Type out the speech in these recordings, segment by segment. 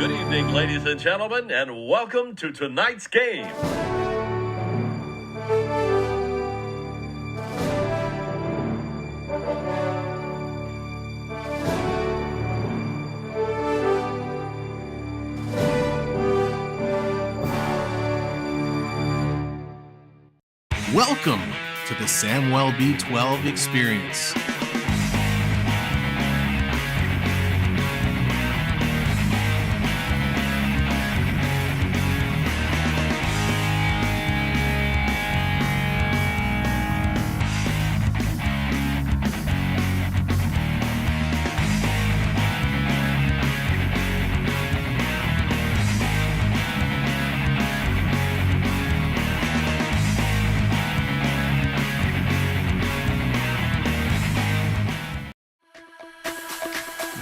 Good evening, ladies and gentlemen, and welcome to tonight's game. Welcome to the Samwelb12 Experience.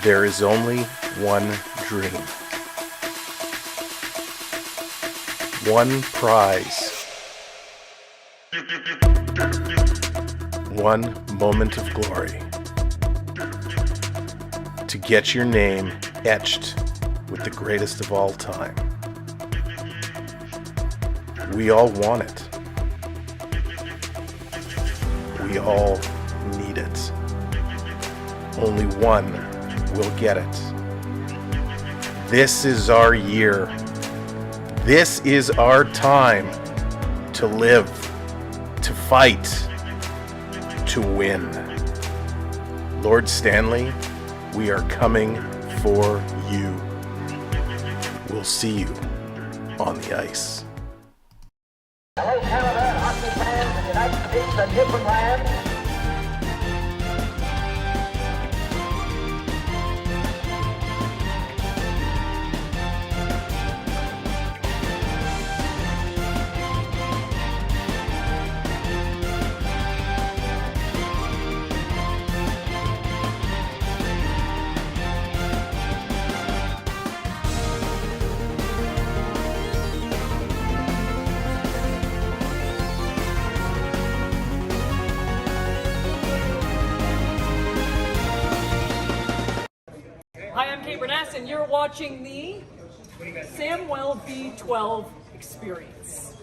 There is only one dream, one prize, one moment of glory, to get your name etched with the greatest of all time. We all want it. We all need it. Only one will get it. This is our year. This is our time to live, to fight, to win. Lord Stanley, we are coming for you. We'll see you on the ice. Hello, Canada, hockey fans in the United States and Newfoundland. Hi, I'm Kate Burness, and you're watching the Samwelb12 Experience.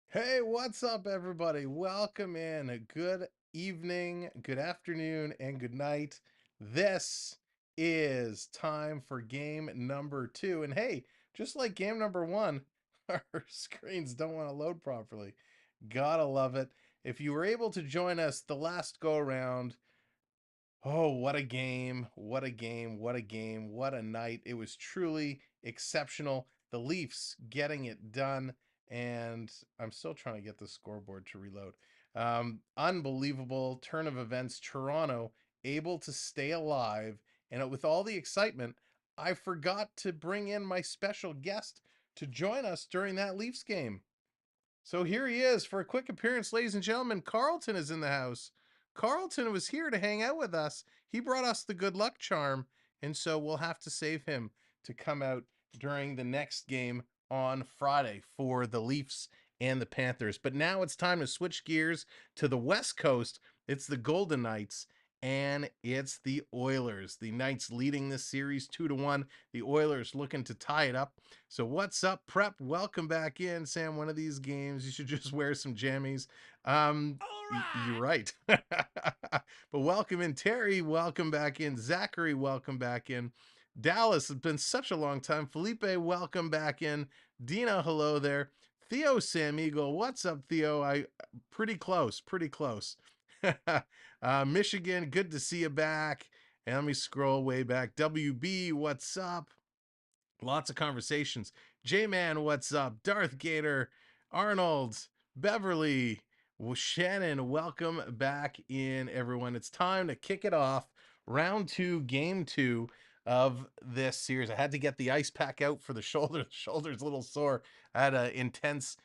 Hey, what's up, everybody? Welcome in. Good evening, good afternoon, and good night. This is time for game number 2. And hey, just like game number 1, our screens don't want to load properly. Gotta love it. If you were able to join us the last go around, oh, what a game, what a game, what a game, what a night. It was truly exceptional. The Leafs getting it done, and I'm still trying to get the scoreboard to reload. Unbelievable turn of events. Toronto able to stay alive, and with all the excitement, I forgot to bring in my special guest to join us during that Leafs game. So here he is for a quick appearance, ladies and gentlemen. Carlton is in the house. Carlton was here to hang out with us. He brought us the good luck charm, and so we'll have to save him to come out during the next game on Friday for the Leafs and the Panthers. But now it's time to switch gears to the West Coast. It's the Golden Knights, and it's the Oilers. The Knights leading this series 2-1. The Oilers looking to tie it up. So what's up, Prep? Welcome back in, Sam. One of these games, you should just wear some jammies. You're right. But welcome in, Terry. Welcome back in. Zachary, welcome back in. Dallas, it's been such a long time. Felipe, welcome back in. Dina, hello there. Theo Sam Eagle, what's up, Theo? Pretty close. Michigan, good to see you back. And let me scroll way back. WB, what's up? Lots of conversations. J-Man, what's up? Darth Gator, Arnold, Beverly, Shannon, welcome back in, everyone. It's time to kick it off. Round 2, game 2 of this series. I had to get the ice pack out for the shoulder. The shoulder's a little sore. I had an intense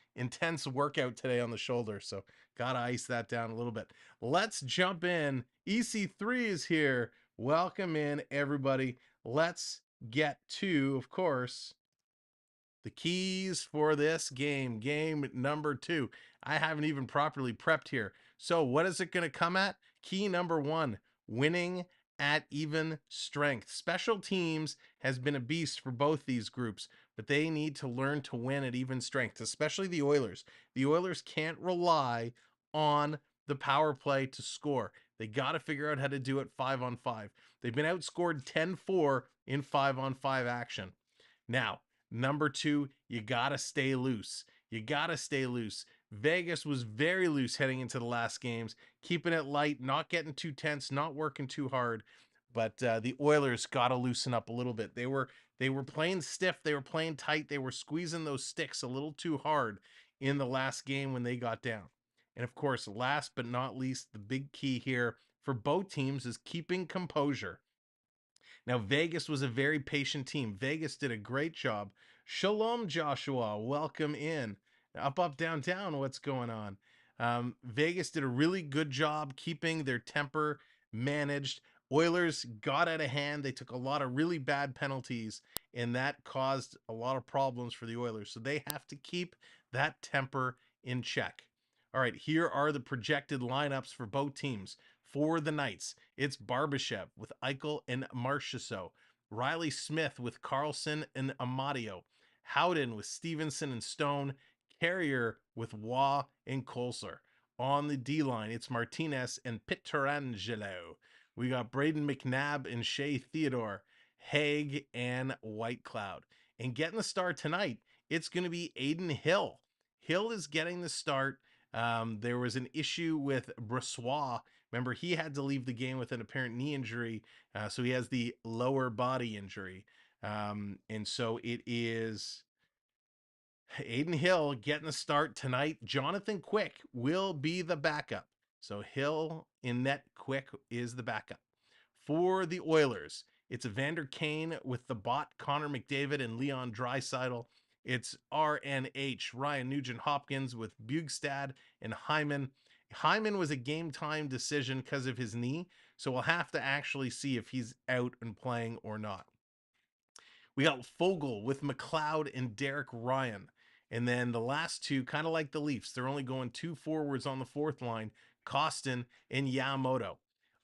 workout today on the shoulder, so gotta ice that down a little bit. Let's jump in. EC3 is here. Welcome in, everybody. Let's get to, of course, the keys for this game number 2. I haven't even properly prepped here. So what is it going to come at? Key number 1, winning at even strength. Special teams has been a beast for both these groups, but they need to learn to win at even strength, especially the Oilers. The Oilers can't rely on the power play to score. They got to figure out how to do it 5-on-5. They've been outscored 10-4 in 5-on-5 action. Now, number 2, you got to stay loose. You got to stay loose. Vegas was very loose heading into the last games, keeping it light, not getting too tense, not working too hard. But the Oilers got to loosen up a little bit. They were playing stiff, they were playing tight, they were squeezing those sticks a little too hard in the last game when they got down. And of course, last but not least, the big key here for both teams is keeping composure. Now, Vegas was a very patient team. Vegas did a great job. Shalom, Joshua. Welcome in. Up, down, down. What's going on? Vegas did a really good job keeping their temper managed. Oilers got out of hand. They took a lot of really bad penalties, and that caused a lot of problems for the Oilers. So they have to keep that temper in check. All right, here are the projected lineups for both teams. For the Knights, it's Barbashev with Eichel and Marchessault, Riley Smith with Carlson and Amadio, Howden with Stevenson and Stone, Carrier with Waugh and Kolsar. On the D-line, it's Martinez and Pietrangelo. We got Braden McNabb and Shea Theodore, Haig and Whitecloud. And getting the start tonight, it's going to be Aiden Hill. Hill is getting the start. There was an issue with Brossois. Remember, he had to leave the game with an apparent knee injury, so he has the lower body injury. And so it is Aiden Hill getting the start tonight. Jonathan Quick will be the backup. So Hill in net, Quick is the backup. For the Oilers, it's Evander Kane with the bot, Connor McDavid and Leon Draisaitl. It's RNH, Ryan Nugent-Hopkins with Bugstad and Hyman. Hyman was a game time decision because of his knee, so we'll have to actually see if he's out and playing or not. We got Fogle with McLeod and Derek Ryan. And then the last two, kind of like the Leafs, they're only going 2 forwards on the fourth line, Costin and Yamamoto.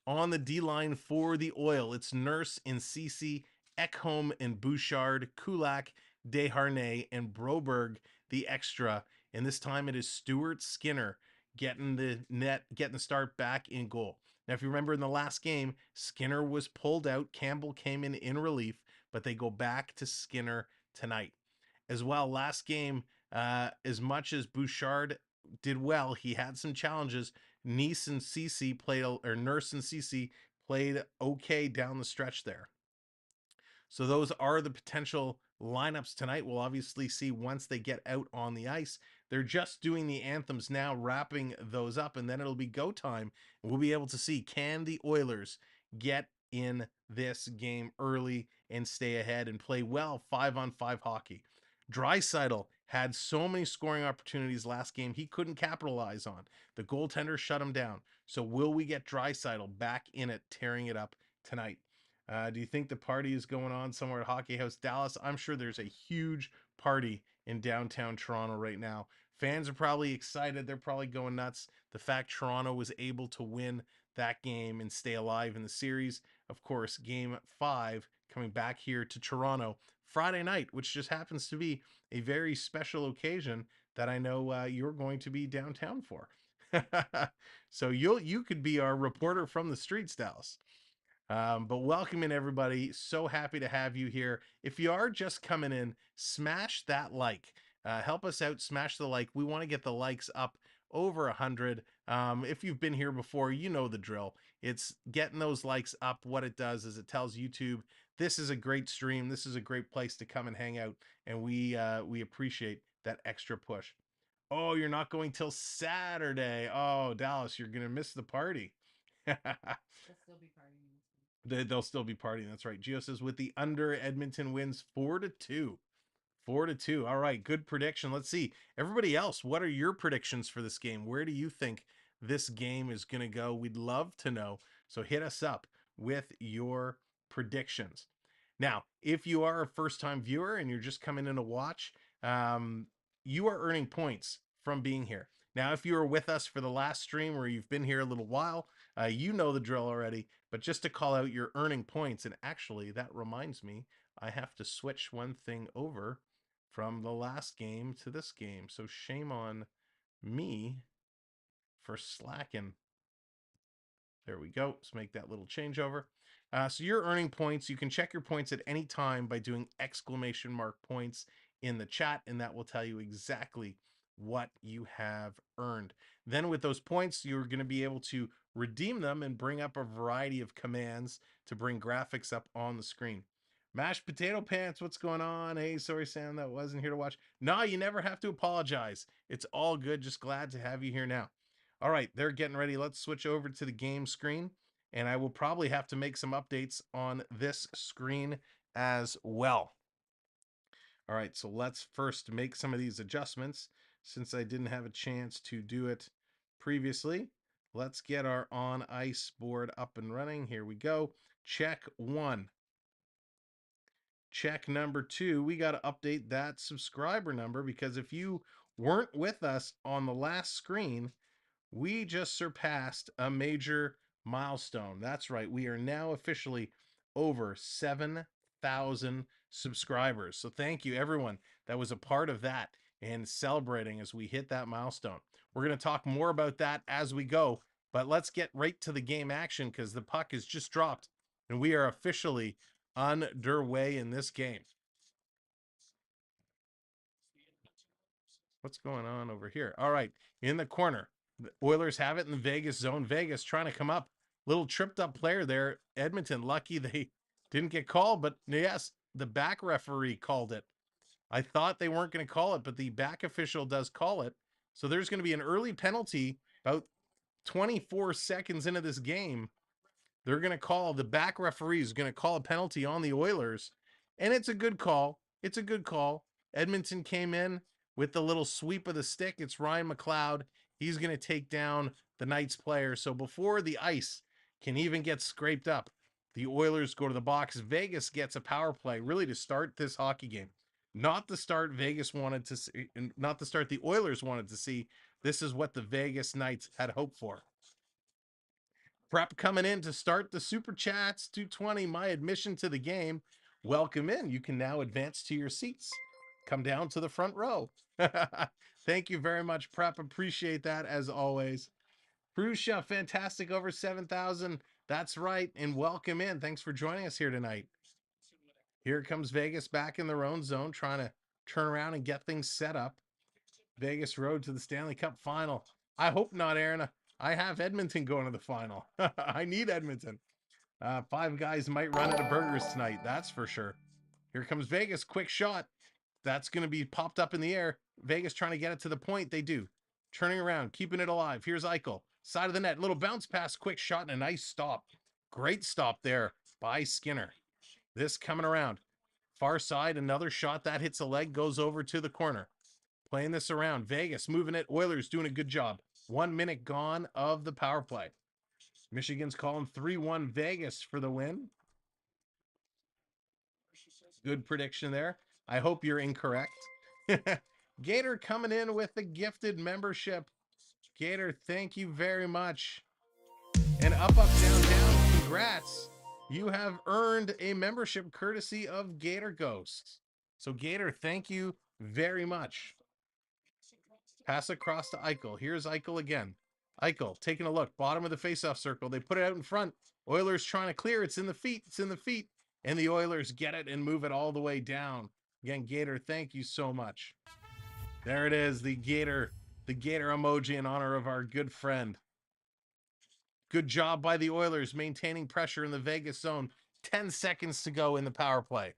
On the D-line for the Oil, it's Nurse and Ceci, Ekholm and Bouchard, Kulak, Desharnais, and Broberg, the extra. And this time it is Stuart Skinner getting the start back in goal. Now, if you remember in the last game, Skinner was pulled out. Campbell came in relief, but they go back to Skinner tonight. As well, last game, as much as Bouchard did well, he had some challenges. Nurse and Ceci played okay down the stretch there. So those are the potential lineups tonight. We'll obviously see once they get out on the ice. They're just doing the anthems now, wrapping those up, and then it'll be go time. We'll be able to see, can the Oilers get in this game early and stay ahead and play well 5-on-5 hockey. Draisaitl had so many scoring opportunities last game he couldn't capitalize on. The goaltender shut him down. So will we get Draisaitl back in it, tearing it up tonight? Do you think the party is going on somewhere at Hockey House Dallas? I'm sure there's a huge party in downtown Toronto right now. Fans are probably excited. They're probably going nuts. The fact Toronto was able to win that game and stay alive in the series. Of course, game 5 coming back here to Toronto Friday night, which just happens to be a very special occasion that I know you're going to be downtown for. So you could be our reporter from the streets, Dallas. But welcome in, everybody. So happy to have you here. If you are just coming in, smash that like. Help us out, smash the like. We want to get the likes up over 100. If you've been here before, you know the drill. It's getting those likes up. What it does is it tells YouTube, this is a great stream. This is a great place to come and hang out. And we appreciate that extra push. Oh, you're not going till Saturday. Oh, Dallas, you're going to miss the party. They'll still be partying. They'll still be partying. That's right. Gio says with the under, Edmonton wins 4-2. 4-2. All right. Good prediction. Let's see. Everybody else, what are your predictions for this game? Where do you think this game is going to go? We'd love to know. So hit us up with your predictions. Now, if you are a first-time viewer and you're just coming in to watch, you are earning points from being here. Now, if you were with us for the last stream or you've been here a little while, you know the drill already. But just to call out your earning points, and actually that reminds me, I have to switch one thing over from the last game to this game. So shame on me for slacking. There we go. Let's make that little changeover. So you're earning points. You can check your points at any time by doing !points in the chat, and that will tell you exactly what you have earned. Then with those points, you're going to be able to redeem them and bring up a variety of commands to bring graphics up on the screen. Mashed potato pants, what's going on? Hey, sorry, Sam, that wasn't here to watch. No, you never have to apologize. It's all good. Just glad to have you here now. All right, they're getting ready. Let's switch over to the game screen, and I will probably have to make some updates on this screen as well. All right, so let's first make some of these adjustments since I didn't have a chance to do it previously. Let's get our on ice board up and running. Here we go. Check 1. Check number 2, we got to update that subscriber number, because if you weren't with us on the last screen, we just surpassed a major milestone. That's right. We are now officially over 7,000 subscribers. So thank you, everyone that was a part of that and celebrating as we hit that milestone. We're going to talk more about that as we go, but let's get right to the game action because the puck is just dropped and we are officially underway in this game. What's going on over here? All right, in the corner. The Oilers have it in the Vegas zone. Vegas trying to come up. Little tripped up player there. Edmonton, lucky they didn't get called, but yes, the back referee called it. I thought they weren't going to call it, but the back official does call it. So there's going to be an early penalty about 24 seconds into this game. They're going to call, the back referee is going to call a penalty on the Oilers, and it's a good call. It's a good call. Edmonton came in with the little sweep of the stick. It's Ryan McLeod. He's going to take down the Knights player. So before the ice can even get scraped up, the Oilers go to the box. Vegas gets a power play really to start this hockey game. Not the start Vegas wanted to see, not the start the Oilers wanted to see. This is what the Vegas Knights had hoped for. Prep coming in to start the Super Chats. 220, my admission to the game. Welcome in. You can now advance to your seats. Come down to the front row. Thank you very much, Prep. Appreciate that as always. Prusha, fantastic, over 7,000. That's right, and welcome in. Thanks for joining us here tonight. Here comes Vegas back in their own zone, trying to turn around and get things set up. Vegas road to the Stanley Cup final. I hope not, Aaron. I have Edmonton going to the final. I need Edmonton. 5 guys might run out of burgers tonight. That's for sure. Here comes Vegas. Quick shot. That's going to be popped up in the air. Vegas trying to get it to the point. They do. Turning around, keeping it alive. Here's Eichel. Side of the net. Little bounce pass. Quick shot and a nice stop. Great stop there by Skinner. This coming around. Far side. Another shot. That hits a leg. Goes over to the corner. Playing this around. Vegas moving it. Oilers doing a good job. 1 minute gone of the power play. Michigan's calling 3-1 Vegas for the win. Good prediction there. I hope you're incorrect. Gator coming in with the gifted membership. Gator, thank you very much. And up, down, down. Congrats. You have earned a membership courtesy of Gator Ghosts. So Gator, thank you very much. Pass across to Eichel. Here's Eichel again. Eichel taking a look. Bottom of the faceoff circle. They put it out in front. Oilers trying to clear. It's in the feet. It's in the feet. And the Oilers get it and move it all the way down. Again, Gator, thank you so much. There it is. The Gator emoji in honor of our good friend. Good job by the Oilers maintaining pressure in the Vegas zone. 10 seconds to go in the power play.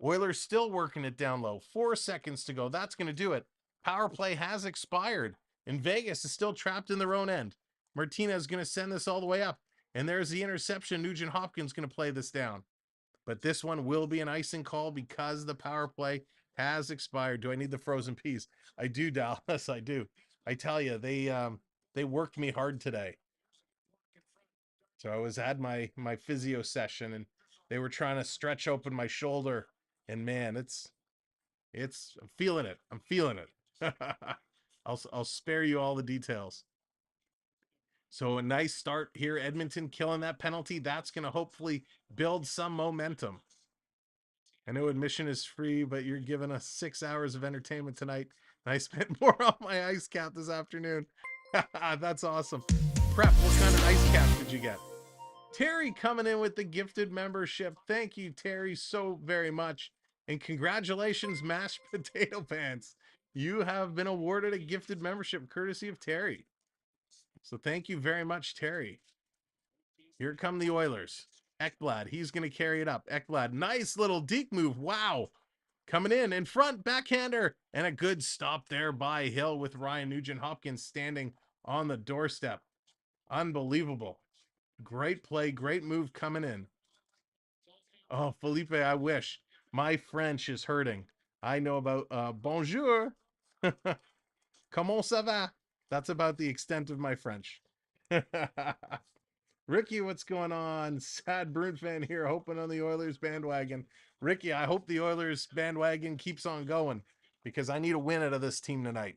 Oilers still working it down low. 4 seconds to go. That's going to do it. Power play has expired, and Vegas is still trapped in their own end. Martinez going to send this all the way up, and there's the interception. Nugent Hopkins going to play this down. But this one will be an icing call because the power play has expired. Do I need the frozen peas? I do, Dallas. I do. I tell you, they worked me hard today. So I was at my physio session, and they were trying to stretch open my shoulder, and man, I'm feeling it. I'm feeling it. I'll spare you all the details. So a nice start here. Edmonton killing that penalty. That's going to hopefully build some momentum. I know admission is free, but you're giving us 6 hours of entertainment tonight. And I spent more on my ice cap this afternoon. That's awesome. Prep, what kind of ice cap did you get? Terry coming in with the gifted membership. Thank you, Terry, so very much. And congratulations, Mashed Potato Pants. You have been awarded a gifted membership courtesy of Terry. So thank you very much, Terry. Here come the Oilers. Ekblad, he's going to carry it up. Ekblad, nice little deke move. Wow. Coming in front, backhander. And a good stop there by Hill with Ryan Nugent-Hopkins standing on the doorstep. Unbelievable. Great play, great move coming in. Oh, Felipe, I wish. My French is hurting. I know about bonjour. Comment ça va? That's about the extent of my French. Ricky, what's going on? Sad Bruin fan here, hoping on the Oilers bandwagon. Ricky, I hope the Oilers bandwagon keeps on going because I need a win out of this team tonight.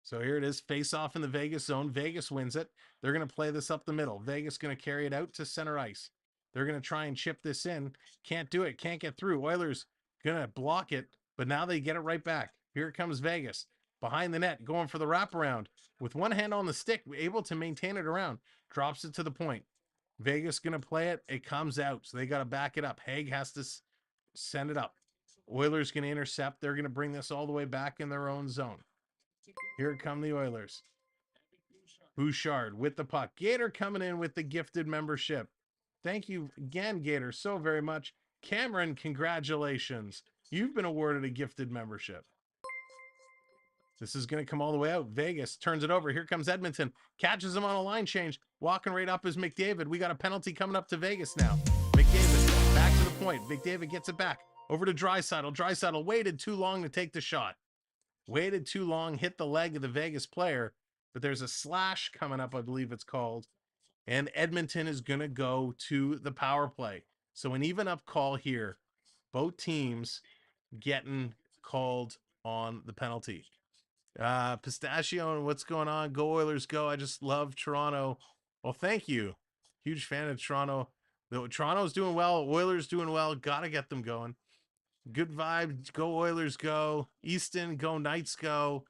So here it is, face off in the Vegas zone. Vegas wins it. They're going to play this up the middle. Vegas going to carry it out to center ice. They're going to try and chip this in. Can't do it. Can't get through. Oilers going to block it, but now they get it right back. Here it comes Vegas. Behind the net, going for the wraparound. With one hand on the stick, able to maintain it around. Drops it to the point. Vegas going to play it. It comes out, so they got to back it up. Haig has to send it up. Oilers going to intercept. They're going to bring this all the way back in their own zone. Here come the Oilers. Bouchard with the puck. Gator coming in with the gifted membership. Thank you again, Gator, so very much. Cameron, congratulations. You've been awarded a gifted membership. This is going to come all the way out. Vegas turns it over. Here comes Edmonton. Catches him on a line change. Walking right up is McDavid. We got a penalty coming up to Vegas now. McDavid back to the point. McDavid gets it back. Over to Draisaitl. Draisaitl waited too long to take the shot. Waited too long, hit the leg of the Vegas player, but there's a slash coming up, I believe it's called, and Edmonton is going to go to the power play. So an even up call here. Both teams getting called on the penalty. Pistachio, what's going on? Go Oilers, go. I just love Toronto. Well, thank you. Huge fan of Toronto. Toronto's doing well. Oilers doing well. Got to get them going. Good vibes. Go Oilers, go. Easton, go Knights, go.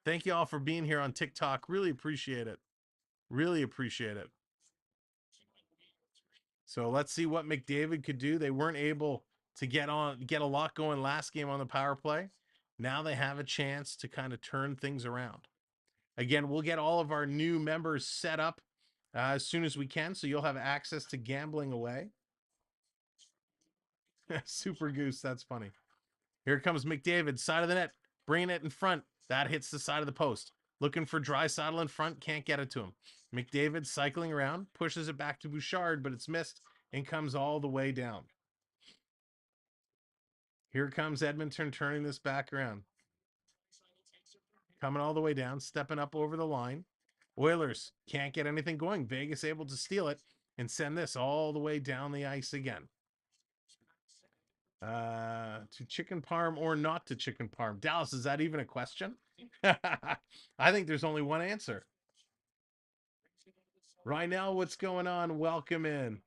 Thank you all for being here on TikTok. Really appreciate it. Really appreciate it. So let's see what McDavid could do. They weren't able to get a lot going last game on the power play. Now they have a chance to kind of turn things around. Again, we'll get all of our new members set up as soon as we can, so you'll have access to gambling away. Super Goose, that's funny. Here comes McDavid, side of the net, bringing it in front. That hits the side of the post. Looking for Draisaitl in front, can't get it to him. McDavid cycling around, pushes it back to Bouchard, but it's missed and comes all the way down. Here comes Edmonton turning this back around. Coming all the way down, stepping up over the line. Oilers can't get anything going. Vegas able to steal it and send this all the way down the ice again. To chicken parm or not to chicken parm? Dallas, is that even a question? I think there's only one answer. Rynell, what's going on? Welcome in.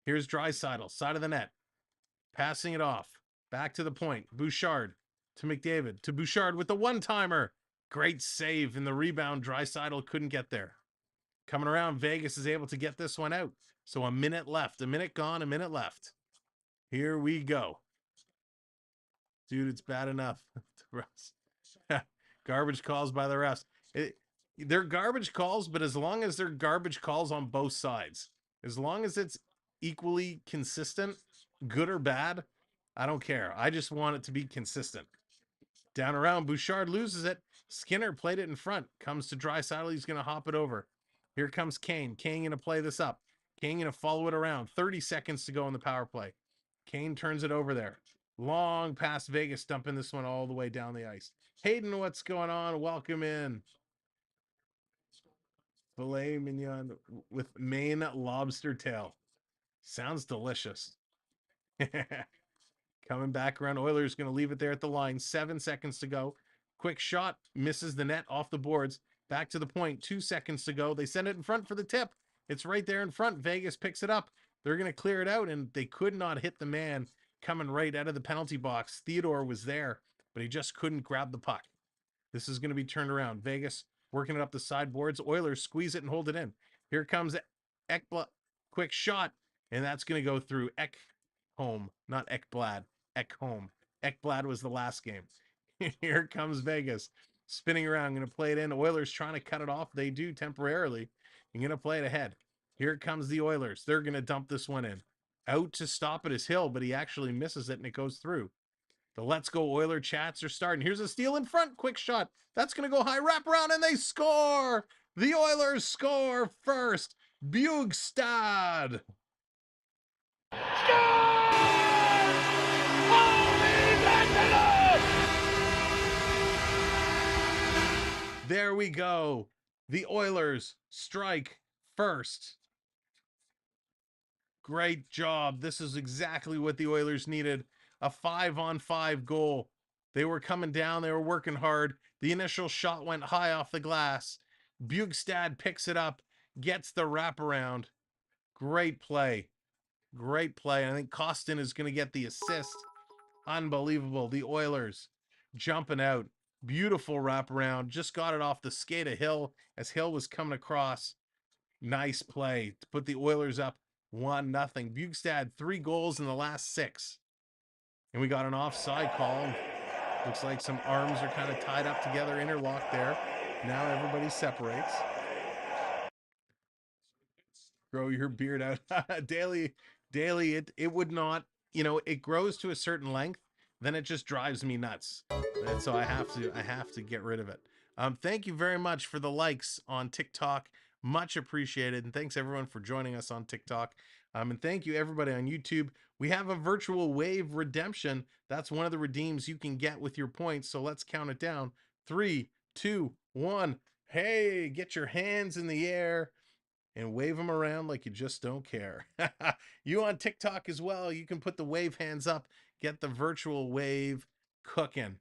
Here's Draisaitl, side of the net. Passing it off. Back to the point. Bouchard to McDavid. To Bouchard with the one-timer. Great save in the rebound. Draisaitl couldn't get there. Coming around, Vegas is able to get this one out. So a minute left. A minute gone, a minute left. Here we go. Dude, it's bad enough. Garbage calls by the refs. They're garbage calls, but as long as they're garbage calls on both sides, as long as it's equally consistent, good or bad, I don't care. I just want it to be consistent. Down around, Bouchard loses it. Skinner played it in front. Comes to Draisaitl. He's going to hop it over. Here comes Kane. Kane going to play this up. Kane going to follow it around. 30 seconds to go in the power play. Kane turns it over there. Long past Vegas, dumping this one all the way down the ice. Hayden, what's going on? Welcome in. Filet mignon with Maine lobster tail. Sounds delicious. Coming back around. Oilers going to leave it there at the line. 7 seconds to go. Quick shot. Misses the net off the boards. Back to the point. 2 seconds to go. They send it in front for the tip. It's right there in front. Vegas picks it up. They're going to clear it out, and they could not hit the man coming right out of the penalty box. Theodore was there, but he just couldn't grab the puck. This is going to be turned around. Vegas working it up the sideboards. Oilers squeeze it and hold it in. Here comes Ekblad. Quick shot, and that's going to go through Ekholm, not Ekblad. Ekholm. Ekblad was the last game. Here comes Vegas. Spinning around, going to play it in. Oilers trying to cut it off. They do temporarily. You're going to play it ahead. Here comes the Oilers. They're going to dump this one in. Out to stop it is Hill, but he actually misses it and it goes through. The Let's Go Oiler chats are starting. Here's a steal in front. Quick shot. That's going to go high. Wrap around and they score. The Oilers score first. Bjugstad. There we go. The Oilers strike first. Great job. This is exactly what the Oilers needed. A 5-on-5 goal. They were coming down. They were working hard. The initial shot went high off the glass. Bjugstad picks it up, gets the wraparound. Great play. Great play. I think Costin is going to get the assist. Unbelievable. The Oilers jumping out. Beautiful wraparound. Just got it off the skate of Hill as Hill was coming across. Nice play to put the Oilers up 1-0. Bjugstad 3 goals in the last 6. And we got an offside call. Looks like some arms are kind of tied up together, interlocked there. Now everybody separates. Grow your beard out. Daily, it would not, it grows to a certain length, then it just drives me nuts. And so I have to get rid of it. Thank you very much for the likes on TikTok. Much appreciated. And thanks everyone for joining us on TikTok. And thank you everybody on YouTube. We have a virtual wave redemption. That's one of the redeems you can get with your points. So let's count it down. 3, 2, 1. Hey, get your hands in the air and wave them around like you just don't care. You on TikTok as well. You can put the wave hands up. Get the virtual wave cooking.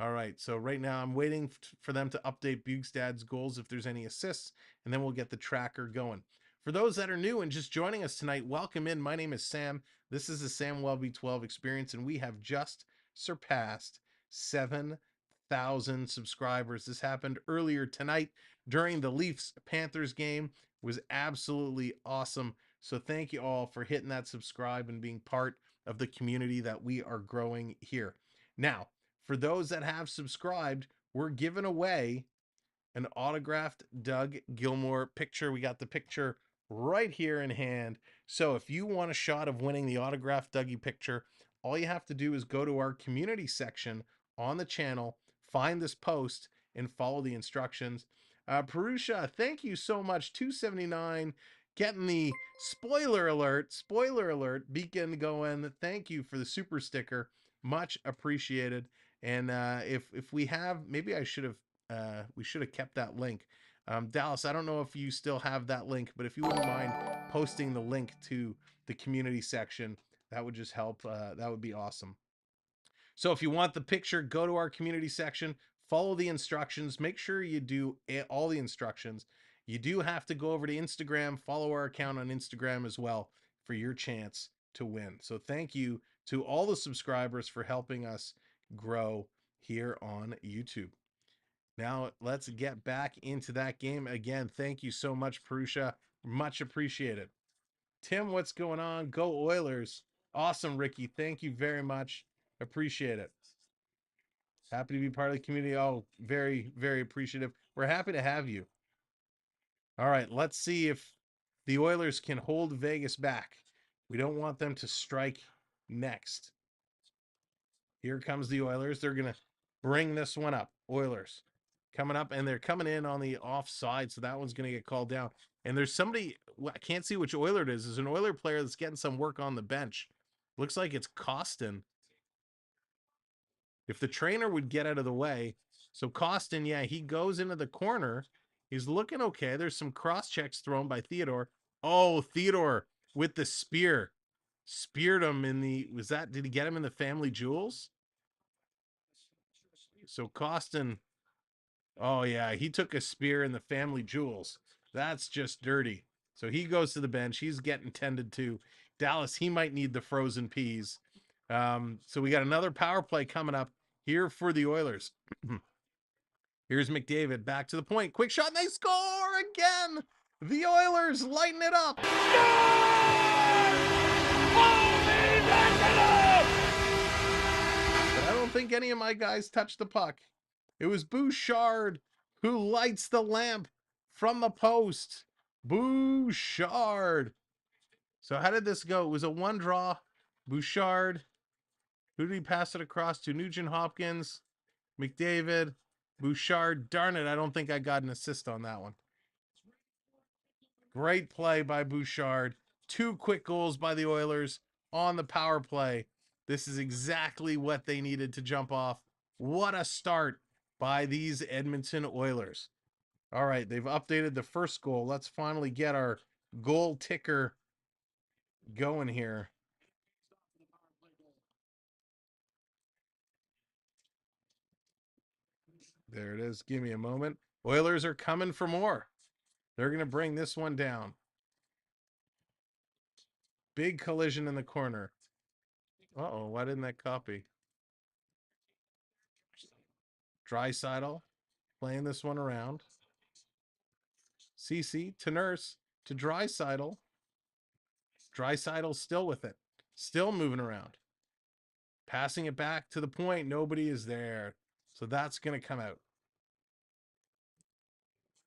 All right, so right now I'm waiting for them to update Bjugstad's goals if there's any assists, and then we'll get the tracker going. For those that are new and just joining us tonight, welcome in. My name is Sam. This is the Samwelb12 Experience, and we have just surpassed 7,000 subscribers. This happened earlier tonight during the Leafs-Panthers game. It was absolutely awesome. So thank you all for hitting that subscribe and being part of the community that we are growing here. Now, for those that have subscribed, we're giving away an autographed Doug Gilmour picture. We got the picture right here in hand. So if you want a shot of winning the autographed Dougie picture, all you have to do is go to our community section on the channel, find this post, and follow the instructions. Purusha, thank you so much. 279, getting the spoiler alert beacon going. Thank you for the super sticker. Much appreciated. And if we have, maybe I should have, we should have kept that link. Dallas, I don't know if you still have that link, but if you wouldn't mind posting the link to the community section, that would just help. That would be awesome. So if you want the picture, go to our community section, follow the instructions, make sure you do all the instructions. You do have to go over to Instagram, follow our account on Instagram as well for your chance to win. So thank you to all the subscribers for helping us grow here on YouTube. Now let's get back into that game again. Thank you so much, Purusha. Much appreciated. Tim, what's going on? Go Oilers. Awesome, Ricky. Thank you very much. Appreciate it. Happy to be part of the community. Oh, very, very appreciative. We're happy to have you. All right, let's see if the Oilers can hold Vegas back. We don't want them to strike next. Here comes the Oilers. They're going to bring this one up. Oilers coming up, and they're coming in on the offside, so that one's going to get called down. And there's somebody, I can't see which Oiler it is. There's an Oiler player that's getting some work on the bench. Looks like it's Costin. If the trainer would get out of the way. So Costin, yeah, he goes into the corner. He's looking okay. There's some cross checks thrown by Theodore. Oh, Theodore with the spear. speared him in the, did he get him in the family jewels? So Costin, oh yeah, he took a spear in the family jewels. That's just dirty. So he goes to the bench. He's getting tended to. Dallas, he might need the frozen peas. So we got another power play coming up here for the Oilers. Here's McDavid back to the point. Quick shot, and they score again. The Oilers lighten it up. But I don't think any of my guys touched the puck. It was Bouchard who lights the lamp from the post. Bouchard. So how did this go? It was a one draw. Bouchard. Who did he pass it across to? Nugent Hopkins, McDavid, Bouchard. Darn it, I don't think I got an assist on that one. Great play by Bouchard. 2 quick goals by the Oilers on the power play. This is exactly what they needed to jump off. What a start by these Edmonton Oilers. All right, they've updated the first goal. Let's finally get our goal ticker going here. There it is. Give me a moment. Oilers are coming for more. They're going to bring this one down. Big collision in the corner. Uh-oh, why didn't that copy? Draisaitl playing this one around. CC to Nurse to Draisaitl. Draisaitl still with it. Still moving around. Passing it back to the point. Nobody is there. So that's going to come out.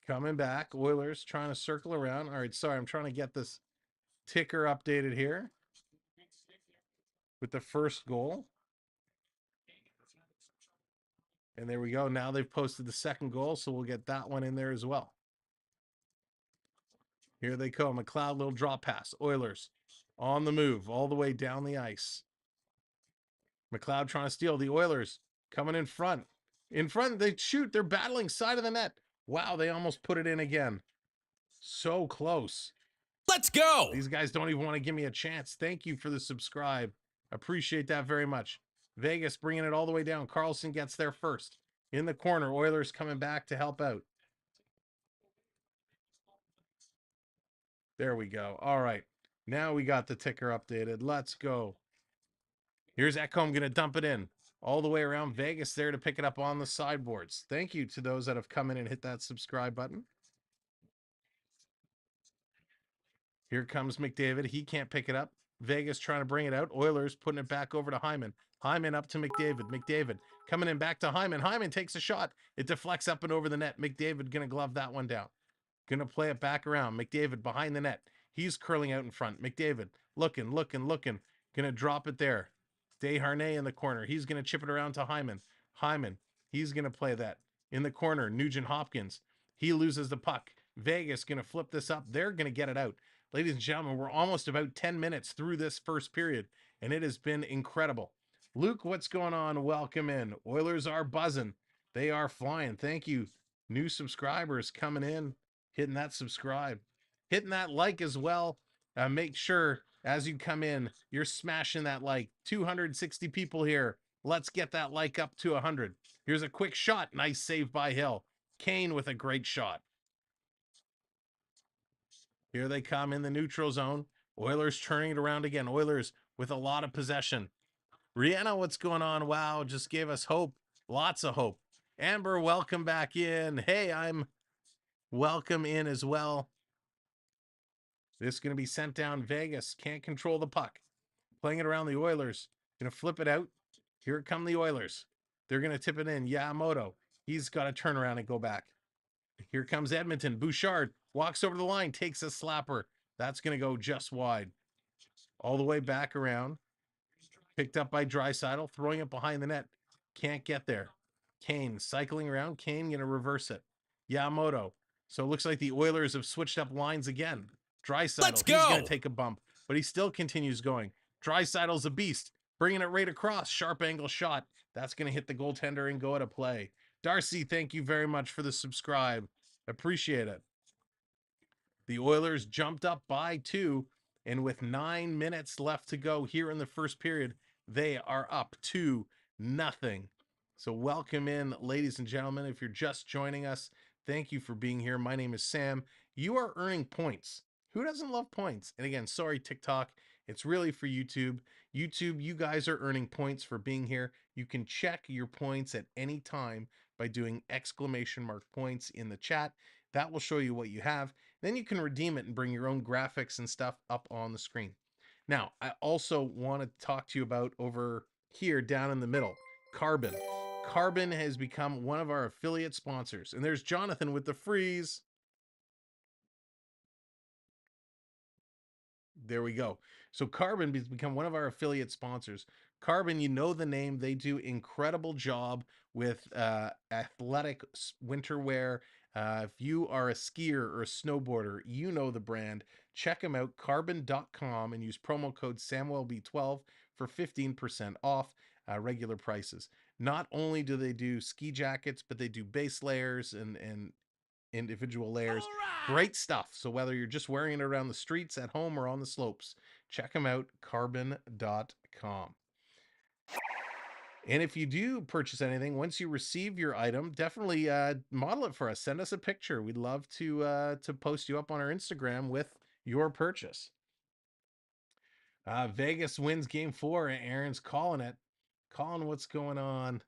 Coming back. Oilers trying to circle around. All right, sorry. I'm trying to get this ticker updated here with the first goal. And there we go. Now they've posted the second goal, so we'll get that one in there as well. Here they come. McLeod, little drop pass. Oilers on the move all the way down the ice. McLeod trying to steal. The Oilers coming in front. In front, they shoot. They're battling side of the net. Wow, they almost put it in again. So close. Let's go. These guys don't even want to give me a chance. Thank you for the subscribe. Appreciate that very much. Vegas bringing it all the way down. Carlson gets there first. In the corner, Oilers coming back to help out. There we go. All right. Now we got the ticker updated. Let's go. Here's Ekholm going to dump it in. All the way around. Vegas there to pick it up on the sideboards. Thank you to those that have come in and hit that subscribe button. Here comes McDavid. He can't pick it up. Vegas trying to bring it out. Oilers putting it back over to Hyman. Hyman up to McDavid. McDavid coming in back to Hyman. Hyman takes a shot. It deflects up and over the net. McDavid going to glove that one down. Going to play it back around. McDavid behind the net. He's curling out in front. McDavid looking. Going to drop it there. Desharnais in the corner. He's going to chip it around to Hyman. Hyman, he's going to play that. In the corner, Nugent Hopkins. He loses the puck. Vegas going to flip this up. They're going to get it out. Ladies and gentlemen, we're almost about 10 minutes through this first period, and it has been incredible. Luke, what's going on? Welcome in. Oilers are buzzing. They are flying. Thank you. New subscribers coming in, hitting that subscribe, hitting that like as well. Make sure as you come in, you're smashing that like. 260 people here. Let's get that like up to 100. Here's a quick shot. Nice save by Hill. Kane with a great shot. Here they come in the neutral zone. Oilers turning it around again. Oilers with a lot of possession. Rihanna, what's going on? Wow, just gave us hope. Lots of hope. Amber, welcome back in. Hey, I'm welcome in as well. This is going to be sent down. Vegas can't control the puck. Playing it around the Oilers. Going to flip it out. Here come the Oilers. They're going to tip it in. Yamamoto. He's got to turn around and go back. Here comes Edmonton. Bouchard walks over the line, takes a slapper. That's going to go just wide. All the way back around. Picked up by Draisaitl, throwing it behind the net. Can't get there. Kane cycling around. Kane going to reverse it. Yamamoto. So it looks like the Oilers have switched up lines again. Draisaitl, he's going to take a bump, but he still continues going. Draisaitl's a beast. Bringing it right across. Sharp angle shot. That's going to hit the goaltender and go out of play. Darcy, thank you very much for the subscribe. Appreciate it. The Oilers jumped up by 2, And with 9 minutes left to go here in the first period, they are up 2-0. So welcome in, ladies and gentlemen. If you're just joining us, thank you for being here. My name is Sam. You are earning points. Who doesn't love points? And again, sorry, TikTok. It's really for YouTube. YouTube, you guys are earning points for being here. You can check your points at any time by doing !points in the chat. That will show you what you have. Then you can redeem it and bring your own graphics and stuff up on the screen. Now, I also want to talk to you about over here down in the middle, Carbon. Carbon has become one of our affiliate sponsors. And there's Jonathan with the freeze. There we go. So Carbon has become one of our affiliate sponsors. Carbon, you know the name. They do incredible job with athletic winter wear. If you are a skier or a snowboarder, you know the brand. Check them out, carbon.com, and use promo code Samwelb12 for 15% off regular prices. Not only do they do ski jackets, but they do base layers and individual layers. Great stuff. So whether you're just wearing it around the streets, at home, or on the slopes, check them out, carbon.com. And if you do purchase anything, once you receive your item, definitely model it for us. Send us a picture. We'd love to post you up on our Instagram with your purchase. Vegas wins game 4. Aaron's calling it. Calling what's going on.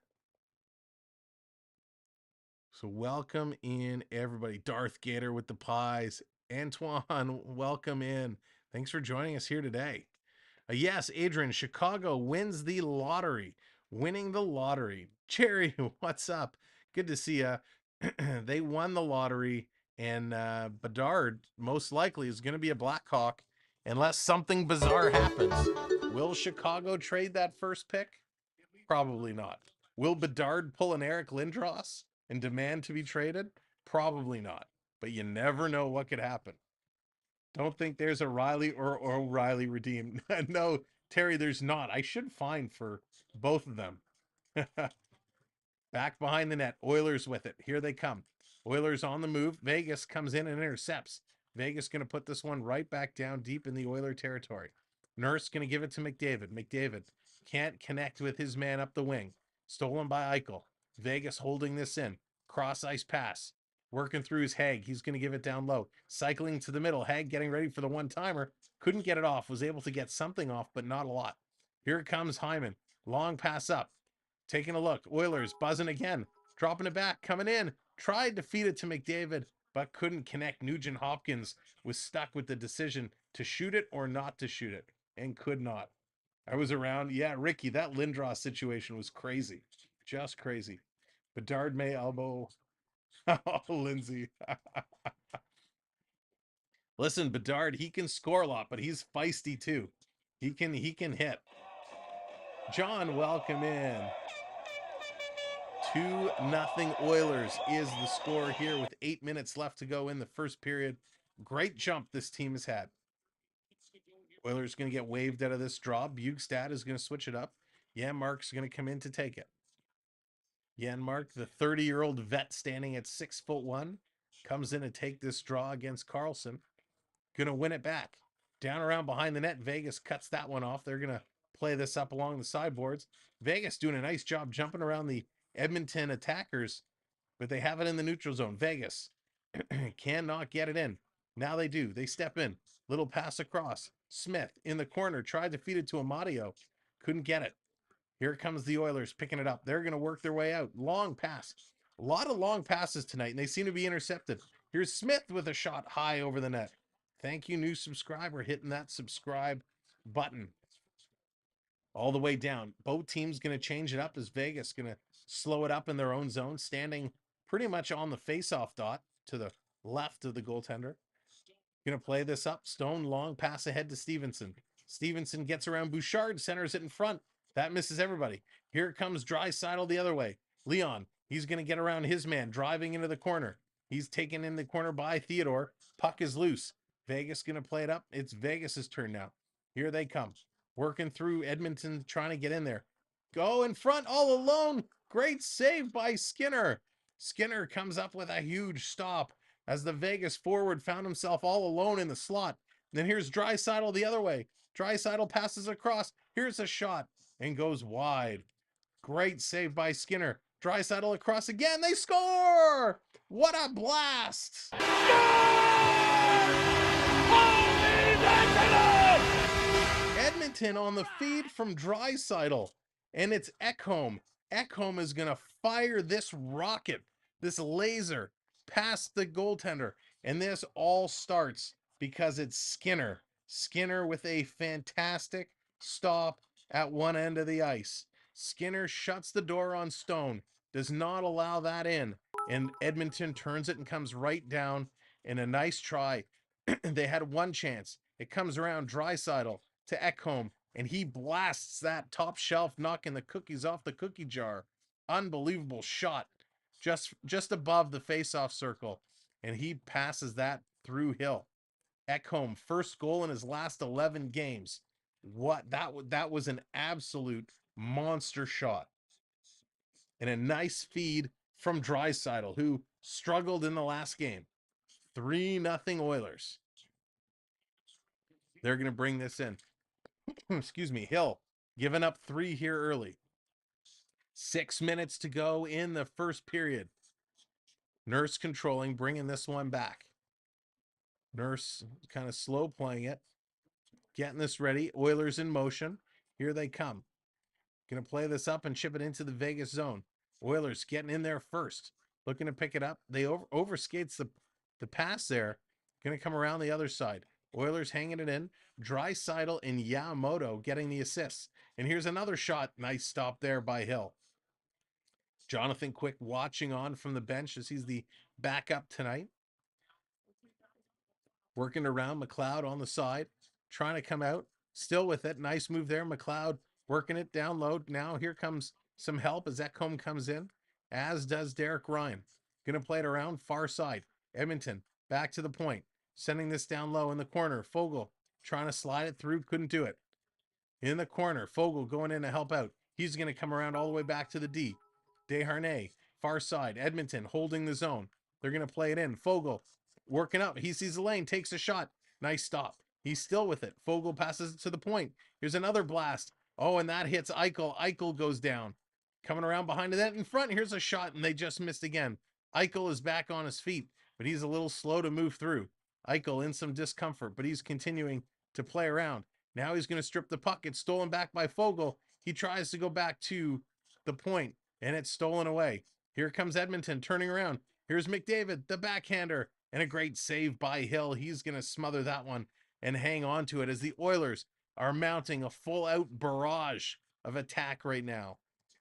So welcome in, everybody. Darth Gator with the pies. Antoine, welcome in. Thanks for joining us here today. Yes, Adrian, Chicago wins the lottery. Winning the lottery. Jerry, what's up? Good to see you. They won the lottery, and Bedard most likely is going to be a Blackhawk unless something bizarre happens. Will Chicago trade that first pick? Probably not. Will Bedard pull an Eric Lindros and demand to be traded? Probably not. But you never know what could happen. Don't think there's a Riley or O'Reilly redeemed. No, Terry, there's not. I should find for both of them. Back behind the net. Oilers with it. Here they come. Oilers on the move. Vegas comes in and intercepts. Vegas going to put this one right back down deep in the Oiler territory. Nurse going to give it to McDavid. McDavid can't connect with his man up the wing. Stolen by Eichel. Vegas holding this in. Cross ice pass. Working through his Haig. He's going to give it down low. Cycling to the middle. Haig getting ready for the one-timer. Couldn't get it off. Was able to get something off, but not a lot. Here it comes Hyman. Long pass up. Taking a look. Oilers buzzing again. Dropping it back. Coming in. Tried to feed it to McDavid, but couldn't connect. Nugent Hopkins was stuck with the decision to shoot it or not to shoot it, and could not. I was around. Yeah, Ricky, that Lindros situation was crazy. Just crazy. Bedard may elbow. Oh, Lindsay. Listen, Bedard, he can score a lot, but he's feisty too. He can hit. John, welcome in. 2-0 Oilers is the score here with 8 minutes left to go in the first period. Great jump this team has had. Oilers going to get waved out of this draw. Bugstad is going to switch it up. Janmark's going to come in to take it. Janmark, the 30-year-old vet standing at 6'1", comes in to take this draw against Carlson. Going to win it back. Down around behind the net. Vegas cuts that one off. They're going to play this up along the sideboards. Vegas doing a nice job jumping around the Edmonton attackers, but they have it in the neutral zone. Vegas cannot get it in. Now they do. They step in. Little pass across. Smith in the corner. Tried to feed it to Amadio. Couldn't get it. Here comes the Oilers picking it up. They're going to work their way out. Long pass. A lot of long passes tonight, and they seem to be intercepted. Here's Smith with a shot high over the net. Thank you, new subscriber, hitting that subscribe button. All the way down. Both teams going to change it up as Vegas going to slow it up in their own zone, standing pretty much on the face-off dot to the left of the goaltender. Going to play this up. Stone, long pass ahead to Stevenson. Stevenson gets around Bouchard, centers it in front. That misses everybody. Here comes Draisaitl the other way. Leon, he's going to get around his man, driving into the corner. He's taken in the corner by Theodore. Puck is loose. Vegas going to play it up. It's Vegas's turn now. Here they come. Working through Edmonton, trying to get in there. Go in front all alone. Great save by Skinner. Skinner comes up with a huge stop as the Vegas forward found himself all alone in the slot. Then here's Draisaitl the other way. Draisaitl passes across. Here's a shot and goes wide. Great save by Skinner. Draisaitl across again. They score! What a blast! Edmonton on the feed from Draisaitl, and it's Ekholm. Ekholm is going to fire this rocket, this laser, past the goaltender, and this all starts because it's Skinner. Skinner with a fantastic stop at one end of the ice. Skinner shuts the door on Stone, does not allow that in, and Edmonton turns it and comes right down in a nice try. They had one chance. It comes around Draisaitl to Ekholm, and he blasts that top shelf, knocking the cookies off the cookie jar. Unbelievable shot, just above the face-off circle, and he passes that through Hill. Ekholm, first goal in his last 11 games. What that was an absolute monster shot, and a nice feed from Draisaitl, who struggled in the last game. 3-0 Oilers. They're going to bring this in. Excuse me, Hill giving up 3 here early. 6 minutes to go in the first period. Nurse controlling, bringing this one back. Nurse kind of slow playing it. Getting this ready. Oilers in motion. Here they come. Going to play this up and chip it into the Vegas zone. Oilers getting in there first. Looking to pick it up. They overskates the pass there. Going to come around the other side. Oilers hanging it in. Draisaitl and Yamamoto getting the assists. And here's another shot. Nice stop there by Hill. Jonathan Quick watching on from the bench as he's the backup tonight. Working around McLeod on the side. Trying to come out. Still with it. Nice move there. McLeod working it down low. Now here comes some help as Ekholm comes in. As does Derek Ryan. Going to play it around far side. Edmonton back to the point. Sending this down low in the corner. Fogle trying to slide it through. Couldn't do it. In the corner. Fogle going in to help out. He's going to come around all the way back to the D. Desharnais, far side. Edmonton holding the zone. They're going to play it in. Fogle working up. He sees the lane. Takes a shot. Nice stop. He's still with it. Fogle passes it to the point. Here's another blast. Oh, and that hits Eichel. Eichel goes down. Coming around behind the net in front. Here's a shot, and they just missed again. Eichel is back on his feet, but he's a little slow to move through. Eichel in some discomfort, but he's continuing to play around. Now he's going to strip the puck. It's stolen back by Fogle. He tries to go back to the point, and it's stolen away. Here comes Edmonton turning around. Here's McDavid, the backhander, and a great save by Hill. He's going to smother that one and hang on to it as the Oilers are mounting a full-out barrage of attack right now.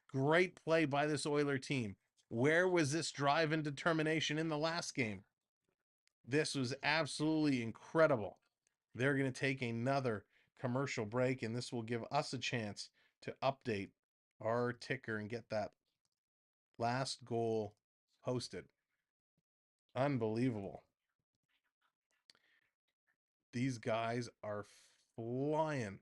Great play by this Oiler team. Where was this drive and determination in the last game? This was absolutely incredible. They're going to take another commercial break, and this will give us a chance to update our ticker and get that last goal posted. Unbelievable. These guys are flying.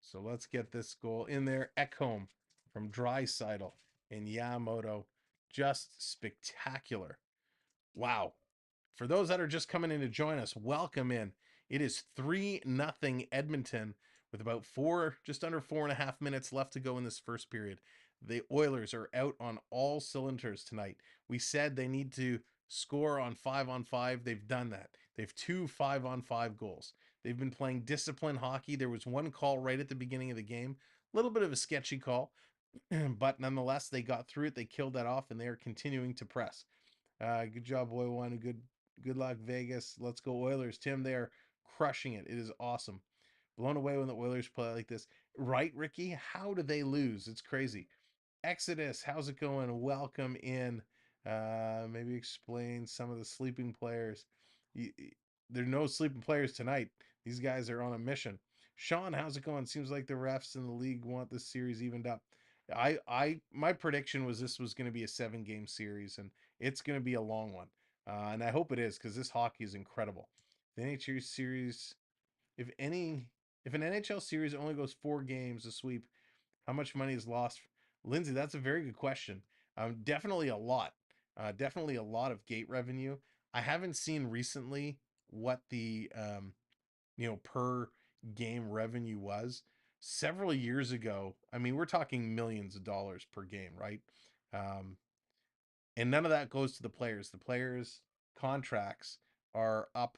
So let's get this goal in there. Ekholm from Draisaitl and Yamamoto. Just spectacular. Wow. For those that are just coming in to join us, welcome in. It is 3-0 Edmonton with about just under 4.5 minutes left to go in this first period. The Oilers are out on all cylinders tonight. We said they need to score on 5-on-5. They've done that. They've 2 5-on-5 goals. They've been playing disciplined hockey. There was one call right at the beginning of the game. A little bit of a sketchy call, but nonetheless, they got through it. They killed that off, and they are continuing to press. Good job, boy one. Good luck, Vegas. Let's go, Oilers. Tim, they are crushing it. It is awesome. Blown away when the Oilers play like this. Right, Ricky? How do they lose? It's crazy. Exodus, how's it going? Welcome in. Maybe explain some of the sleeping players. There are no sleeping players tonight. These guys are on a mission. Sean, how's it going? Seems like the refs in the league want this series evened up. My prediction was this was going to be a 7-game series, and it's going to be a long one. And I hope it is, because this hockey is incredible. The NHL series, if an NHL series only goes 4 games, a sweep, how much money is lost? Lindsay, that's a very good question. Definitely a lot. Definitely a lot of gate revenue. I haven't seen recently what the per game revenue was. Several years ago, I mean, we're talking millions of dollars per game, right? Um, and none of that goes to the players. The players' contracts are up,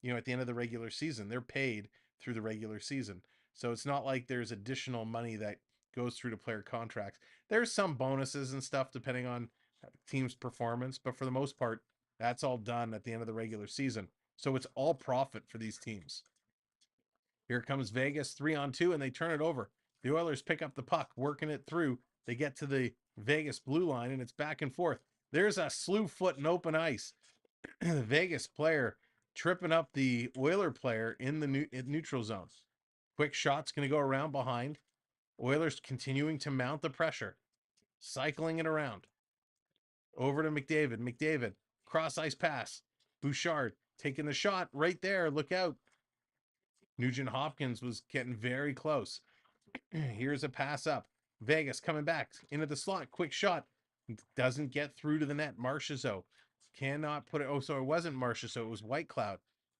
at the end of the regular season. They're paid through the regular season. So it's not like there's additional money that goes through to player contracts. There's some bonuses and stuff depending on team's performance, but for the most part, that's all done at the end of the regular season. So it's all profit for these teams. Here comes Vegas 3-on-2, and they turn it over. The Oilers pick up the puck, working it through. They get to the Vegas blue line, and it's back and forth. There's a slew foot in open ice. The Vegas player tripping up the Oiler player in the neutral zone. Quick shot's going to go around behind. Oilers continuing to mount the pressure. Cycling it around. Over to McDavid. McDavid, cross ice pass. Bouchard taking the shot right there. Look out. Nugent Hopkins was getting very close. Here's a pass up. Vegas coming back into the slot. Quick shot. Doesn't get through to the net. Marchessault cannot put it. Oh, so it wasn't Marchessault. It was White Cloud.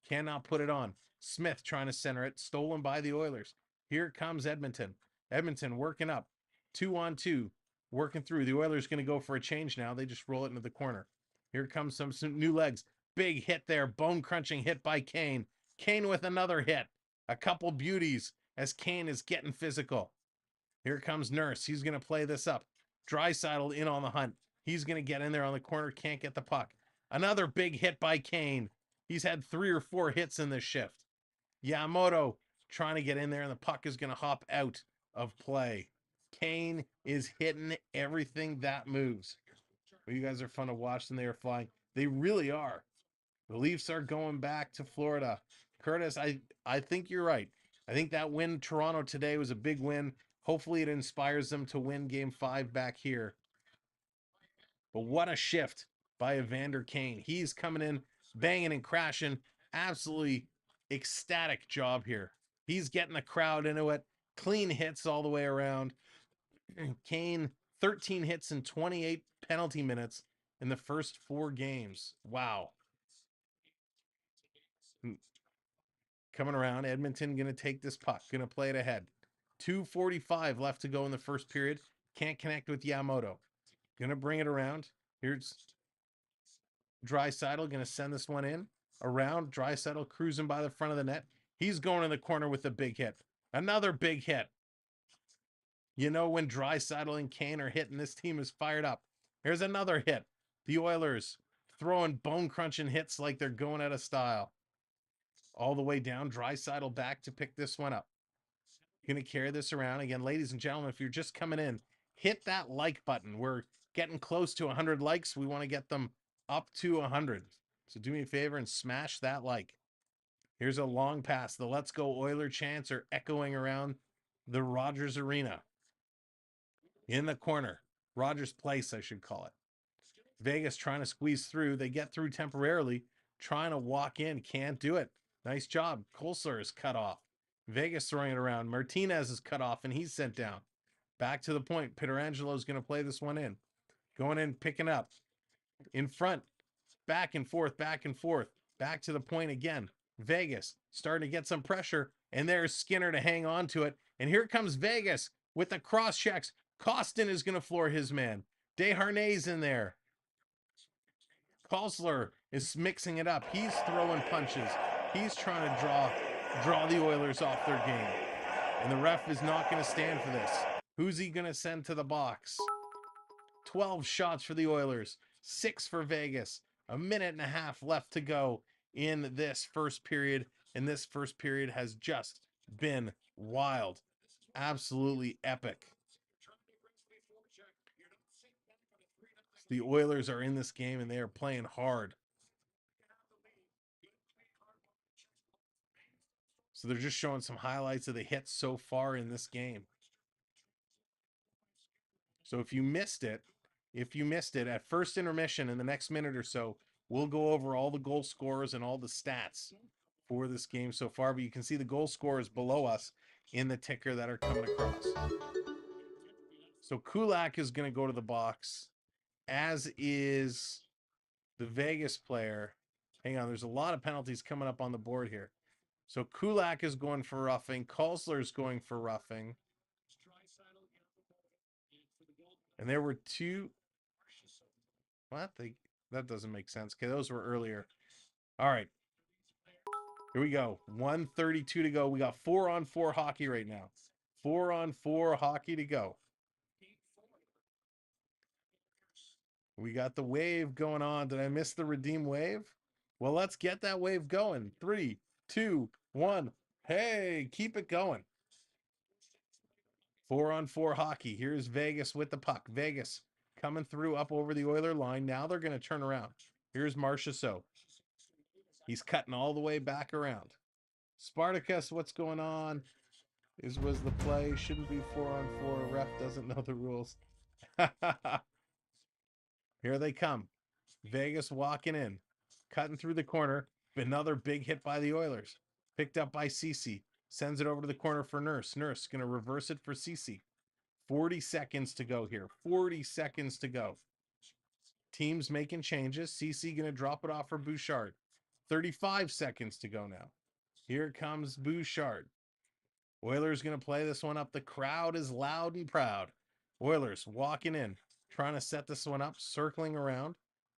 Cannot put it on. Smith trying to center it. Stolen by the Oilers. Here comes Edmonton. Edmonton working up. 2-on-2. Working through. The Oilers going to go for a change now. They just roll it into the corner. Here comes some new legs. Big hit there. Bone-crunching hit by Kane. Kane with another hit. A couple beauties as Kane is getting physical. Here comes Nurse. He's going to play this up. Draisaitl in on the hunt. He's going to get in there on the corner. Can't get the puck. Another big hit by Kane. He's had 3 or 4 hits in this shift. Yamamoto trying to get in there, and the puck is going to hop out of play. Kane is hitting everything that moves. Well, you guys are fun to watch, and they are flying. They really are. The Leafs are going back to Florida. Curtis, I think you're right. I think that win Toronto today was a big win. Hopefully it inspires them to win Game 5 back here. But what a shift by Evander Kane. He's coming in, banging and crashing. Absolutely ecstatic job here. He's getting the crowd into it. Clean hits all the way around. Kane, 13 hits in 28 penalty minutes in the first 4 games. Wow. Coming around, Edmonton going to take this puck, going to play it ahead. 2:45 left to go in the first period. Can't connect with Yamamoto. Going to bring it around. Here's Draisaitl, going to send this one in. Around, Draisaitl cruising by the front of the net. He's going in the corner with a big hit. Another big hit. You know when Draisaitl and Kane are hitting, this team is fired up. Here's another hit. The Oilers throwing bone-crunching hits like they're going out of style. All the way down, Draisaitl back to pick this one up. Going to carry this around. Again, ladies and gentlemen, if you're just coming in, hit that like button. We're getting close to 100 likes. We want to get them up to 100. So do me a favor and smash that like. Here's a long pass. The Let's Go Oiler chants are echoing around the Rogers Arena. In the corner. Rogers Place, I should call it. Vegas trying to squeeze through. They get through temporarily. Trying to walk in. Can't do it. Nice job. Kolsler is cut off. Vegas throwing it around. Martinez is cut off, and he's sent down. Back to the point. Pietrangelo is going to play this one in. Going in, picking up. In front. Back and forth, back and forth. Back to the point again. Vegas starting to get some pressure, and there's Skinner to hang on to it. And here comes Vegas with the cross checks. Costin is going to floor his man. Desharnais in there. Kolsler is mixing it up. He's throwing punches. He's trying to draw the Oilers off their game. And the ref is not going to stand for this. Who's he going to send to the box? 12 shots for the Oilers. 6 for Vegas. 1.5 minutes left to go in this first period. And this first period has just been wild. Absolutely epic. The Oilers are in this game and they are playing hard. So they're just showing some highlights of the hits so far in this game. So if you missed it at first intermission in the next minute or so, we'll go over all the goal scorers and all the stats for this game so far. But you can see the goal scorers below us in the ticker that are coming across. So Kulak is going to go to the box, as is the Vegas player. Hang on, there's a lot of penalties coming up on the board here. So Kulak is going for roughing. Kalsler is going for roughing. And there were two. What? That doesn't make sense. Okay, those were earlier. All right. Here we go. 1:32 to go. We got 4-on-4 hockey right now. 4-on-4 hockey to go. We got the wave going on. Did I miss the redeem wave? Well, let's get that wave going. 3, 2, 1. Hey, keep it going. 4-on-4 hockey. Here's Vegas with the puck. Vegas coming through up over the Oiler line. Now they're going to turn around. Here's Marchessault. He's cutting all the way back around. Spartacus, what's going on? Was the play. Shouldn't be 4-on-4. Ref doesn't know the rules. Here they come. Vegas walking in. Cutting through the corner. Another big hit by the Oilers. Picked up by Ceci. Sends it over to the corner for Nurse. Nurse going to reverse it for Ceci. 40 seconds to go here. 40 seconds to go. Teams making changes. Ceci going to drop it off for Bouchard. 35 seconds to go now. Here comes Bouchard. Oilers going to play this one up. The crowd is loud and proud. Oilers walking in, trying to set this one up, circling around,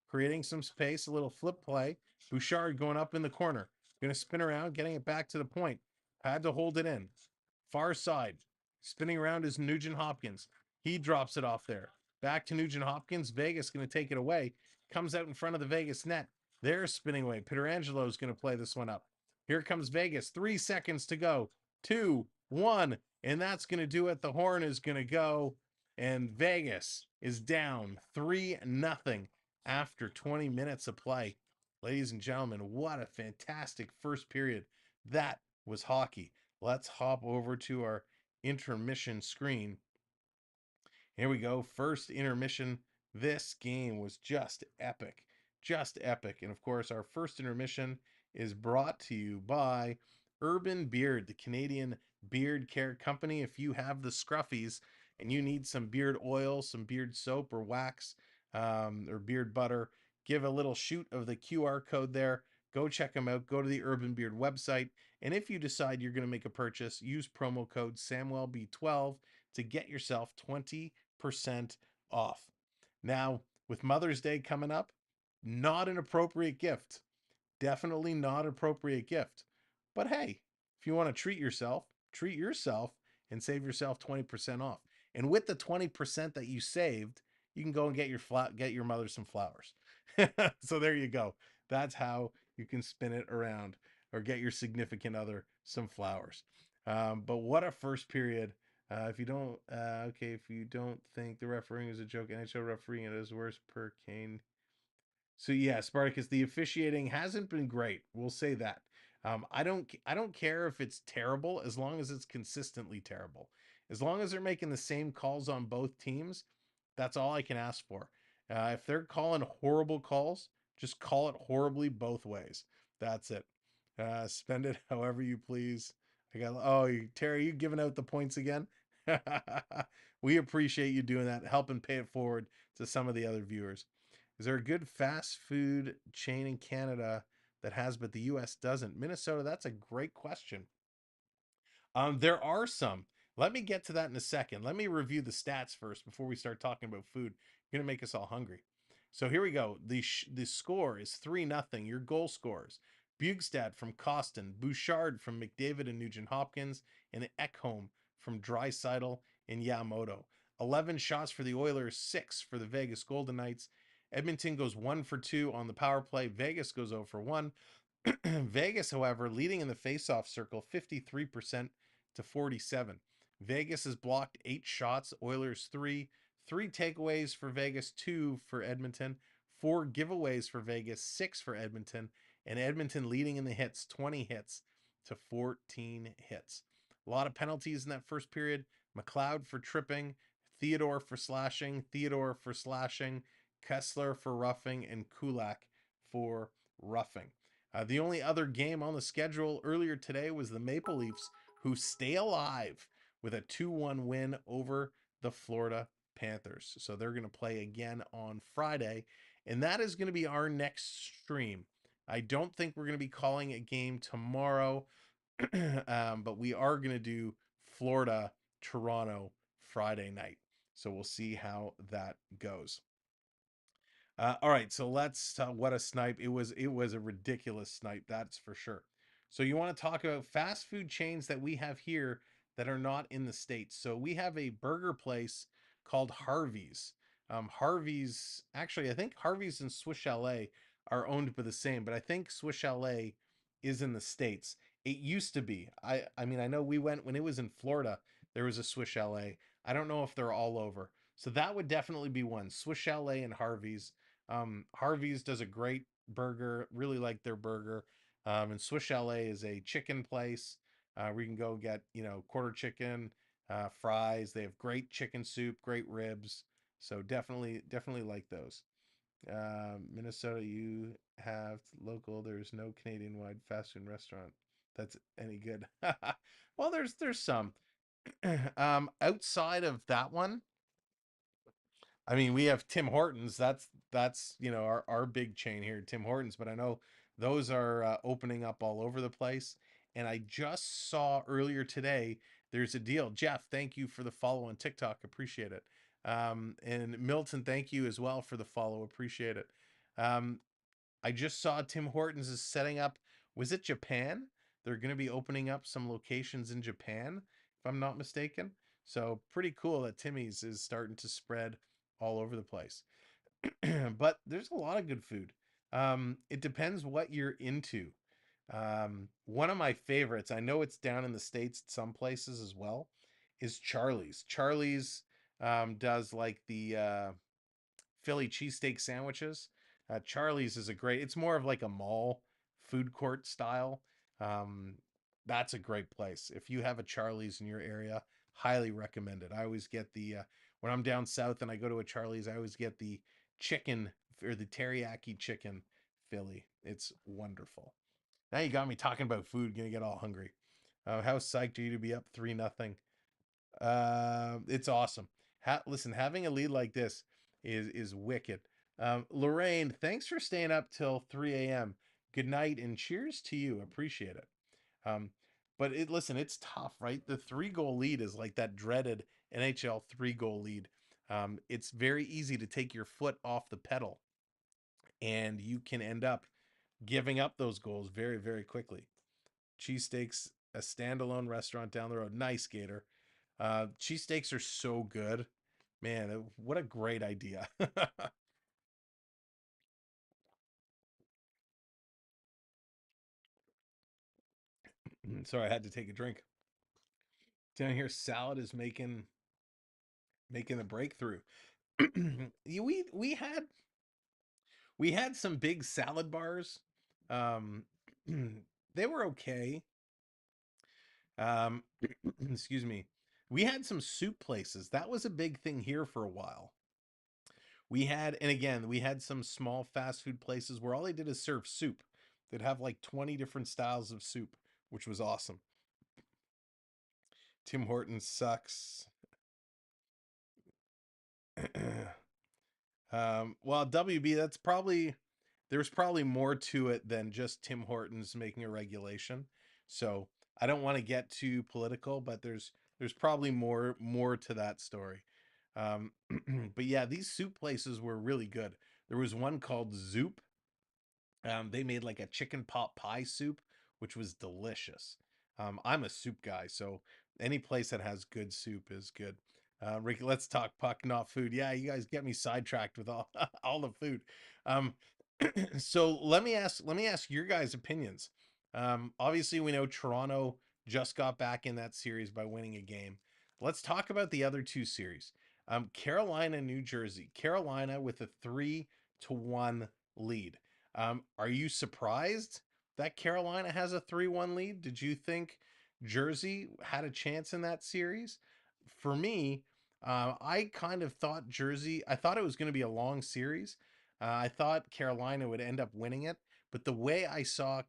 creating some space, a little flip play. Bouchard going up in the corner. Going to spin around, getting it back to the point. Had to hold it in. Far side. Spinning around is Nugent Hopkins. He drops it off there. Back to Nugent Hopkins. Vegas going to take it away. Comes out in front of the Vegas net. They're spinning away. Pietrangelo is going to play this one up. Here comes Vegas. 3 seconds to go. 2, 1. And that's going to do it. The horn is going to go. And Vegas is down 3-0 after 20 minutes of play. Ladies and gentlemen, what a fantastic first period. That was hockey. Let's hop over to our intermission screen. Here we go. First intermission. This game was just epic. Just epic. And of course, our first intermission is brought to you by Urban Beard, the Canadian beard care company. If you have the scruffies and you need some beard oil, some beard soap or wax, or beard butter, give a little shoot of the QR code there. Go check them out. Go to the Urban Beard website. And if you decide you're going to make a purchase, use promo code Samwelb12 to get yourself 20% off. Now, with Mother's Day coming up, not an appropriate gift. Definitely not an appropriate gift. But hey, if you want to treat yourself and save yourself 20% off. And with the 20% that you saved, you can go and get your mother some flowers. So there you go. That's how you can spin it around, or get your significant other some flowers. But what a first period. If you don't think the refereeing is a joke, NHL refereeing it is worse per Kane. So yeah, Spartacus, the officiating hasn't been great. We'll say that. I don't care if it's terrible, as long as it's consistently terrible. As long as they're making the same calls on both teams, that's all I can ask for. If they're calling horrible calls, just call it horribly both ways. That's it. Spend it however you please. Terry, you giving out the points again? We appreciate you doing that, helping pay it forward to some of the other viewers. Is there a good fast food chain in Canada that has, but the US doesn't? Minnesota, that's a great question. There are some. Let me get to that in a second. Let me review the stats first before we start talking about food. You're going to make us all hungry. So here we go. The score is 3-0. Your goal scores: Bugstad from Costin, Bouchard from McDavid and Nugent Hopkins, and Ekholm from Draisaitl and Yamamoto. 11 shots for the Oilers, 6 for the Vegas Golden Knights. Edmonton goes 1 for 2 on the power play. Vegas goes 0 for 1. Vegas, however, leading in the faceoff circle, 53% to 47. Vegas has blocked 8 shots, Oilers 3. 3 takeaways for Vegas, 2 for Edmonton. 4 giveaways for Vegas, 6 for Edmonton. And Edmonton leading in the hits, 20 hits to 14 hits. A lot of penalties in that first period. McLeod for tripping, Theodore for slashing, Kessler for roughing, and Kulak for roughing. The only other game on the schedule earlier today was the Maple Leafs, who stay alive with a 2-1 win over the Florida Panthers. So they're going to play again on Friday, and that is going to be our next stream. I don't think we're going to be calling a game tomorrow, but we are going to do Florida, Toronto Friday night. So we'll see how that goes. All right, so let's what a snipe. It was a ridiculous snipe, that's for sure. So you want to talk about fast food chains that we have here that are not in the States. So we have a burger place called Harvey's. Harvey's, actually, I think Harvey's and Swiss Chalet are owned by the same, but I think Swiss Chalet is in the States. It used to be. I mean, I know we went when it was in Florida, there was a Swiss Chalet. I don't know if they're all over. So that would definitely be one. Swiss Chalet and Harvey's. Harvey's does a great burger. Really like their burger. And Swiss Chalet is a chicken place where you can go get, quarter chicken, fries. They have great chicken soup, great ribs. So definitely like those. Minnesota, you have local. There's no Canadian-wide fast food restaurant that's any good. Well, there's some. Outside of that one, I mean, we have Tim Hortons. That's our big chain here, Tim Hortons. But I know those are opening up all over the place. And I just saw earlier today there's a deal. Jeff, thank you for the follow on TikTok. Appreciate it. And Milton, thank you as well for the follow. Appreciate it. I just saw Tim Hortons is setting up. Was it Japan? They're going to be opening up some locations in Japan, if I'm not mistaken. So pretty cool that Timmy's is starting to spread all over the place. But there's a lot of good food. It depends what you're into. One of my favorites, I know it's down in the States some places as well, is Charlie's. Charlie's does like the Philly cheesesteak sandwiches. Charlie's is it's more of like a mall food court style. Um, that's a great place. If you have a Charlie's in your area, highly recommend it. I always get when I'm down south and I go to a Charlie's, I always get the chicken or the teriyaki chicken Philly. It's wonderful. Now you got me talking about food, gonna get all hungry. How psyched are you to be up 3-0? It's awesome. Listen, having a lead like this is wicked. Lorraine, thanks for staying up till 3 a.m. Good night and cheers to you. Appreciate it. But listen, it's tough, right? The 3-goal lead is like that dreaded NHL 3-goal lead. It's very easy to take your foot off the pedal, and you can end up giving up those goals very, very quickly. Cheesesteaks, a standalone restaurant down the road. Nice, Gator. Cheesesteaks are so good. Man, what a great idea. Sorry, I had to take a drink. Down here, salad is making a breakthrough. we had some big salad bars. They were okay. Excuse me. We had some soup places. That was a big thing here for a while. We had some small fast food places where all they did is serve soup. They'd have like 20 different styles of soup, which was awesome. Tim Hortons sucks. Well, WB, there's probably more to it than just Tim Hortons making a regulation. So I don't want to get too political, but there's probably more to that story. But yeah, these soup places were really good. There was one called Zoop. They made like a chicken pot pie soup, which was delicious. I'm a soup guy, so any place that has good soup is good. Ricky, let's talk puck, not food. Yeah, you guys get me sidetracked with all all the food. So let me ask your guys' opinions. Obviously, we know Toronto just got back in that series by winning a game. Let's talk about the other two series. Carolina, New Jersey. Carolina with a 3-1 lead. Are you surprised that Carolina has a 3-1 lead? Did you think Jersey had a chance in that series? For me, I kind of thought I thought it was going to be a long series. I thought Carolina would end up winning it, but the way I saw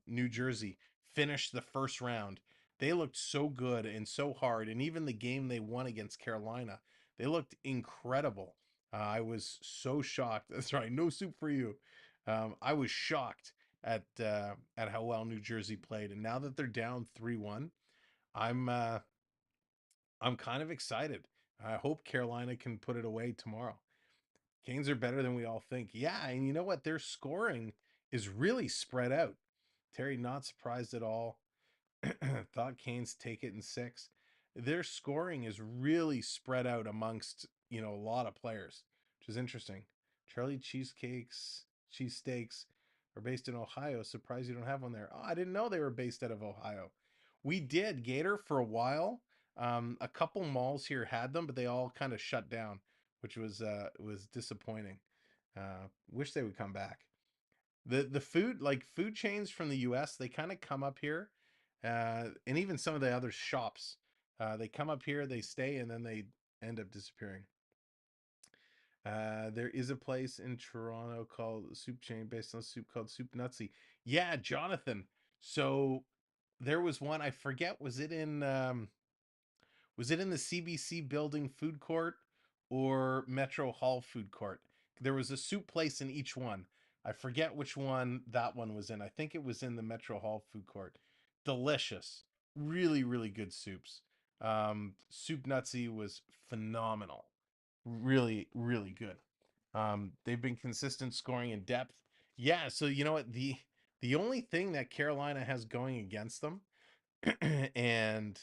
New Jersey finish the first round, they looked so good and so hard. And even the game they won against Carolina, they looked incredible. I was so shocked. That's right. No soup for you. I was shocked at how well New Jersey played, and now that they're down 3-1, I'm uh, I'm kind of excited. I hope Carolina can put it away tomorrow. Canes are better than we all think. Yeah, and you know what? Their scoring is really spread out. Terry, not surprised at all. Thought Canes take it in 6. Their scoring is really spread out amongst, a lot of players, which is interesting. Charlie cheesesteaks are based in Ohio. Surprised you don't have one there. Oh, I didn't know they were based out of Ohio. We did Gator for a while. A couple malls here had them, but they all kind of shut down, which was disappointing. Wish they would come back. The food, like food chains from the US, they kind of come up here, and even some of the other shops, they come up here, they stay, and then they end up disappearing. There is a place in Toronto called Soup Chain based on soup called Soup Nutsy. Yeah, Jonathan. So there was one, I forget, was it in the CBC building food court or Metro Hall food court? There was a soup place in each one. I forget which one that one was in. I think it was in the Metro Hall food court. Delicious. Really, really good soups. Soup Nutsy was phenomenal. Really, really good. They've been consistent scoring in depth. Yeah, so you know what? The only thing that Carolina has going against them, and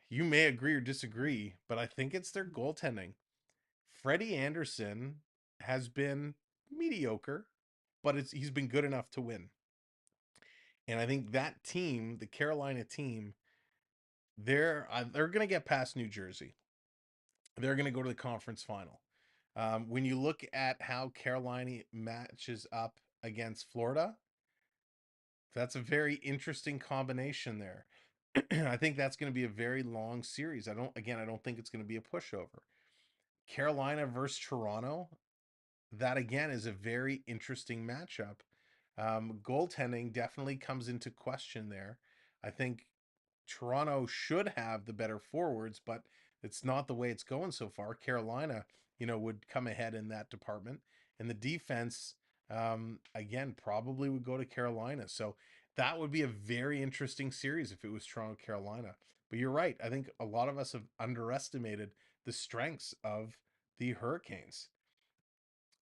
you may agree or disagree, but I think it's their goaltending. Freddie Anderson has been mediocre, but he's been good enough to win. And I think that team, the Carolina team, they're going to get past New Jersey. They're going to go to the conference final. When you look at how Carolina matches up against Florida, that's a very interesting combination there. I think that's going to be a very long series. I don't think it's going to be a pushover. Carolina versus Toronto, that again is a very interesting matchup. Goaltending definitely comes into question there. I think Toronto should have the better forwards, but it's not the way it's going so far. Carolina, would come ahead in that department, and the defense, again, probably would go to Carolina. So that would be a very interesting series if it was Toronto Carolina. But you're right. I think a lot of us have underestimated the strengths of the Hurricanes.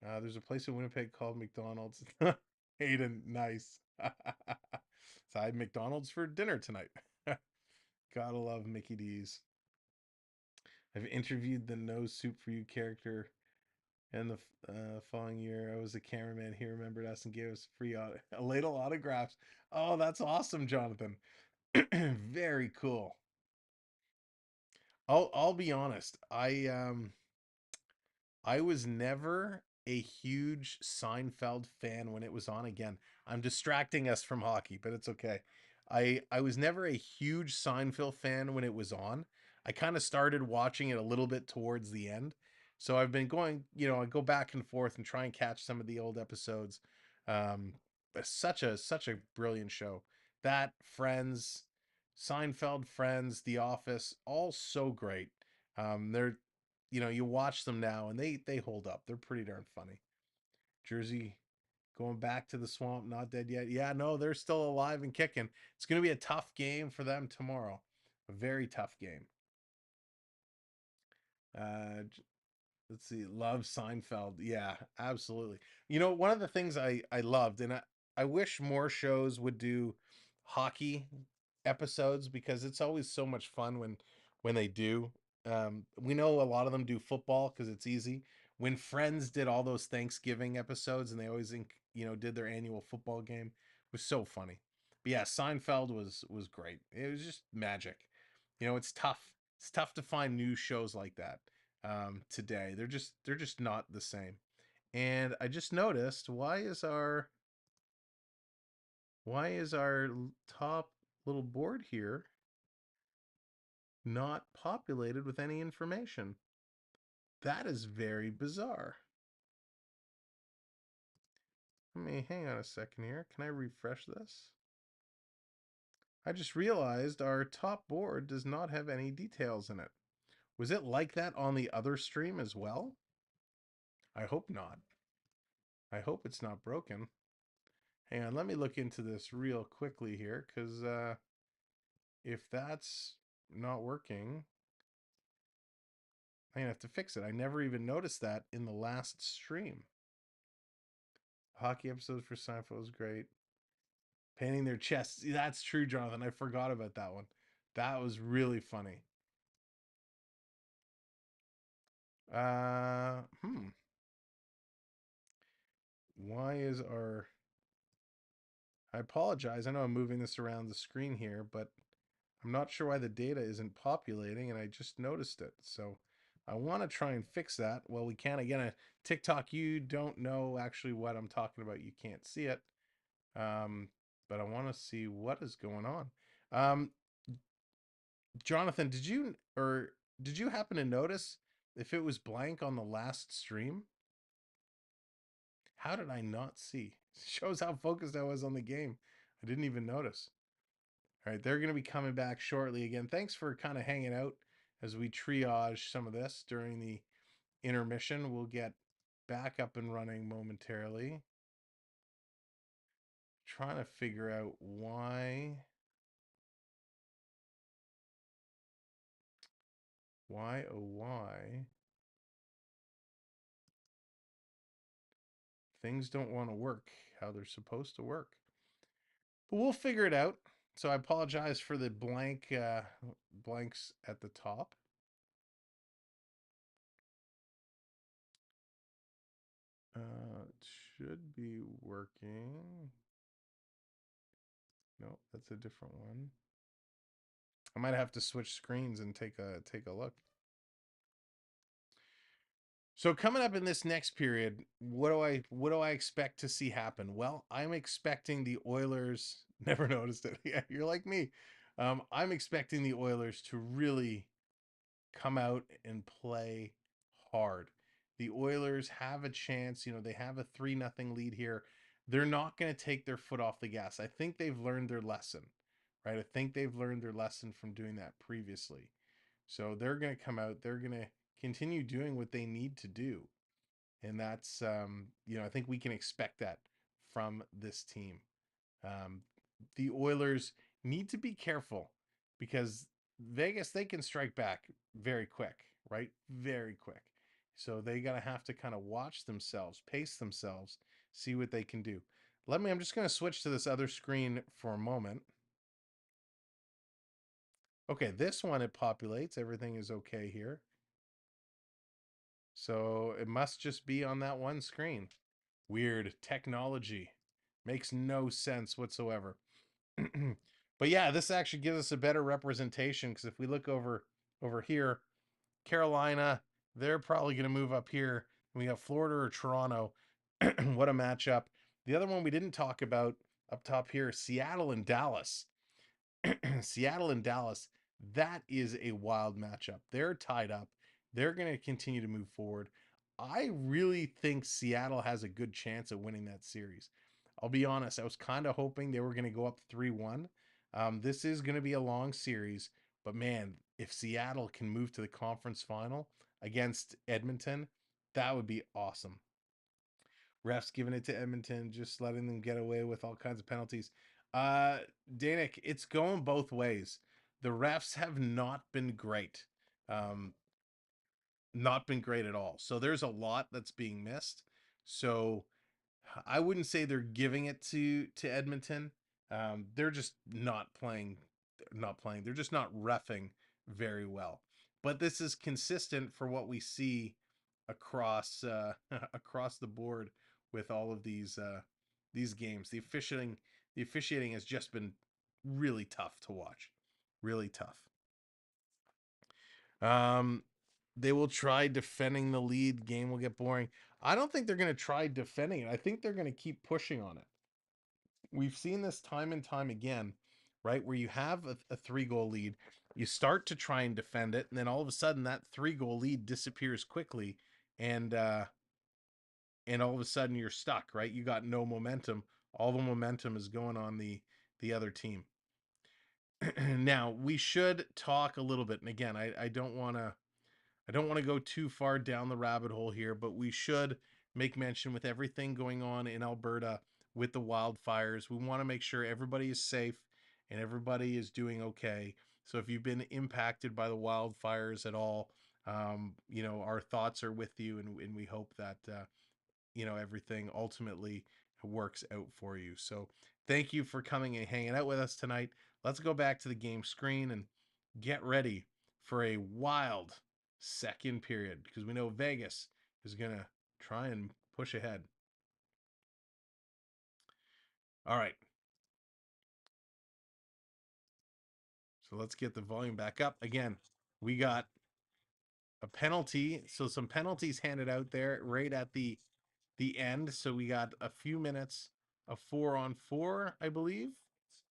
There's a place in Winnipeg called McDonald's. Hayden, nice. So I had McDonald's for dinner tonight. Gotta love Mickey D's. I've interviewed the No Soup for You character, and the following year I was a cameraman. He remembered us and gave us free a ladle autographs. Oh, that's awesome, Jonathan. Very cool. I'll be honest. I was never a huge Seinfeld fan when it was on. Again, I'm distracting us from hockey, but it's okay. I was never a huge Seinfeld fan when it was on. I kind of started watching it a little bit towards the end. So I've been going, I go back and forth and try and catch some of the old episodes. But such a brilliant show. That Friends, Seinfeld, Friends, The Office, all so great. They're you watch them now and they hold up. They're pretty darn funny. Jersey going back to the swamp, not dead yet. Yeah, no, they're still alive and kicking. It's going to be a tough game for them tomorrow. A very tough game. Let's see. Love Seinfeld. Yeah, absolutely. One of the things I loved, and I wish more shows would do hockey episodes, because it's always so much fun when they do. We know a lot of them do football because it's easy. When Friends did all those Thanksgiving episodes, and they always did their annual football game, it was so funny. But yeah, Seinfeld was great. It was just magic. It's tough. It's tough to find new shows like that today. They're just not the same. And I just noticed, why is our top little board here not populated with any information? That is very bizarre. Hang on a second here. Can I refresh this? I just realized our top board does not have any details in it. Was it like that on the other stream as well? I hope not. I hope it's not broken. Hang on, let me look into this real quickly here, because if that's not working, I'm gonna have to fix it. I never even noticed that in the last stream. Hockey episodes for Seinfeld was great. Painting their chests. That's true, Jonathan. I forgot about that one. That was really funny. Why is our... I apologize. I know I'm moving this around the screen here, but I'm not sure why the data isn't populating, and I just noticed it. So I want to try and fix that. Well, we can. Again, TikTok, you don't know actually what I'm talking about. You can't see it. But I want to see what is going on. Jonathan, did you happen to notice if it was blank on the last stream? How did I not see? Shows how focused I was on the game. I didn't even notice. All right, they're going to be coming back shortly again. Thanks for kind of hanging out as we triage some of this during the intermission. We'll get back up and running momentarily. Trying to figure out why oh why things don't want to work how they're supposed to work. But we'll figure it out. So I apologize for the blanks at the top. It should be working. No, that's a different one. I might have to switch screens and take a look. So coming up in this next period, what do I expect to see happen? Well, I'm expecting the Oilers. Never noticed it. Yeah, you're like me. I'm expecting the Oilers to really come out and play hard. The Oilers have a chance. You know, they have a 3-0 lead here. They're not going to take their foot off the gas. I think they've learned their lesson, right? I think they've learned their lesson from doing that previously. So they're going to come out. They're going to continue doing what they need to do. And that's, you know, I think we can expect that from this team. The Oilers need to be careful because Vegas, they can strike back very quick, right? Very quick. So they got to have to kind of watch themselves, pace themselves, see what they can do. I'm just going to switch to this other screen for a moment. Okay, this one, it populates. Everything is okay here. So it must just be on that one screen. Weird technology. Makes no sense whatsoever. But yeah, this actually gives us a better representation because if we look over here, Carolina, they're probably going to move up here. We have Florida or Toronto. What a matchup. The other one we didn't talk about up top here, Seattle and Dallas. Seattle and Dallas, that is a wild matchup. They're tied up. They're going to continue to move forward. I really think Seattle has a good chance of winning that series. I'll be honest, I was kind of hoping they were going to go up 3-1. This is going to be a long series, but man, if Seattle can move to the conference final against Edmonton, that would be awesome. Refs giving it to Edmonton, just letting them get away with all kinds of penalties. Danik, it's going both ways. The refs have not been great. Not been great at all. So there's a lot that's being missed. So I wouldn't say they're giving it to Edmonton. They're just not playing. They're just not reffing very well. But this is consistent for what we see across across the board with all of these games. The officiating has just been really tough to watch. Really tough. They will try defending the lead. Game will get boring. I don't think they're going to try defending it. I think they're going to keep pushing on it. We've seen this time and time again, right? Where you have a 3-goal lead, you start to try and defend it, and then all of a sudden that 3-goal lead disappears quickly, and all of a sudden you're stuck, right? You got no momentum. All the momentum is going on the other team. Now we should talk a little bit, and again, I don't want to go too far down the rabbit hole here, but we should make mention with everything going on in Alberta with the wildfires. We want to make sure everybody is safe and everybody is doing okay. So if you've been impacted by the wildfires at all, our thoughts are with you, and we hope that everything ultimately works out for you. So thank you for coming and hanging out with us tonight. Let's go back to the game screen and get ready for a wild second period, because we know Vegas is going to try and push ahead. All right. So let's get the volume back up. Again, we got a penalty. So some penalties handed out there right at the end. So we got a few minutes of 4-on-4, I believe.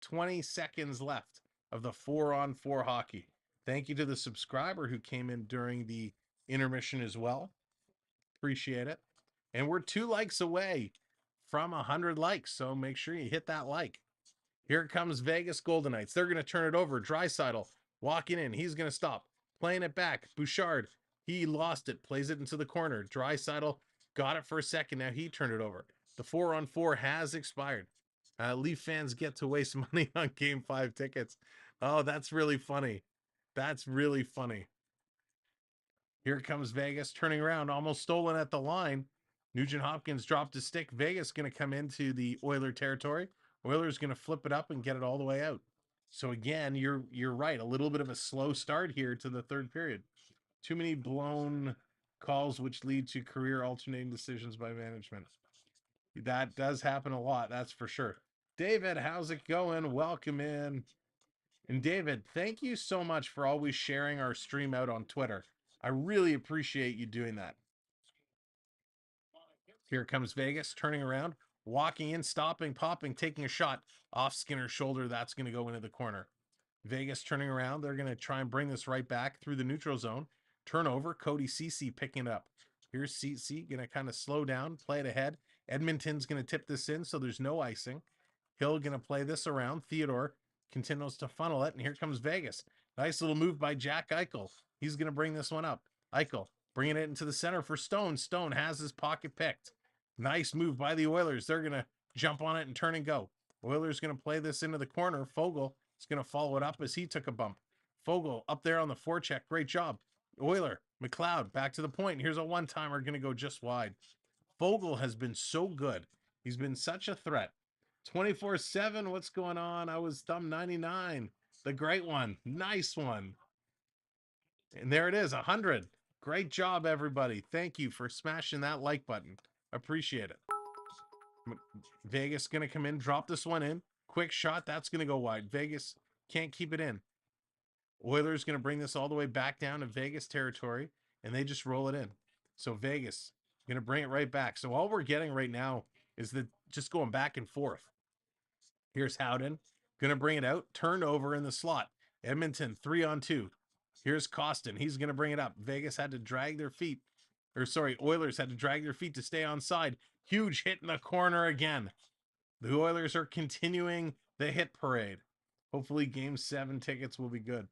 20 seconds left of the 4-on-4 hockey. Thank you to the subscriber who came in during the intermission as well. Appreciate it. And we're 2 likes away from 100 likes. So make sure you hit that like. Here comes Vegas Golden Knights. They're going to turn it over. Draisaitl walking in. He's going to stop. Playing it back. Bouchard, he lost it. Plays it into the corner. Draisaitl got it for a second. Now he turned it over. The 4-on-4 has expired. Leaf fans get to waste money on Game 5 tickets. Oh, that's really funny. That's really funny. Here comes Vegas turning around. Almost stolen at the line. Nugent Hopkins dropped his stick. Vegas going to come into the Oiler territory. Oilers going to flip it up and get it all the way out. So again, you're right. A little bit of a slow start here to the third period. Too many blown calls, which lead to career alternating decisions by management. That does happen a lot, that's for sure. David, how's it going? Welcome in. And David, thank you so much for always sharing our stream out on Twitter. I really appreciate you doing that. Here comes Vegas, turning around, walking in, stopping, popping, taking a shot off Skinner's shoulder. That's going to go into the corner. Vegas turning around. They're going to try and bring this right back through the neutral zone. Turnover. Cody Ceci picking it up. Here's Ceci going to kind of slow down, play it ahead. Edmonton's going to tip this in, so there's no icing. Hill going to play this around. Theodore continues to funnel it, and here comes Vegas. Nice little move by Jack Eichel. He's going to bring this one up. Eichel bringing it into the center for Stone. Stone has his pocket picked. Nice move by the Oilers. They're going to jump on it and turn and go. Oilers going to play this into the corner. Fogle is going to follow it up as he took a bump. Fogle up there on the forecheck. Great job. Oiler, McLeod back to the point. Here's a one-timer going to go just wide. Fogle has been so good. He's been such a threat. 24/7, what's going on? I was thumb 99. The great one. Nice one. And there it is, 100. Great job, everybody. Thank you for smashing that like button. Appreciate it. Vegas going to come in, drop this one in. Quick shot, that's going to go wide. Vegas can't keep it in. Oilers going to bring this all the way back down to Vegas territory, and they just roll it in. So Vegas going to bring it right back. So all we're getting right now is just going back and forth. Here's Howden. Going to bring it out. Turned over in the slot. Edmonton 3-on-2. Here's Costin. He's going to bring it up. Vegas had to drag their feet. Oilers had to drag their feet to stay on side. Huge hit in the corner again. The Oilers are continuing the hit parade. Hopefully Game 7 tickets will be good.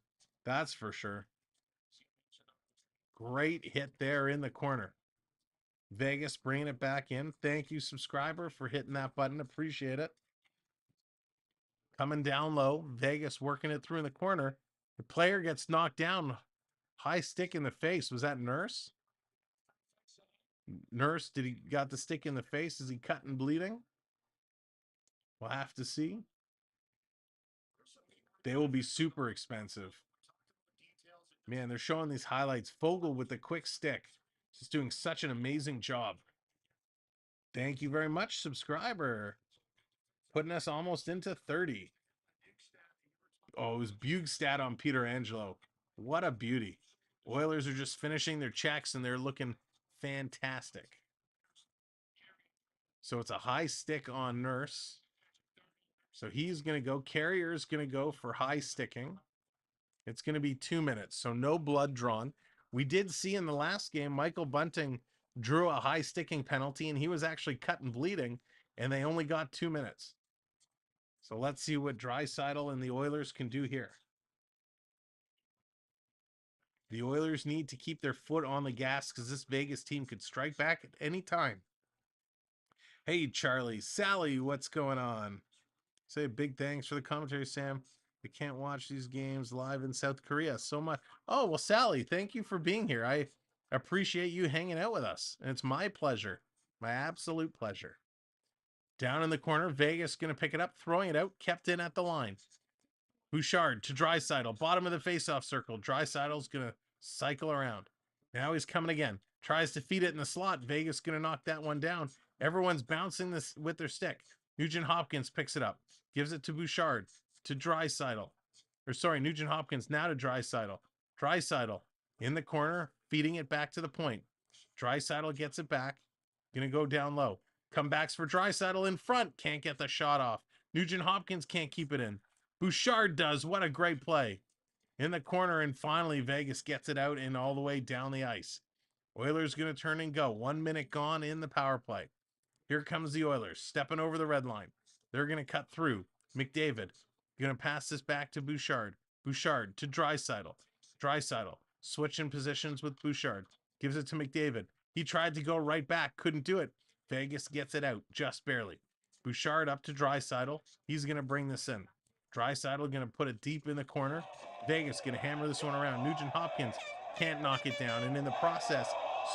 That's for sure. Great hit there in the corner. Vegas bringing it back in. Thank you, subscriber, for hitting that button. Appreciate it. Coming down low. Vegas working it through in the corner. The player gets knocked down. High stick in the face. Was that Nurse? Nurse, did he got the stick in the face? Is he cut and bleeding? We'll have to see. They will be super expensive. Man, they're showing these highlights. Fogle with the quick stick. Just doing such an amazing job. Thank you very much, subscriber. Putting us almost into 30. Oh, it was Bugstad on Peter Angelo. What a beauty. Oilers are just finishing their checks, and they're looking fantastic. So it's a high stick on Nurse. So he's going to go. Carrier's going to go for high sticking. It's going to be 2 minutes, so no blood drawn. We did see in the last game, Michael Bunting drew a high sticking penalty, and he was actually cut and bleeding, and they only got 2 minutes. So let's see what Draisaitl and the Oilers can do here. The Oilers need to keep their foot on the gas because this Vegas team could strike back at any time. Hey, Charlie. Sally, what's going on? Say big thanks for the commentary, Sam. I can't watch these games live in South Korea so much. Oh, well, Sally, thank you for being here. I appreciate you hanging out with us. And it's my pleasure. My absolute pleasure. Down in the corner, Vegas going to pick it up, throwing it out, kept in at the line. Bouchard to Draisaitl, bottom of the faceoff circle. Draisaitl's going to cycle around. Now he's coming again. Tries to feed it in the slot. Vegas going to knock that one down. Everyone's bouncing this with their stick. Nugent Hopkins picks it up. Gives it to Bouchard. To Draisaitl. Or sorry, Nugent Hopkins now to Draisaitl. Draisaitl in the corner, feeding it back to the point. Draisaitl gets it back. Going to go down low. Comebacks for Draisaitl in front. Can't get the shot off. Nugent Hopkins can't keep it in. Bouchard does. What a great play. In the corner, and finally Vegas gets it out and all the way down the ice. Oilers going to turn and go. 1 minute gone in the power play. Here comes the Oilers, stepping over the red line. They're going to cut through. McDavid going to pass this back to Bouchard. Bouchard to Draisaitl. Draisaitl switching positions with Bouchard. Gives it to McDavid. He tried to go right back. Couldn't do it. Vegas gets it out just barely. Bouchard up to Draisaitl. He's going to bring this in. Draisaitl going to put it deep in the corner. Vegas going to hammer this one around. Nugent Hopkins can't knock it down. And in the process,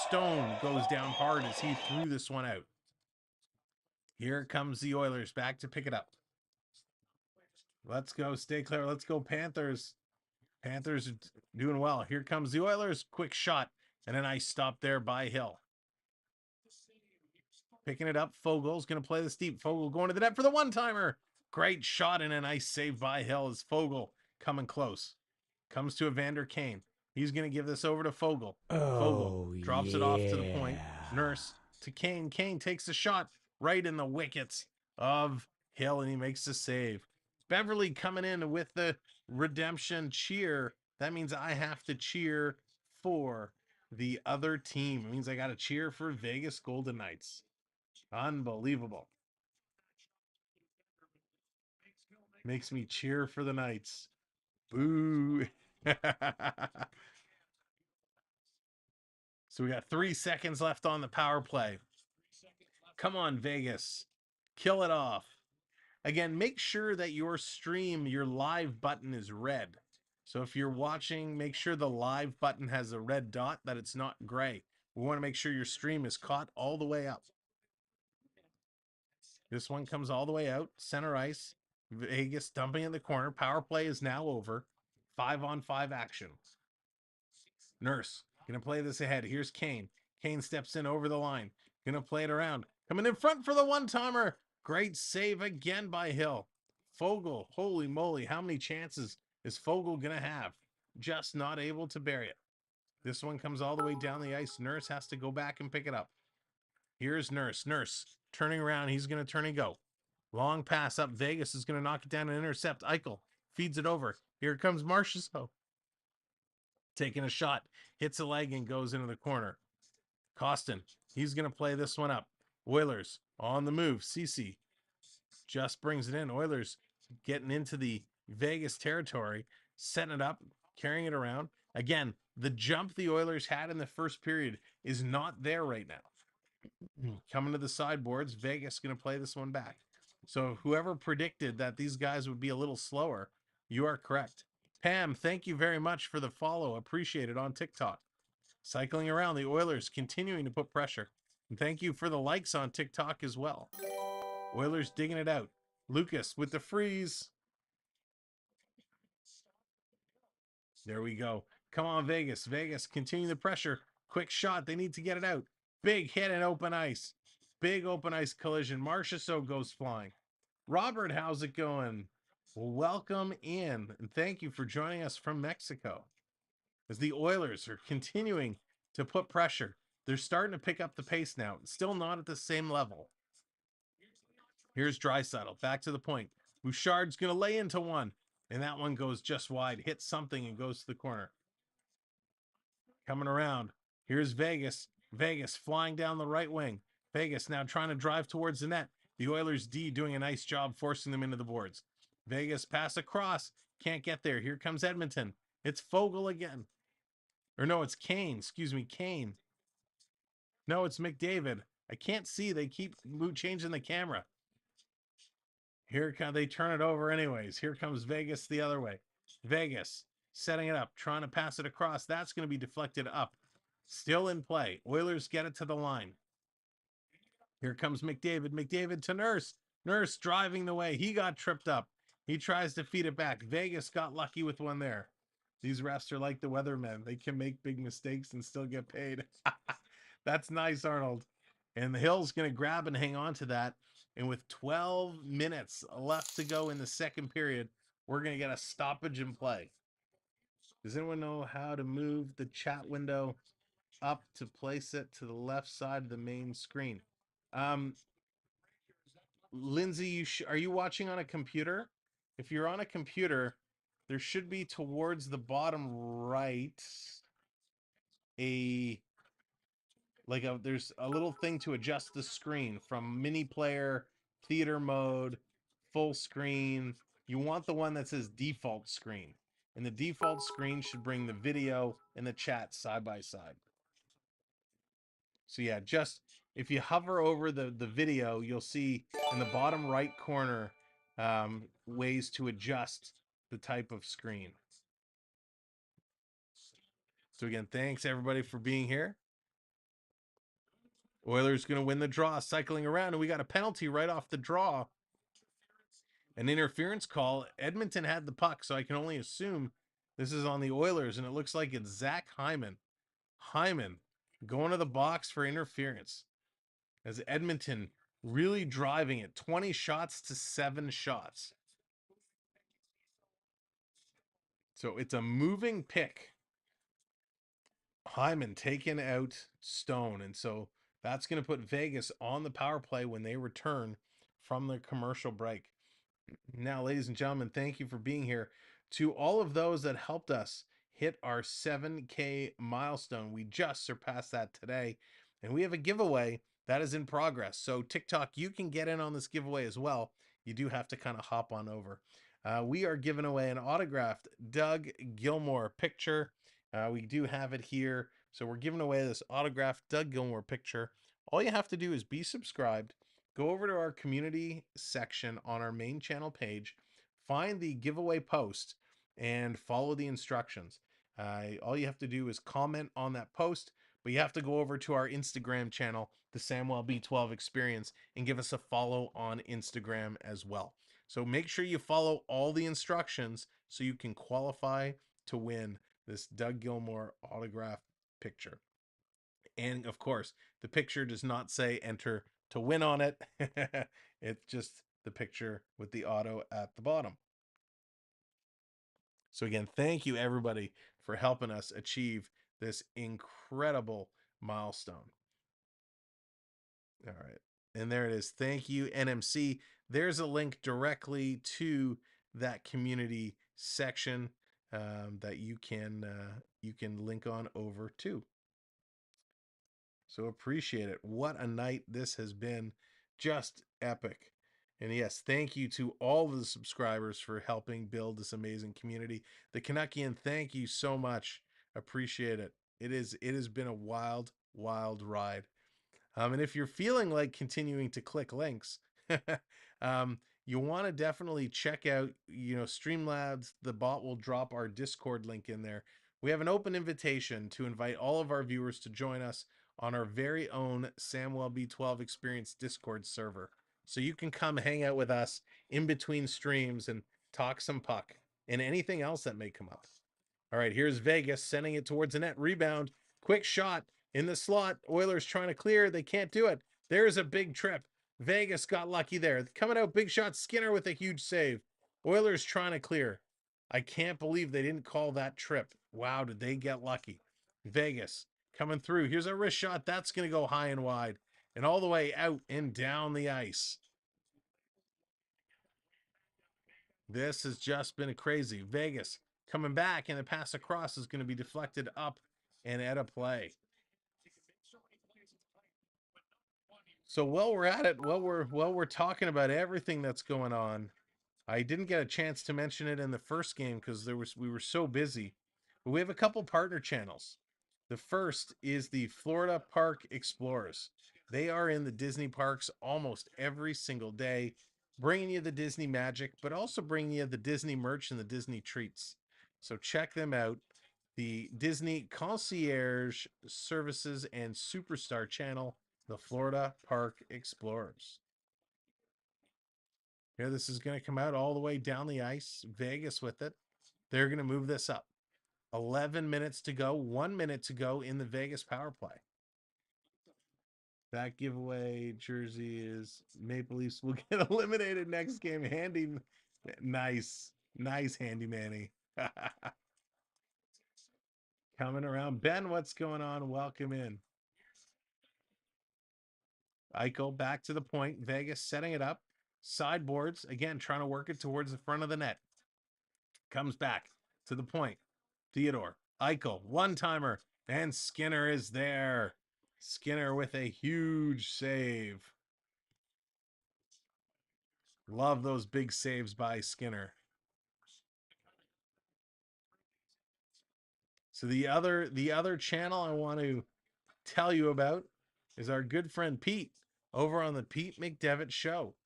Stone goes down hard as he threw this one out. Here comes the Oilers back to pick it up. Let's go. Stay clear. Let's go, Panthers. Panthers are doing well. Here comes the Oilers. Quick shot. And a nice stop there by Hill. Picking it up. Fogel's going to play this deep. Fogel going to the net for the one-timer. Great shot and a nice save by Hill as Fogel coming close. Comes to Evander Kane. He's going to give this over to Fogel. Fogel drops it off to the point. Nurse to Kane. Kane takes the shot right in the wickets of Hill, and he makes the save. Beverly coming in with the redemption cheer. That means I have to cheer for the other team. It means I got to cheer for Vegas Golden Knights. Unbelievable. Makes me cheer for the Knights. Boo. So we got 3 seconds left on the power play. Come on, Vegas. Kill it off. Again, make sure that your stream, your live button is red. So if you're watching, make sure the live button has a red dot, that it's not gray. We want to make sure your stream is caught all the way up. This one comes all the way out. Center ice. Vegas dumping in the corner. Power play is now over. 5-on-5 action. Nurse gonna play this ahead. Here's Kane. Kane steps in over the line. Gonna play it around. Coming in front for the one-timer. Great save again by Hill. Fogel, holy moly, how many chances is Fogel gonna have? Just not able to bury it. This one comes all the way down the ice. Nurse has to go back and pick it up. Here's Nurse. Nurse turning around. He's gonna turn and go. Long pass up. Vegas is going to knock it down and intercept. Eichel feeds it over. Here comes Marchessault. Taking a shot. Hits a leg and goes into the corner. Costin. He's going to play this one up. Oilers on the move. Cece just brings it in. Oilers getting into the Vegas territory. Setting it up. Carrying it around. Again, the jump the Oilers had in the first period is not there right now. Coming to the sideboards. Vegas going to play this one back. So whoever predicted that these guys would be a little slower, you are correct. Pam, thank you very much for the follow. Appreciate it on TikTok. Cycling around, the Oilers continuing to put pressure. And thank you for the likes on TikTok as well. Oilers digging it out. Lucas with the freeze. There we go. Come on, Vegas. Vegas, continue the pressure. Quick shot. They need to get it out. Big hit in open ice. Big open ice collision. Marchessault goes flying. Robert, how's it going? Well, welcome in, and thank you for joining us from Mexico. As the Oilers are continuing to put pressure, they're starting to pick up the pace now. Still not at the same level. Here's Draisaitl, back to the point. Bouchard's going to lay into one, and that one goes just wide. Hits something and goes to the corner. Coming around. Here's Vegas. Vegas flying down the right wing. Vegas now trying to drive towards the net. The Oilers D doing a nice job forcing them into the boards. Vegas pass across. Can't get there. Here comes Edmonton. It's Fogel again. Or no, it's Kane. Excuse me, Kane. No, it's McDavid. I can't see. They keep changing the camera. Here they turn it over anyways. Here comes Vegas the other way. Vegas setting it up, trying to pass it across. That's going to be deflected up. Still in play. Oilers get it to the line. Here comes McDavid. McDavid to Nurse. Nurse driving the way. He got tripped up. He tries to feed it back. Vegas got lucky with one there. These refs are like the weathermen. They can make big mistakes and still get paid. That's nice, Arnold. And the Hill's going to grab and hang on to that. And with 12 minutes left to go in the second period, we're going to get a stoppage in play. Does anyone know how to move the chat window up to place it to the left side of the main screen? Lindsay, are you watching on a computer? If you're on a computer, there should be towards the bottom right there's a little thing to adjust the screen from mini player, theater mode, full screen. You want the one that says default screen. And the default screen should bring the video and the chat side by side. So yeah, just if you hover over the video, you'll see in the bottom right corner ways to adjust the type of screen. So again, thanks everybody for being here. Oilers going to win the draw, cycling around, and we got a penalty right off the draw. An interference call. Edmonton had the puck, so I can only assume this is on the Oilers, and it looks like it's Zach Hyman. Hyman going to the box for interference. As Edmonton really driving it. 20 shots to 7 shots. So it's a moving pick. Hyman taking out Stone, and so that's going to put Vegas on the power play when they return from their commercial break. Now, ladies and gentlemen, thank you for being here. To all of those that helped us hit our 7K milestone, we just surpassed that today, and we have a giveaway that is in progress. So TikTok, you can get in on this giveaway as well. You do have to kind of hop on over. We are giving away an autographed Doug Gilmour picture. We do have it here. So we're giving away this autographed Doug Gilmour picture. All you have to do is be subscribed. Go over to our community section on our main channel page. Find the giveaway post and follow the instructions. All you have to do is comment on that post. But you have to go over to our Instagram channel, the Samwelb12 Experience, and give us a follow on Instagram as well. So make sure you follow all the instructions so you can qualify to win this Doug Gilmour autograph picture. And of course, the picture does not say enter to win on it. It's just the picture with the auto at the bottom. So again, thank you everybody for helping us achieve this incredible milestone. All right. And there it is. Thank you, NMC. There's a link directly to that community section that you can link on over to. So appreciate it. What a night this has been. Just epic. And yes, thank you to all of the subscribers for helping build this amazing community. The Canuckian, thank you so much. Appreciate it. It has been a wild, wild ride. And if you're feeling like continuing to click links, you want to definitely check out, Streamlabs. The bot will drop our Discord link in there. We have an open invitation to invite all of our viewers to join us on our very own Samwelb12 Experience Discord server. So you can come hang out with us in between streams and talk some puck and anything else that may come up. All right, here's Vegas sending it towards the net. Rebound. Quick shot in the slot. Oilers trying to clear. They can't do it. There's a big trip. Vegas got lucky there. Coming out, big shot. Skinner with a huge save. Oilers trying to clear. I can't believe they didn't call that trip. Wow, did they get lucky. Vegas coming through. Here's a wrist shot. That's going to go high and wide. And all the way out and down the ice. This has just been crazy. Vegas coming back, and the pass across is going to be deflected up and out of play. So while we're at it, while we're talking about everything that's going on, I didn't get a chance to mention it in the first game because we were so busy. But we have a couple partner channels. The first is the Florida Park Explorers. They are in the Disney parks almost every single day, bringing you the Disney magic, but also bringing you the Disney merch and the Disney treats. So check them out. The Disney Concierge Services and Superstar Channel, the Florida Park Explorers. Here, this is going to come out all the way down the ice. Vegas with it. They're going to move this up. 11 minutes to go. 1 minute to go in the Vegas power play. That giveaway jersey is Maple Leafs will get eliminated next game. Handy. Nice. Nice, Handy Manny. Coming around. Ben, what's going on? Welcome in. Eichel back to the point. Vegas setting it up. Sideboards. Again, trying to work it towards the front of the net. Comes back to the point. Theodore. Eichel. One-timer. And Skinner is there. Skinner with a huge save. Love those big saves by Skinner. So the other channel I want to tell you about is our good friend Pete over on the Pete McDavid Show.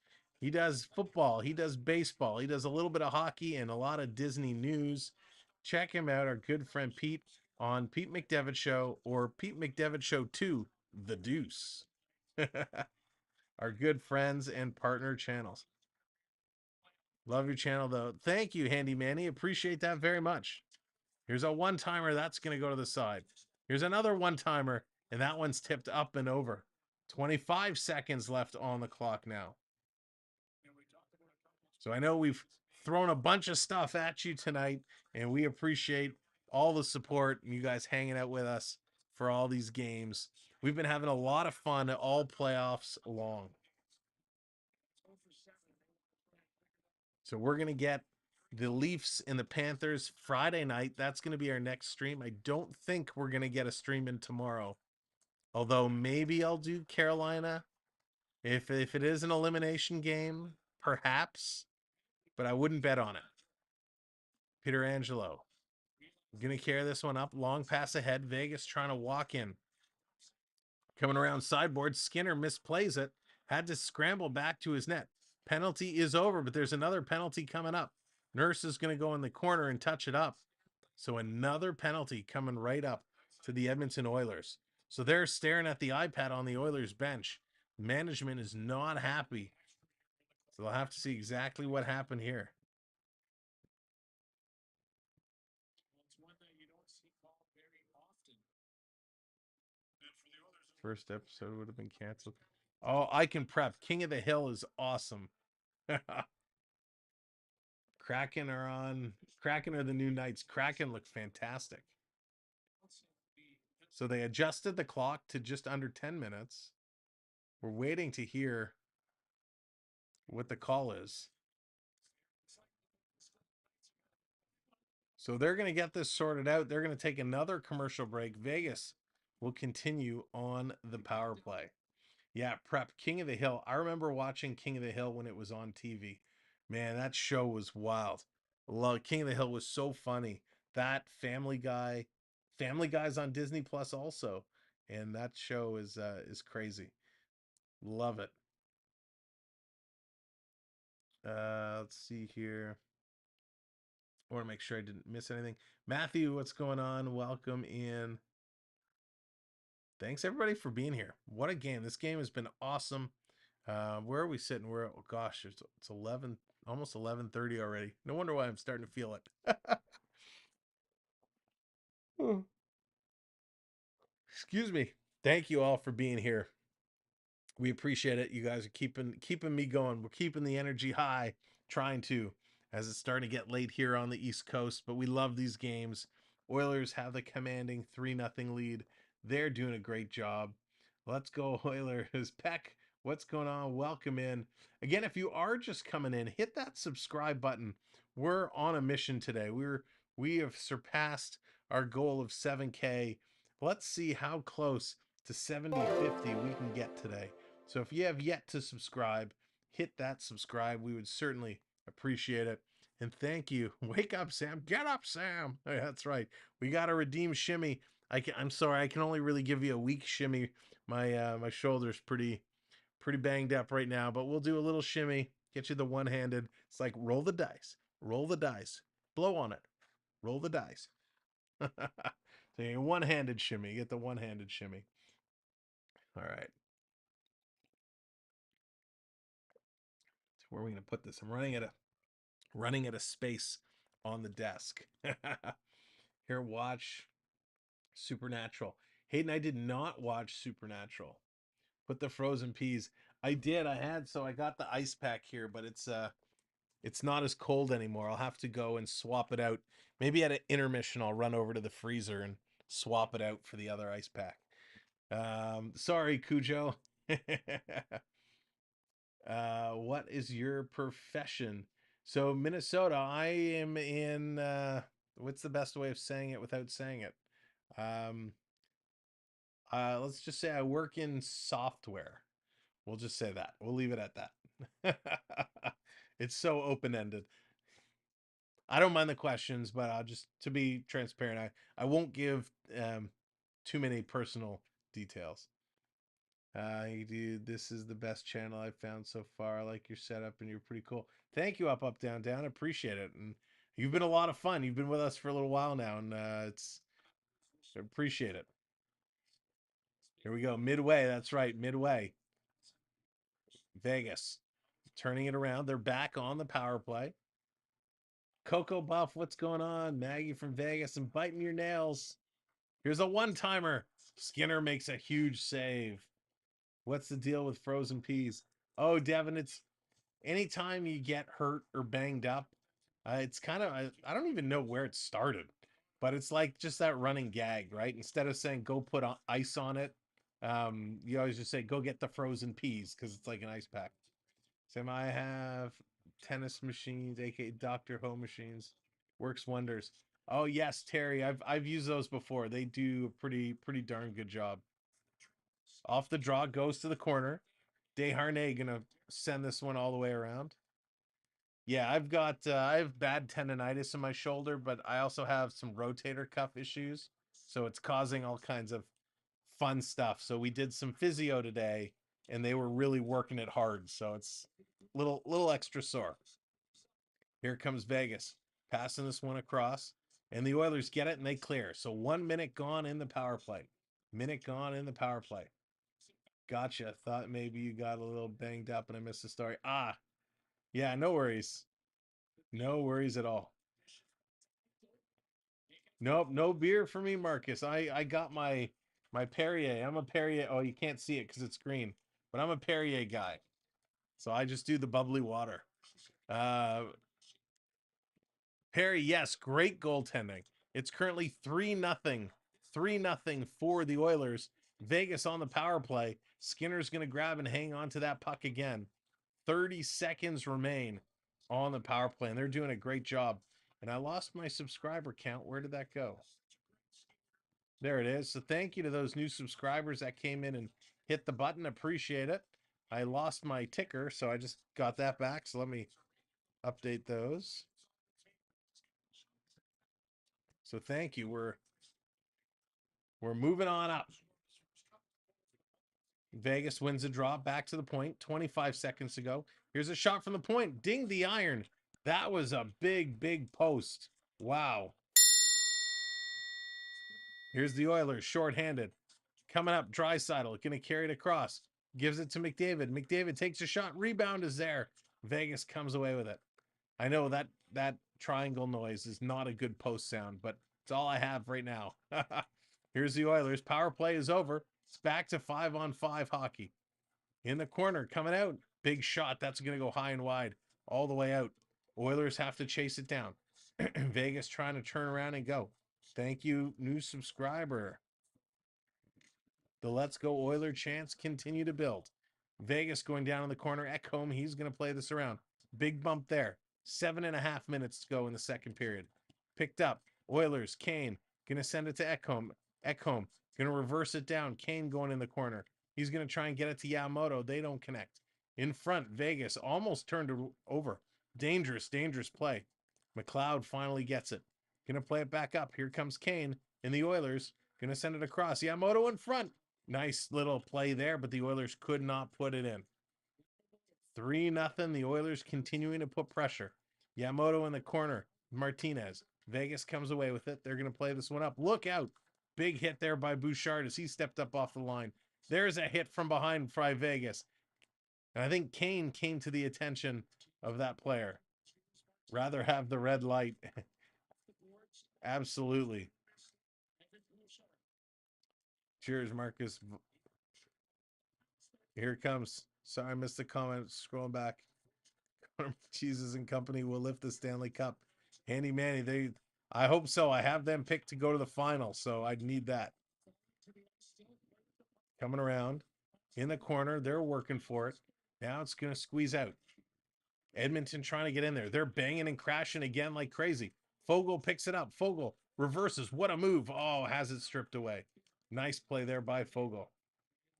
He does football, he does baseball, he does a little bit of hockey and a lot of Disney news. Check him out, our good friend Pete, on Pete McDavid Show or Pete McDavid Show 2, The Deuce. Our good friends and partner channels. Love your channel, though. Thank you, Handy Manny. Appreciate that very much. Here's a one-timer. That's going to go to the side. Here's another one-timer, and that one's tipped up and over. 25 seconds left on the clock now. So I know we've thrown a bunch of stuff at you tonight, and we appreciate all the support and you guys hanging out with us for all these games. We've been having a lot of fun all playoffs long. So we're going to get the Leafs and the Panthers Friday night. That's going to be our next stream. I don't think we're going to get a stream in tomorrow. Although maybe I'll do Carolina. If it is an elimination game, perhaps. But I wouldn't bet on it. Peter Angelo. Going to carry this one up. Long pass ahead. Vegas trying to walk in. Coming around sideboard. Skinner misplays it. Had to scramble back to his net. Penalty is over, but there's another penalty coming up. Nurse is going to go in the corner and touch it up. So another penalty coming right up to the Edmonton Oilers. So they're staring at the iPad on the Oilers bench. Management is not happy. So they'll have to see exactly what happened here. First episode would have been canceled. Oh, I can prep. King of the Hill is awesome. Kraken are the new Knights. Kraken look fantastic. So they adjusted the clock to just under 10 minutes. We're waiting to hear what the call is. So they're going to get this sorted out. They're going to take another commercial break. Vegas will continue on the power play. Yeah, prep. King of the Hill. I remember watching King of the Hill when it was on TV. Man, that show was wild. Love King of the Hill was so funny. That Family Guy's on Disney Plus also, and that show is crazy. Love it. Let's see here. I want to make sure I didn't miss anything. Matthew, what's going on? Welcome in. Thanks everybody for being here. What a game. This game has been awesome. Where are we sitting? Oh gosh, it's 11, almost 11:30 already. No wonder why I'm starting to feel it. Excuse me. Thank you all for being here. We appreciate it. You guys are keeping me going. We're keeping the energy high, trying to, as it's starting to get late here on the East Coast, but we love these games. Oilers have the commanding 3-0 lead. They're doing a great job. Let's go Oilers. Peck, what's going on? Welcome in. Again, if you are just coming in, hit that subscribe button. We're on a mission today. We have surpassed our goal of 7K. Let's see how close to 70-50 we can get today. So if you have yet to subscribe, hit that subscribe. We would certainly appreciate it. And thank you. Wake up, Sam. Get up, Sam. Oh, that's right. We got to redeem shimmy. I'm sorry. I can only really give you a weak shimmy. My shoulder's pretty banged up right now, but we'll do a little shimmy. Get you the one-handed. It's like roll the dice. Roll the dice. Blow on it. Roll the dice. So you one-handed shimmy. You get the one-handed shimmy. All right. So where are we going to put this? I'm running at a space on the desk. Here, watch Supernatural. Hayden, I did not watch Supernatural. Put the frozen peas. I did. I got the ice pack here, but it's not as cold anymore. I'll have to go and swap it out. Maybe at an intermission, I'll run over to the freezer and swap it out for the other ice pack. Sorry, Cujo. What is your profession? So Minnesota, I am in, what's the best way of saying it without saying it? Let's just say I work in software. We'll just say that. We'll leave it at that. It's so open-ended. I don't mind the questions, but I'll just, to be transparent, I won't give too many personal details. Dude, this is the best channel I've found so far. I like your setup and you're pretty cool. Thank you, Up, Up, Down, Down. I appreciate it. And you've been a lot of fun. You've been with us for a little while now, and I appreciate it. Here we go. Midway. That's right. Midway. Vegas. Turning it around. They're back on the power play. Coco Buff, what's going on? Maggie from Vegas and biting your nails. Here's a one-timer. Skinner makes a huge save. What's the deal with frozen peas? Oh, Devin, it's anytime you get hurt or banged up, it's kind of, I don't even know where it started, but it's like just that running gag, right? Instead of saying go put ice on it, you always just say go get the frozen peas because it's like an ice pack. Sam, I have tennis machines, aka Dr. Ho machines. Works wonders. Oh yes, Terry, I've used those before. They do a pretty darn good job. Off the draw, goes to the corner. Desharnais gonna send this one all the way around. Yeah, I have bad tendonitis in my shoulder, but I also have some rotator cuff issues, so it's causing all kinds of fun stuff. So we did some physio today, and they were really working it hard, so it's little extra sore. Here comes Vegas, passing this one across, and the Oilers get it and they clear. So 1 minute gone in the power play. Minute gone in the power play. Gotcha. Thought maybe you got a little banged up and I missed the story. Ah, yeah, no worries. No worries at all. Nope, no beer for me, Marcus. I got my Perrier. I'm a Perrier. Oh, you can't see it because it's green, but I'm a Perrier guy. So I just do the bubbly water. Perry, yes, great goaltending. It's currently 3-0. 3-0 for the Oilers. Vegas on the power play. Skinner's going to grab and hang on to that puck again. 30 seconds remain on the power play, and they're doing a great job. And I lost my subscriber count. Where did that go? There it is. So thank you to those new subscribers that came in and hit the button. Appreciate it. I lost my ticker, so I just got that back. So let me update those. So thank you. We're moving on up. Vegas wins a draw. Back to the point. 25 seconds to go. Here's a shot from the point. Ding the iron. That was a big post. Wow. Here's the Oilers, shorthanded. Coming up, Draisaitl, going to carry it across. Gives it to McDavid. McDavid takes a shot. Rebound is there. Vegas comes away with it. I know that triangle noise is not a good post sound, but it's all I have right now. Here's the Oilers. Power play is over. It's back to 5-on-5 hockey. In the corner, coming out. Big shot. That's going to go high and wide. All the way out. Oilers have to chase it down. Vegas trying to turn around and go. Thank you, new subscriber. The Let's Go Oiler chants continue to build. Vegas going down in the corner. Ekholm, he's going to play this around. Big bump there. 7.5 minutes to go in the second period. Picked up. Oilers, Kane, going to send it to Ekholm. Ekholm, going to reverse it down. Kane going in the corner. He's going to try and get it to Yamamoto. They don't connect. In front, Vegas almost turned it over. Dangerous play. McLeod finally gets it. Gonna play it back up. Here comes Kane and the Oilers. Gonna send it across. Yamamoto in front. Nice little play there, but the Oilers could not put it in. 3-0. The Oilers continuing to put pressure. Yamamoto in the corner. Martinez. Vegas comes away with it. They're going to play this one up. Look out. Big hit there by Bouchard as he stepped up off the line. There's a hit from behind by Vegas. And I think Kane came to the attention of that player. Rather have the red light. Absolutely. Cheers, Marcus. Here it comes. Sorry, I missed the comment. Scrolling back. Jesus and company will lift the Stanley Cup. Handy Manny, I hope so. I have them picked to go to the final, so I'd need that. Coming around in the corner. They're working for it. Now it's going to squeeze out. Edmonton trying to get in there. They're banging and crashing again like crazy. Fogle picks it up. Fogle reverses. What a move. Oh, has it stripped away. Nice play there by Fogle.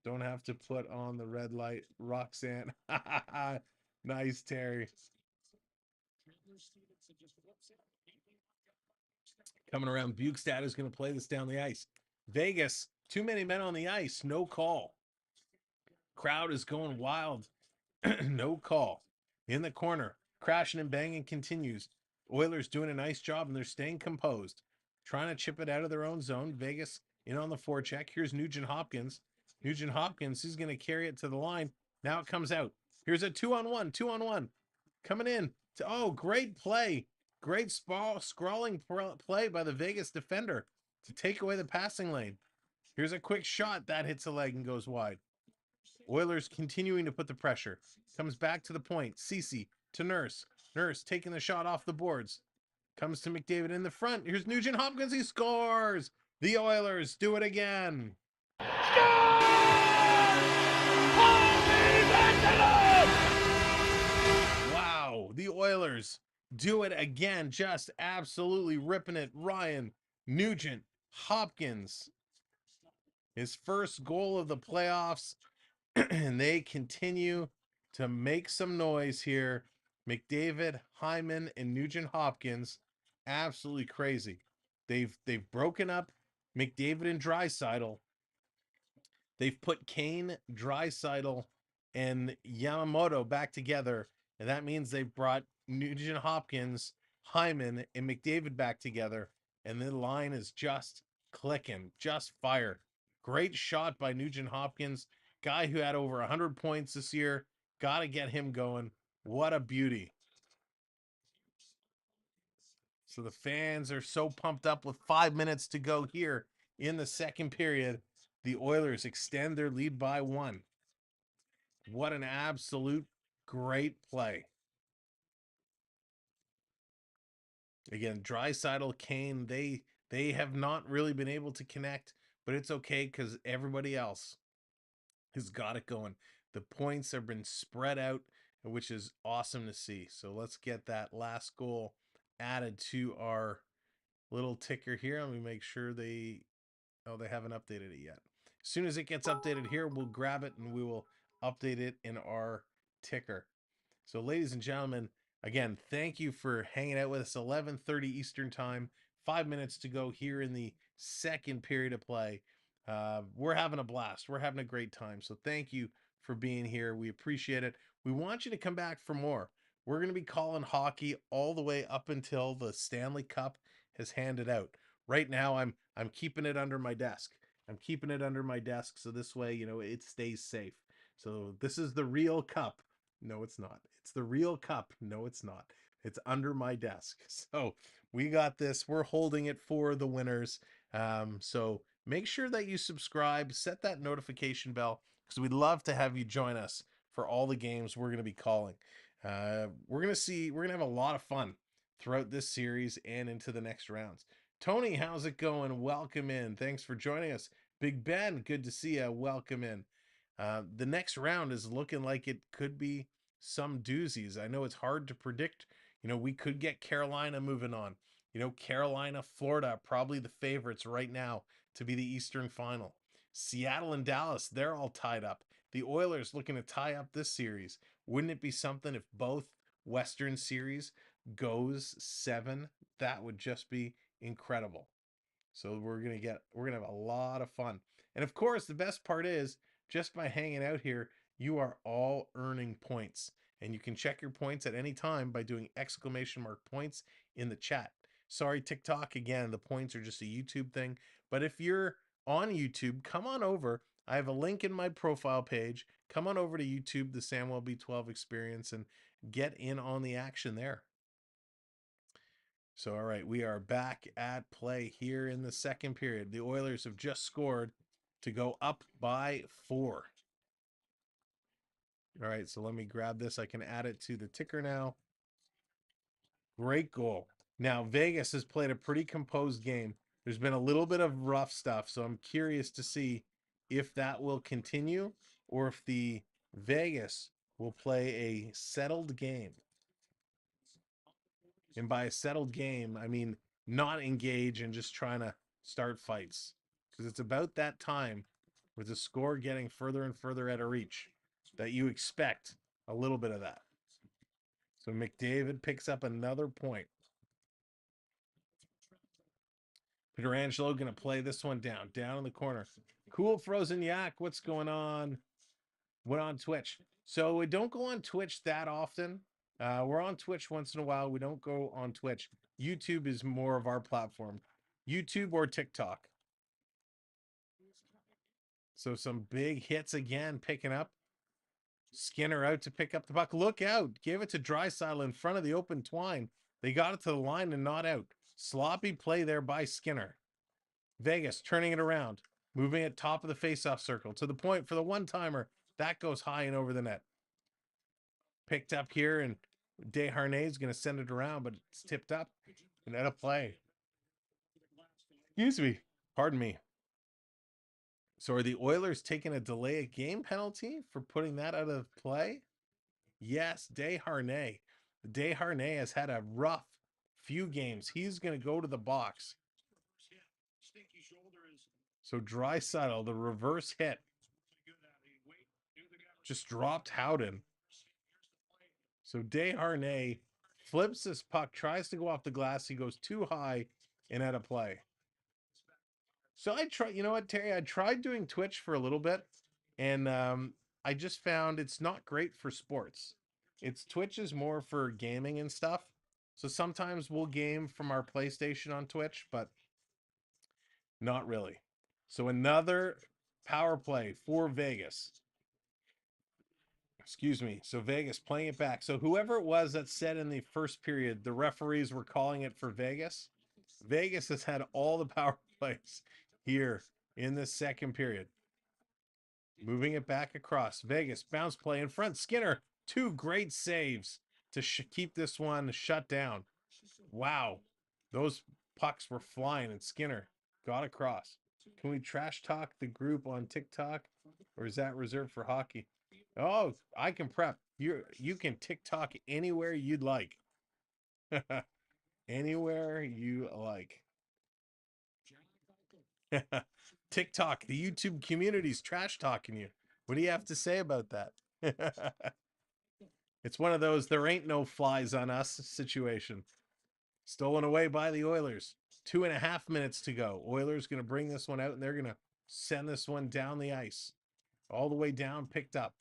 Don't have to put on the red light. Roxanne. Nice, Terry. Coming around. Bukestad is going to play this down the ice. Vegas, too many men on the ice. No call. Crowd is going wild. No call. In the corner. Crashing and banging continues. Oilers doing a nice job, and they're staying composed. Trying to chip it out of their own zone. Vegas in on the forecheck. Here's Nugent Hopkins. Nugent Hopkins is going to carry it to the line. Now it comes out. Here's a 2-on-1. 2-on-1. Coming in. Oh, great play. Great scrawling play by the Vegas defender to take away the passing lane. Here's a quick shot. That hits a leg and goes wide. Oilers continuing to put the pressure. Comes back to the point. Ceci to Nurse. Nurse taking the shot off the boards. Comes to McDavid in the front. Here's Nugent Hopkins. He scores. The Oilers do it again. Wow. The Oilers do it again. Just absolutely ripping it. Ryan Nugent Hopkins. His first goal of the playoffs. And they continue to make some noise here. McDavid, Hyman, and Nugent Hopkins, absolutely crazy. They've broken up McDavid and Draisaitl. They've put Kane, Draisaitl, and Yamamoto back together, and that means they've brought Nugent Hopkins, Hyman, and McDavid back together, and the line is just clicking, just fire. Great shot by Nugent Hopkins. Guy who had over 100 points this year. Got to get him going. What a beauty. So the fans are so pumped up with 5 minutes to go here in the second period. The Oilers extend their lead by 1. What an absolute great play. Again, Draisaitl, Kane, they have not really been able to connect, but it's okay because everybody else has got it going. The points have been spread out, which is awesome to see. So let's get that last goal added to our little ticker here. Let me make sure they haven't updated it yet. As soon as it gets updated here, we'll grab it and we will update it in our ticker. So ladies and gentlemen, again, thank you for hanging out with us. 11:30 Eastern time, 5 minutes to go here in the second period of play. We're having a blast. We're having a great time. So thank you for being here. We appreciate it. We want you to come back for more. We're going to be calling hockey all the way up until the Stanley Cup has handed out. Right now, I'm keeping it under my desk. I'm keeping it under my desk so this way, it stays safe. So this is the real cup. No, it's not. It's the real cup. No, it's not. It's under my desk. So we got this. We're holding it for the winners. So make sure that you subscribe, set that notification bell, because we'd love to have you join us for all the games we're going to be calling. We're going to have a lot of fun throughout this series and into the next rounds. Tony, how's it going? Welcome in. Thanks for joining us. Big Ben, good to see you. Welcome in. The next round is looking like it could be some doozies. I know it's hard to predict. We could get Carolina moving on. Carolina, Florida, probably the favorites right now to be the Eastern Final. Seattle and Dallas, they're all tied up. The Oilers looking to tie up this series. Wouldn't it be something if both Western series goes 7, that would just be incredible. So we're gonna have a lot of fun. And of course, the best part is just by hanging out here, you are all earning points. And you can check your points at any time by doing !points in the chat. Sorry, TikTok, again, the points are just a YouTube thing. But if you're on YouTube, come on over. I have a link in my profile page. Come on over to YouTube, the Samwelb12 Experience, and get in on the action there. So, all right, we are back at play here in the second period. The Oilers have just scored to go up by 4. All right, so let me grab this. I can add it to the ticker now. Great goal. Now, Vegas has played a pretty composed game. There's been a little bit of rough stuff, so I'm curious to see if that will continue or if the Vegas will play a settled game. And by a settled game, I mean not engage and just trying to start fights. Because it's about that time with the score getting further and further out of reach that you expect a little bit of that. So McDavid picks up another point. Pietrangelo going to play this one down in the corner. Cool Frozen Yak, what's going on? What on Twitch? So we don't go on Twitch that often. We're on Twitch once in a while. We don't go on Twitch. YouTube is more of our platform. YouTube or TikTok. So some big hits again, picking up. Skinner out to pick up the puck. Look out. Give it to Draisaitl in front of the open twine. They got it to the line and not out. Sloppy play there by Skinner. Vegas turning it around. Moving at top of the faceoff circle. To the point for the one-timer. That goes high and over the net. Picked up here, and Desharnais is going to send it around, but it's tipped up and out of play. Excuse me. Pardon me. So are the Oilers taking a delay of game penalty for putting that out of play? Yes, Desharnais. Desharnais has had a rough few games. He's going to go to the box. So Draisaitl, the reverse hit. Just dropped Howden. So Desharnais flips this puck, tries to go off the glass. He goes too high and out of play. So I tried, you know what, Terry? I tried doing Twitch for a little bit, and I just found it's not great for sports. Twitch is more for gaming and stuff. So sometimes we'll game from our PlayStation on Twitch, but not really. So another power play for Vegas. Excuse me. So Vegas playing it back. So whoever it was that said in the first period, the referees were calling it for Vegas. Vegas has had all the power plays here in the second period. Moving it back across. Vegas bounce play in front. Skinner, 2 great saves to keep this one shut down. Wow. Those pucks were flying and Skinner got across. Can we trash talk the group on TikTok, or is that reserved for hockey? Oh, I can prep. You can TikTok anywhere you'd like. Anywhere you like. TikTok, the YouTube community's trash talking you. What do you have to say about that? It's one of those there ain't no flies on us situation. Stolen away by the Oilers. 2.5 minutes to go. Oilers going to bring this one out, and they're going to send this one down the ice. All the way down, picked up.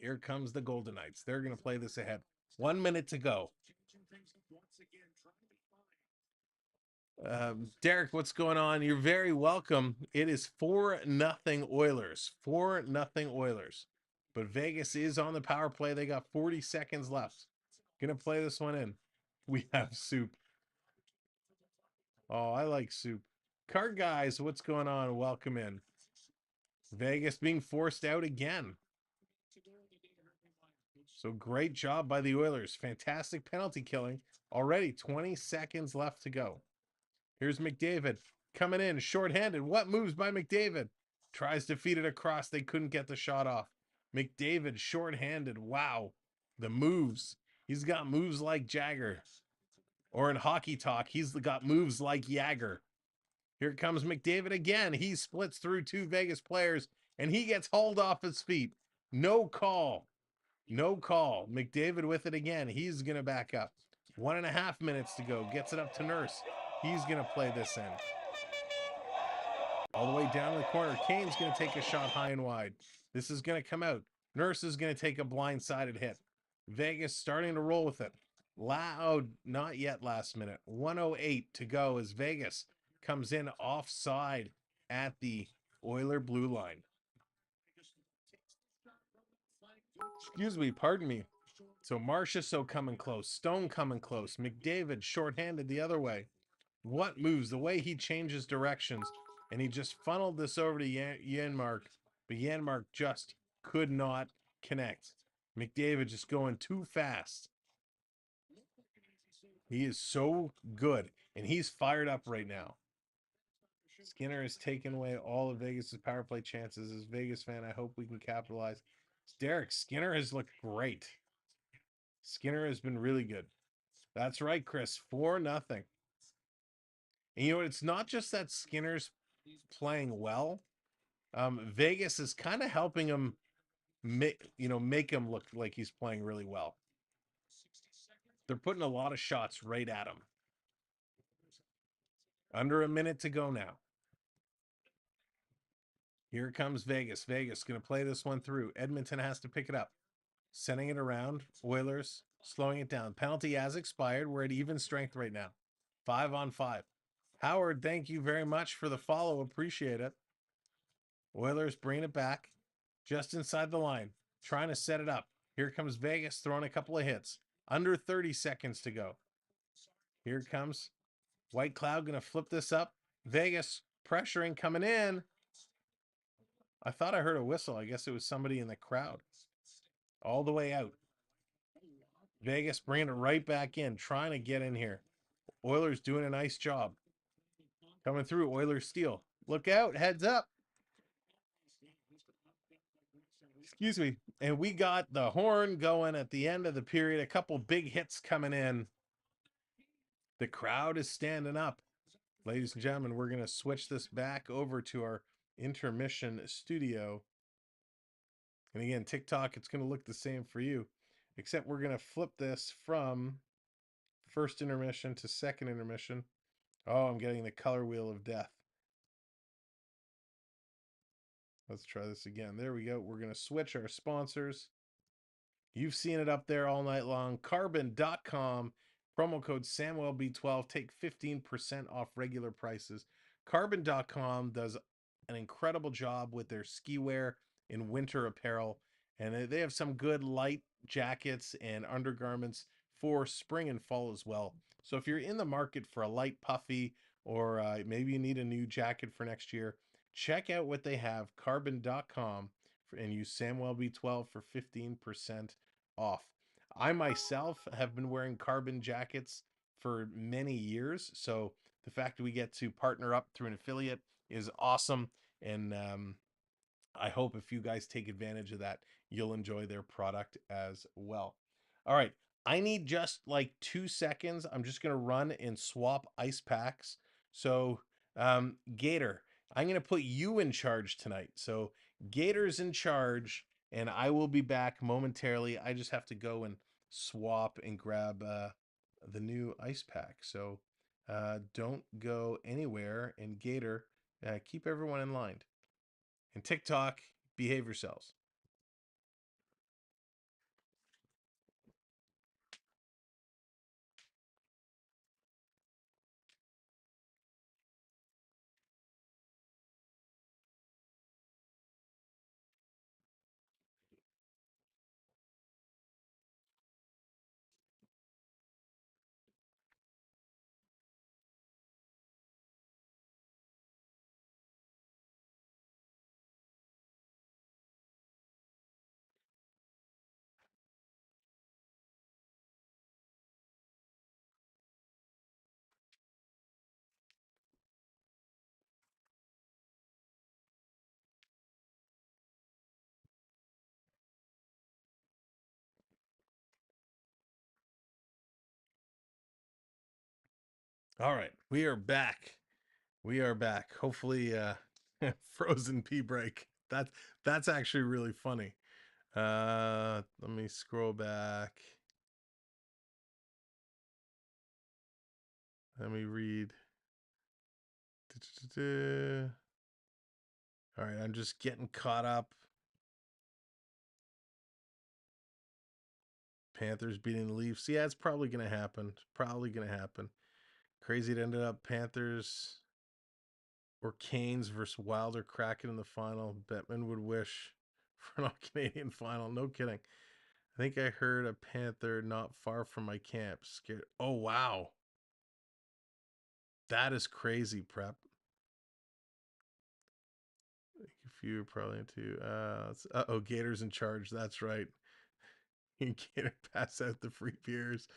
Here comes the Golden Knights. They're going to play this ahead. 1 minute to go. Derek, what's going on? You're very welcome. It is 4-0 Oilers. 4-0 Oilers. But Vegas is on the power play. They got 40 seconds left. Gonna play this one in. We have Soup. Oh, I like Soup. Card guys, what's going on? Welcome in. Vegas being forced out again. So great job by the Oilers. Fantastic penalty killing. Already 20 seconds left to go. Here's McDavid coming in shorthanded. What moves by McDavid? Tries to feed it across. They couldn't get the shot off. McDavid shorthanded. Wow. The moves. He's got moves like Jagger. Or in hockey talk, he's got moves like Jagger. Here comes McDavid again. He splits through 2 Vegas players, and he gets hauled off his feet. No call. No call. McDavid with it again. He's going to back up. 1.5 minutes to go. Gets it up to Nurse. He's going to play this in. All the way down in the corner. Kane's going to take a shot high and wide. This is going to come out. Nurse is going to take a blindsided hit. Vegas starting to roll with it. Loud, not yet last minute. 1:08 to go as Vegas comes in offside at the Oiler blue line. Excuse me, pardon me. So Marchessault coming close. Stone coming close. McDavid shorthanded the other way. What moves? The way he changes directions. And he just funneled this over to Janmark. But Janmark just could not connect. McDavid just going too fast. He is so good. And he's fired up right now. Skinner has taken away all of Vegas' power play chances. As a Vegas fan, I hope we can capitalize. Derek, Skinner has looked great. Skinner has been really good. That's right, Chris. 4-0. And you know what? It's not just that Skinner's playing well. Vegas is kind of helping him make him look like he's playing really well. They're putting a lot of shots right at him. Under a minute to go now. Here comes Vegas. Vegas going to play this one through. Edmonton has to pick it up. Sending it around. Oilers slowing it down. Penalty has expired. We're at even strength right now. 5-on-5. Howard, thank you very much for the follow. Appreciate it. Oilers bringing it back. Just inside the line. Trying to set it up. Here comes Vegas throwing a couple of hits. Under 30 seconds to go. Here comes White Cloud going to flip this up. Vegas pressuring coming in. I thought I heard a whistle. I guess it was somebody in the crowd. All the way out. Vegas bringing it right back in. Trying to get in here. Oilers doing a nice job. Coming through. Oilers steal. Look out. Heads up. Excuse me. And we got the horn going at the end of the period. A couple big hits coming in. The crowd is standing up. Ladies and gentlemen, we're going to switch this back over to our intermission studio. And again, TikTok, it's going to look the same for you, except we're going to flip this from first intermission to second intermission. Oh, I'm getting the color wheel of death. Let's try this again. There we go. We're going to switch our sponsors. You've seen it up there all night long. Carbon.com, promo code Samwelb12. Take 15% off regular prices. Carbon.com does an incredible job with their ski wear and winter apparel. And they have some good light jackets and undergarments for spring and fall as well. So if you're in the market for a light puffy, or maybe you need a new jacket for next year, check out what they have, carbon.com, and use Samwelb12 for 15% off. I myself have been wearing Carbon jackets for many years, so the fact that we get to partner up through an affiliate is awesome, and I hope if you guys take advantage of that, you'll enjoy their product as well. All right, I need just like 2 seconds. I'm just going to run and swap ice packs. So, Gator, I'm going to put you in charge tonight. So, Gator's in charge, and I will be back momentarily. I just have to go and swap and grab the new ice pack. So, don't go anywhere. And Gator, keep everyone in line. And TikTok, behave yourselves. All right, we are back. We are back. Hopefully, frozen pee break. That's actually really funny. Let me scroll back. Let me read. All right, I'm just getting caught up. Panthers beating the Leafs. Yeah, it's probably going to happen. It's probably going to happen. Crazy it ended up Panthers or Canes versus Wilder Kraken in the final. Bettman would wish for an all-Canadian final. No kidding. I think I heard a Panther not far from my camp. Scared. Oh, wow. That is crazy, Prep. If you're probably into uh-oh, Gator's in charge. That's right. Gator pass out the free beers.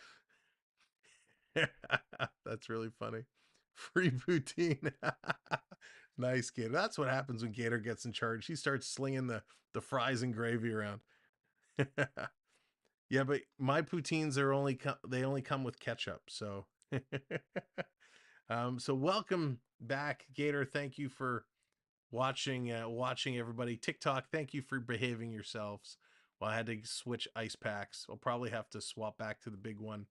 That's really funny. Free poutine. Nice, Gator. That's what happens when Gator gets in charge. He starts slinging the fries and gravy around. Yeah, but my poutines are they only come with ketchup. So, so welcome back, Gator. Thank you for watching everybody. TikTok, thank you for behaving yourselves. Well, I had to switch ice packs. I'll probably have to swap back to the big one.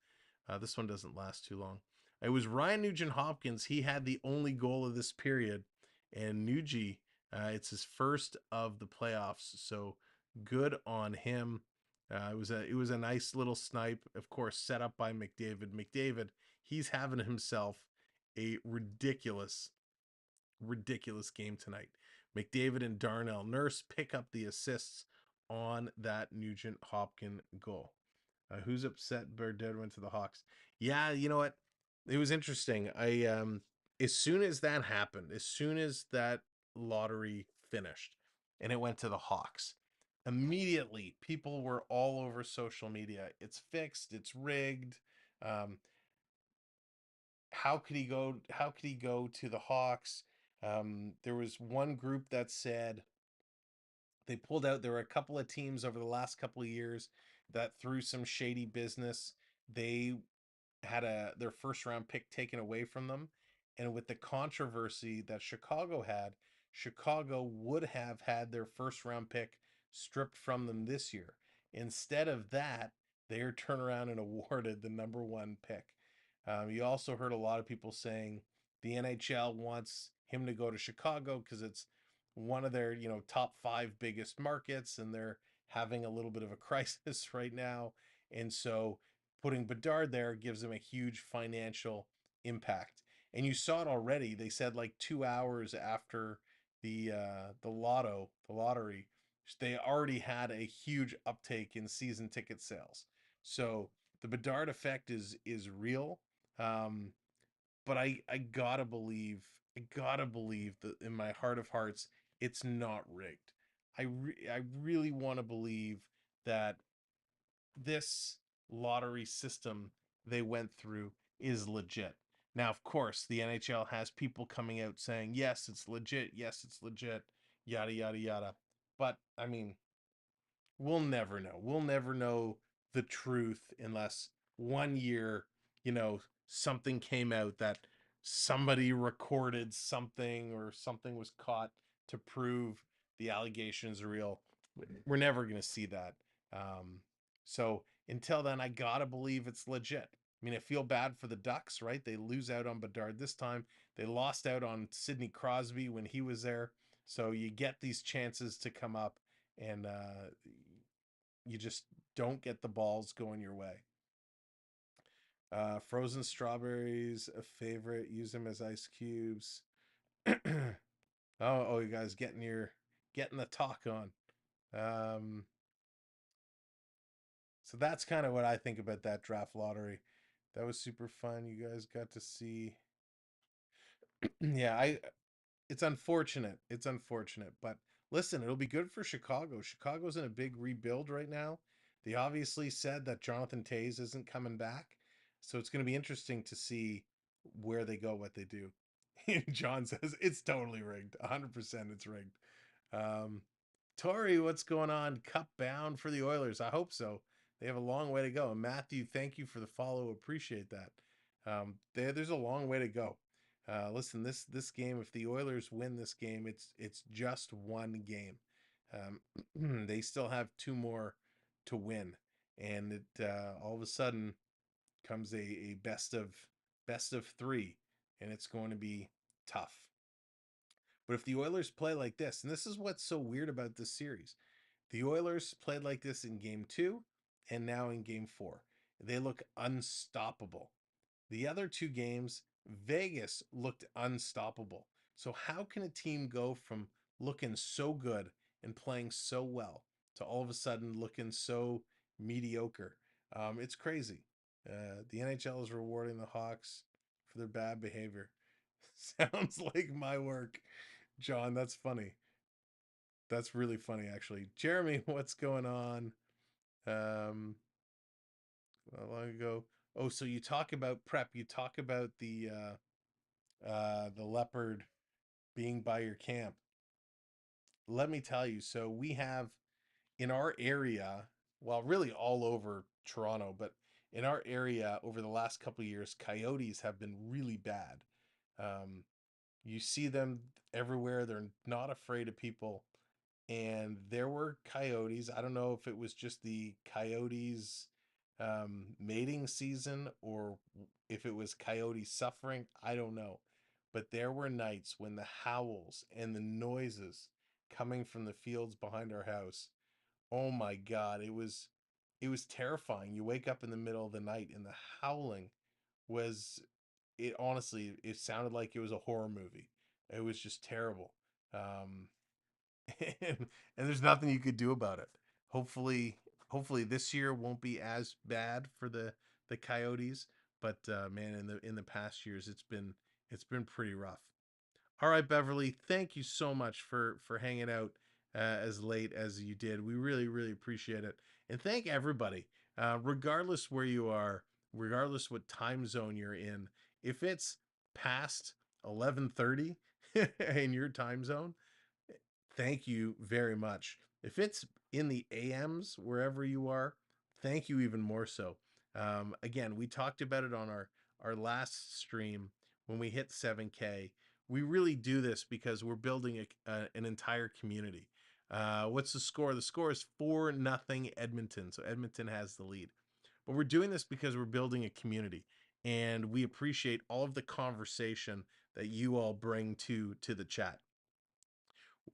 This one doesn't last too long. It was Ryan Nugent-Hopkins. He had the only goal of this period, and Nugie, it's his first of the playoffs, so good on him. It was a nice little snipe, of course, set up by McDavid. McDavid, he's having himself a ridiculous game tonight. McDavid and Darnell Nurse pick up the assists on that Nugent Hopkins goal. Who's upset Berdard went to the Hawks? Yeah, you know what? It was interesting. As soon as that happened, as soon as that lottery finished and it went to the Hawks, immediately people were all over social media. It's fixed, it's rigged. How could he go to the Hawks? There was one group that said they pulled out. There were a couple of teams over the last couple of years that through some shady business, they had their first round pick taken away from them. And with the controversy that Chicago had, Chicago would have had their first round pick stripped from them this year. Instead of that, they are turned around and awarded the number one pick. You also heard a lot of people saying the NHL wants him to go to Chicago because it's one of their, top 5 biggest markets, and they're having a little bit of a crisis right now. And so putting Bedard there gives them a huge financial impact. And you saw it already. They said like 2 hours after the lottery, they already had a huge uptake in season ticket sales. So the Bedard effect is real. But I gotta believe that in my heart of hearts, it's not rigged. I really want to believe that this lottery system they went through is legit. Now, of course, the NHL has people coming out saying, yes, it's legit, yada, yada, yada. But, I mean, we'll never know. We'll never know the truth unless one year, something came out that somebody recorded something or something was caught to prove the allegations are real. We're never going to see that. So until then, I got to believe it's legit. I mean, I feel bad for the Ducks, right? They lose out on Bedard this time. They lost out on Sidney Crosby when he was there. So you get these chances to come up, and you just don't get the balls going your way. Frozen strawberries, a favorite. Use them as ice cubes. Oh, you guys getting the talk on. So that's kind of what I think about that draft lottery. That was super fun. You guys got to see. Yeah, it's unfortunate. It's unfortunate, but listen, it'll be good for Chicago. Chicago's in a big rebuild right now. They obviously said that Jonathan Toews isn't coming back, so it's going to be interesting to see where they go, what they do. John says it's totally rigged. 100% it's rigged. Tori, what's going on? Cup bound for the Oilers. I hope so. They have a long way to go. And Matthew, thank you for the follow. Appreciate that. There's a long way to go. Listen, this game, if the Oilers win this game, it's just one game. They still have 2 more to win, and it all of a sudden comes a best of 3, and it's going to be tough. But if the Oilers play like this, and this is what's so weird about this series, the Oilers played like this in game 2 and now in game 4. They look unstoppable. The other 2 games, Vegas looked unstoppable. So how can a team go from looking so good and playing so well to all of a sudden looking so mediocre? It's crazy. The NHL is rewarding the Hawks for their bad behavior. Sounds like my work, John. That's funny. That's really funny, actually. Jeremy, what's going on? How long ago? Oh, so you talk about prep. You talk about the leopard being by your camp. Let me tell you. So we have in our area, well, really all over Toronto, but in our area over the last couple of years, coyotes have been really bad. Um, you see them everywhere. They're not afraid of people. And there were coyotes. I don't know if it was just the coyotes mating season or if it was coyotes suffering. I don't know. But there were nights when the howls and the noises coming from the fields behind our house. Oh my God, it was terrifying. You wake up in the middle of the night and the howling was it honestly it sounded like it was a horror movie. It was just terrible. Um, and, and there's nothing you could do about it. Hopefully this year won't be as bad for the Coyotes, but man, in the past years it's been pretty rough. All right, Beverly, thank you so much for hanging out as late as you did. We really appreciate it, and thank everybody, regardless where you are, regardless what time zone you're in. If it's past 11:30 in your time zone, thank you very much. If it's in the AMs wherever you are, thank you even more so. Again, we talked about it on our last stream when we hit 7K. We really do this because we're building an entire community. What's the score? The score is 4-0 Edmonton. So Edmonton has the lead. But we're doing this because we're building a community, and we appreciate all of the conversation that you all bring to the chat.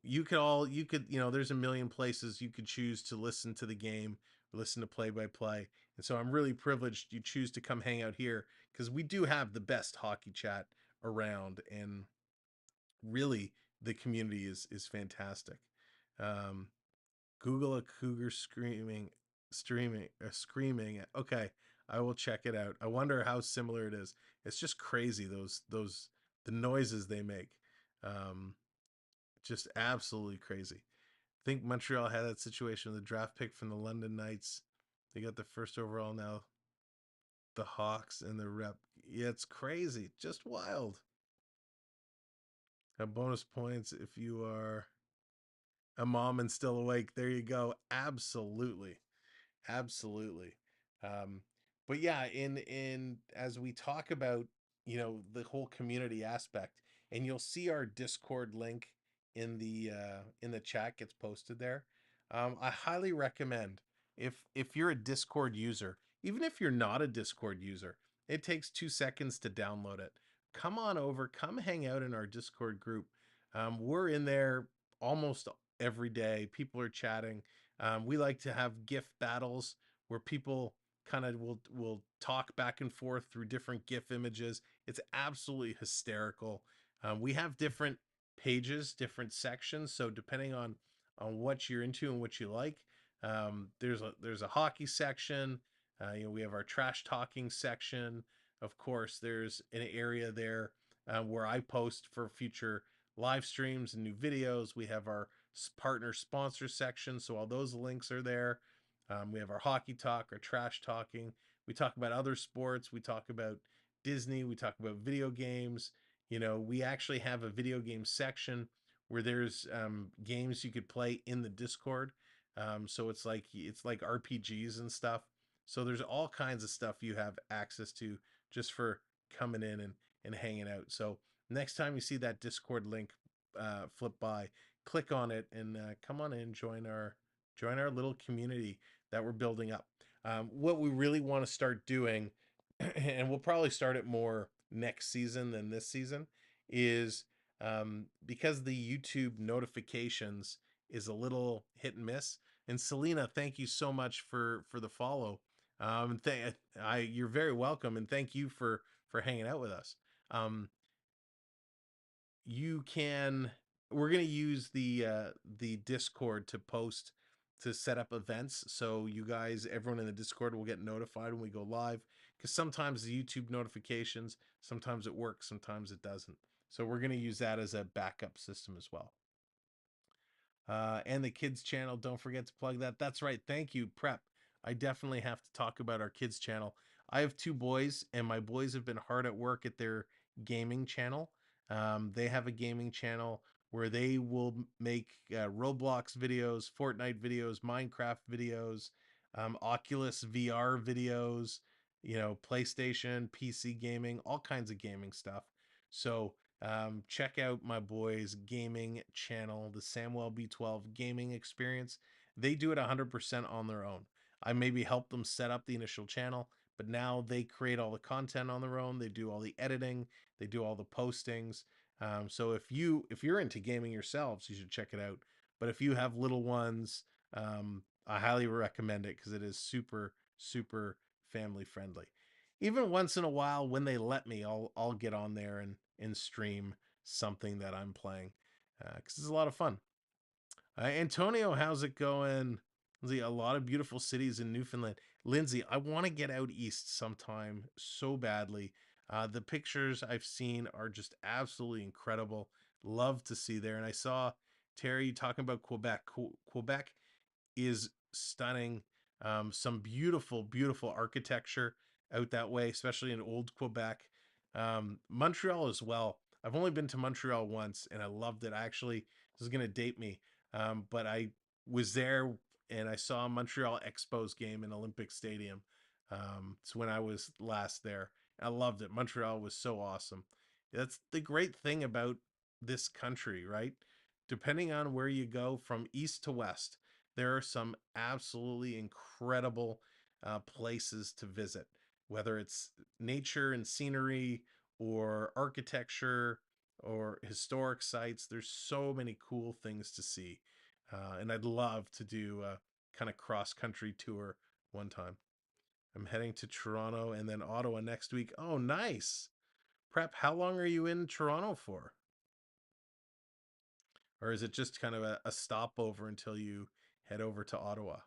You could there's a million places you could choose to listen to the game, listen to play by play, and so I'm really privileged you choose to come hang out here because we do have the best hockey chat around, and really the community is fantastic. um Google a cougar screaming. Okay, I will check it out. I wonder how similar it is. It's just crazy, those the noises they make. um just absolutely crazy. I think Montreal had that situation with the draft pick from the London Knights. They got the first overall, now the Hawks and the rep. Yeah, it's crazy. Just wild. Bonus points if you are a mom and still awake. There you go. Absolutely. Absolutely. Um, but yeah, in as we talk about, the whole community aspect, and you'll see our Discord link in the chat gets posted there. I highly recommend if you're a Discord user, even if you're not a Discord user, it takes 2 seconds to download it. Come on over, come hang out in our Discord group. We're in there almost every day. People are chatting. We like to have GIF battles where people kind of will talk back and forth through different GIF images. It's absolutely hysterical. We have different pages, different sections, so depending on what you're into and what you like, there's a hockey section. We have our trash talking section. Of course, there's an area there where I post for future live streams and new videos. We have our partner sponsor section, so all those links are there. We have our hockey talk, our trash talking. We talk about other sports. We talk about Disney. We talk about video games. We actually have a video game section where there's games you could play in the Discord. So it's like RPGs and stuff. So there's all kinds of stuff you have access to just for coming in and hanging out. So next time you see that Discord link flip by, click on it and come on in, join our little community that we're building up. What we really want to start doing, and we'll probably start it more next season than this season, is because the YouTube notifications is a little hit and miss. And Selena, thank you so much for the follow. You're very welcome, and thank you for hanging out with us. You can We're going to use the Discord to post, to set up events, so you guys, everyone in the Discord, will get notified when we go live, because sometimes the YouTube notifications, sometimes it works, sometimes it doesn't. So we're going to use that as a backup system as well. And the kids channel, don't forget to plug that. That's right, thank you, Prep. I definitely have to talk about our kids channel. I have 2 boys, and my boys have been hard at work at their gaming channel. They have a gaming channel where they will make Roblox videos, Fortnite videos, Minecraft videos, Oculus VR videos, PlayStation, PC gaming, all kinds of gaming stuff. So check out my boys' gaming channel, the Samwelb12 Gaming Experience. They do it 100% on their own. I maybe help them set up the initial channel, but now they create all the content on their own. They do all the editing. They do all the postings. So if you're into gaming yourselves, you should check it out. But if you have little ones, I highly recommend it, because it is super, super family friendly. Even once in a while, when they let me, I'll get on there and stream something that I'm playing, because it's a lot of fun. Antonio, how's it going? Lindsay, a lot of beautiful cities in Newfoundland. Lindsay, I want to get out east sometime so badly. The pictures I've seen are just absolutely incredible. Love to see there. And I saw Terry talking about Quebec. Quebec is stunning. Some beautiful, beautiful architecture out that way, especially in old Quebec. Montreal as well. I've only been to Montreal once, and I loved it. This is going to date me, but I was there and I saw a Montreal Expos game in Olympic Stadium. It's when I was last there. I loved it. Montreal was so awesome. That's the great thing about this country, right? Depending on where you go from east to west, there are some absolutely incredible places to visit, whether it's nature and scenery, or architecture, or historic sites. There's so many cool things to see. And I'd love to do a kind of cross country tour one time. I'm heading to Toronto and then Ottawa next week. Oh, nice. Prep, how long are you in Toronto for? Or is it just kind of a stopover until you head over to Ottawa?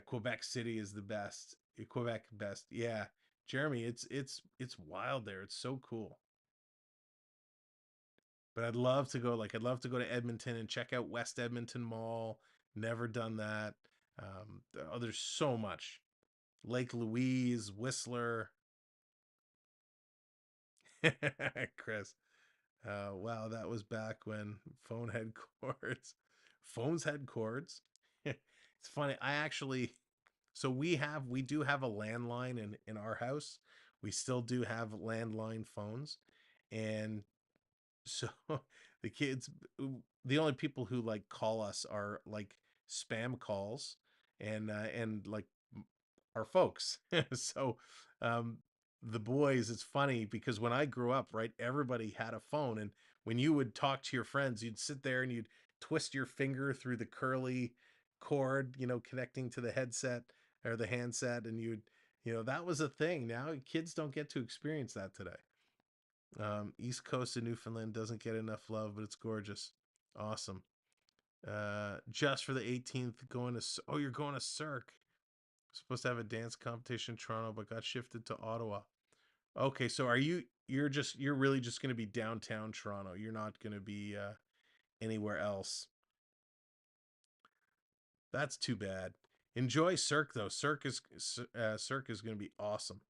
Quebec City is the best. Quebec best. Yeah. Jeremy, it's wild there. It's so cool. But I'd love to go to Edmonton and check out West Edmonton Mall. Never done that. There's so much. Lake Louise, Whistler. Chris. Wow, that was back when phone had cords. Phones had cords. It's funny. We do have a landline in our house. We still do have landline phones. And so the kids, the only people who like call us are like spam calls, and like our folks. So the boys, it's funny because when I grew up, right, everybody had a phone, and when you would talk to your friends, you'd sit there and you'd twist your finger through the curly cord, connecting to the headset or the handset, and that was a thing. Now kids don't get to experience that today. East Coast of Newfoundland doesn't get enough love, but it's gorgeous. Awesome. Just for the 18th, you're going to Cirque. Supposed to have a dance competition in Toronto, but got shifted to Ottawa. Okay, so you're really just going to be downtown Toronto. You're not going to be anywhere else. That's too bad. Enjoy Cirque though. Cirque is going to be awesome.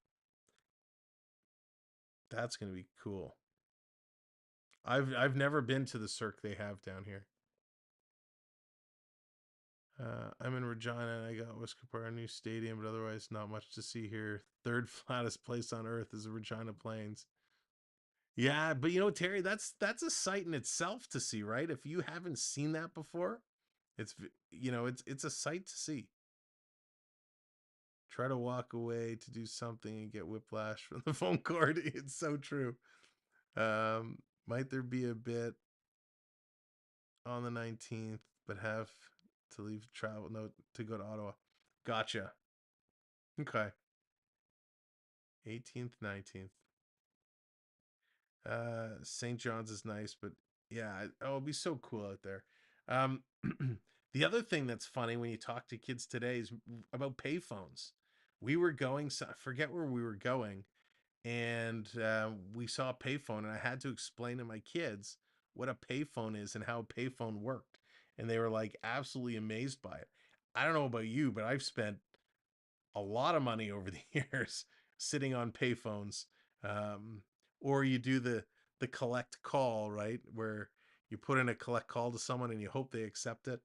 That's going to be cool. I've never been to the Cirque they have down here. I'm in Regina and I got Wiscapar, a new stadium, but otherwise not much to see here. Third flattest place on earth is the Regina Plains. Yeah, but you know, Terry, that's a sight in itself to see, right? If you haven't seen that before, it's a sight to see. Try to walk away to do something and get whiplash from the phone cord. It's so true. Might there be a bit on the 19th, but have to leave travel no to go to Ottawa. Gotcha. Okay. 18th, 19th. St. John's is nice, but yeah, it'll be so cool out there. Um, the other thing that's funny when you talk to kids today is about payphones. We were going, I forget where we were going, and we saw a payphone, and I had to explain to my kids what a payphone is and how a payphone worked, and they were like absolutely amazed by it. I don't know about you, but I've spent a lot of money over the years sitting on payphones. Um, or you do the collect call, right? Where you put in a collect call to someone and you hope they accept it.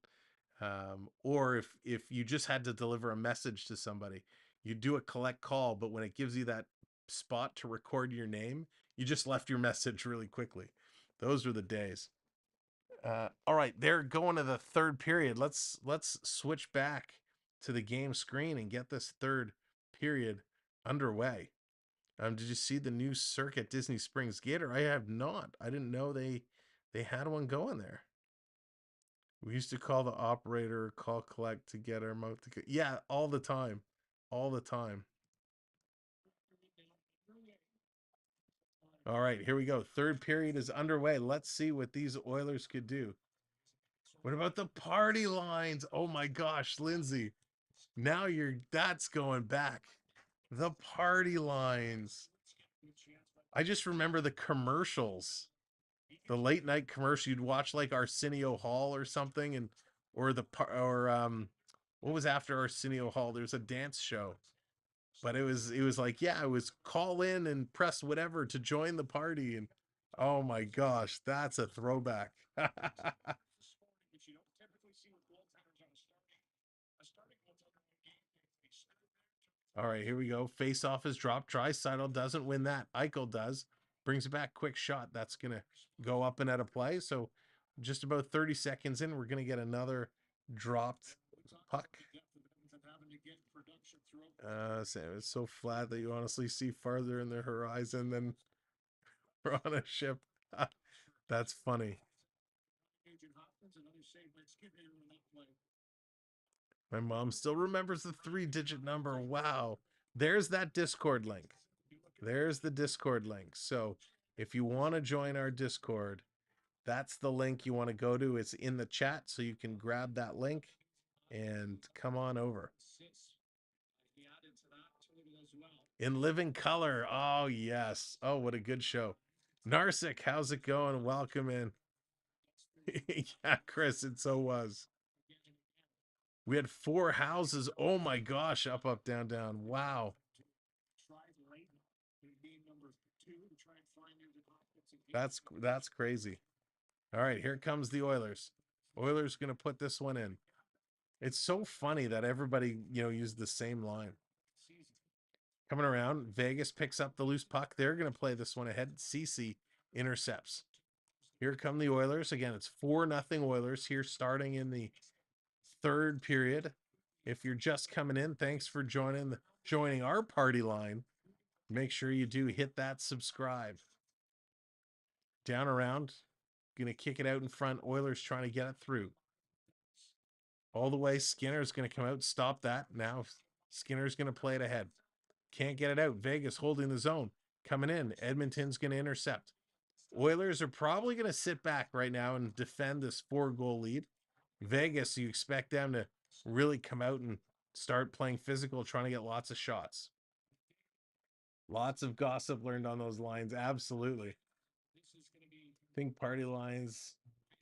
Or if you just had to deliver a message to somebody, you do a collect call, but when it gives you that spot to record your name, you just left your message really quickly. Those were the days. All right, they're going to the third period. Let's switch back to the game screen and get this third period underway. Did you see the new circuit Disney Springs Gator? I have not. I didn't know they had one going there. We used to call the operator, call collect to get our mouth to yeah, all the time. All the time. All right, here we go. Third period is underway. Let's see what these Oilers could do. What about the party lines? Oh my gosh, Lindsay. Now that's going back. The party lines. I just remember the commercials. The late night commercial you'd watch like Arsenio Hall or something or what was after Arsenio Hall? There's a dance show. But it was like, yeah, it was call in and press whatever to join the party and oh my gosh, that's a throwback. All right, here we go. Face off is dropped. Draisaitl doesn't win that. Eichel does. Brings it back. Quick shot. That's going to go up and out of play. So just about 30 seconds in, we're going to get another dropped puck. Sam, it's so flat that you honestly see farther in the horizon than we're on a ship. That's funny. My mom still remembers the 3-digit number. Wow. There's that Discord link. There's the Discord link. So if you want to join our Discord, that's the link you want to go to. It's in the chat, so you can grab that link and come on over. In living color. Oh, yes. Oh, what a good show. Narsik, how's it going? Welcome in. Yeah, Chris, it so was. We had 4 houses. Oh my gosh, up, up, down, down. Wow. That's crazy. All right, here comes the Oilers. Oilers going to put this one in. It's so funny that everybody, used the same line. Coming around, Vegas picks up the loose puck. They're going to play this one ahead. Cece intercepts. Here come the Oilers. Again, it's 4-0 Oilers here starting in the third period. If you're just coming in, thanks for joining our party line. Make sure you do hit that subscribe. Down around. Going to kick it out in front. Oilers trying to get it through. All the way. Skinner's going to come out. Stop that. Now Skinner's going to play it ahead. Can't get it out. Vegas holding the zone. Coming in. Edmonton's going to intercept. Oilers are probably going to sit back right now and defend this 4-goal lead. Vegas, you expect them to really come out and start playing physical, trying to get lots of shots. Lots of gossip learned on those lines. Absolutely. Think party lines.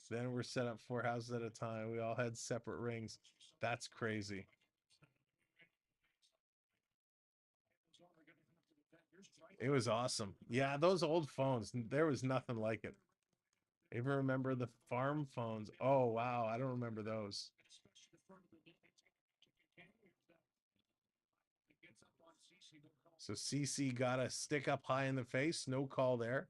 Then we're set up 4 houses at a time. We all had separate rings. That's crazy. It was awesome. Yeah, those old phones, there was nothing like it. Even remember the farm phones? Oh, wow. I don't remember those. So CC got a stick up high in the face. No call there.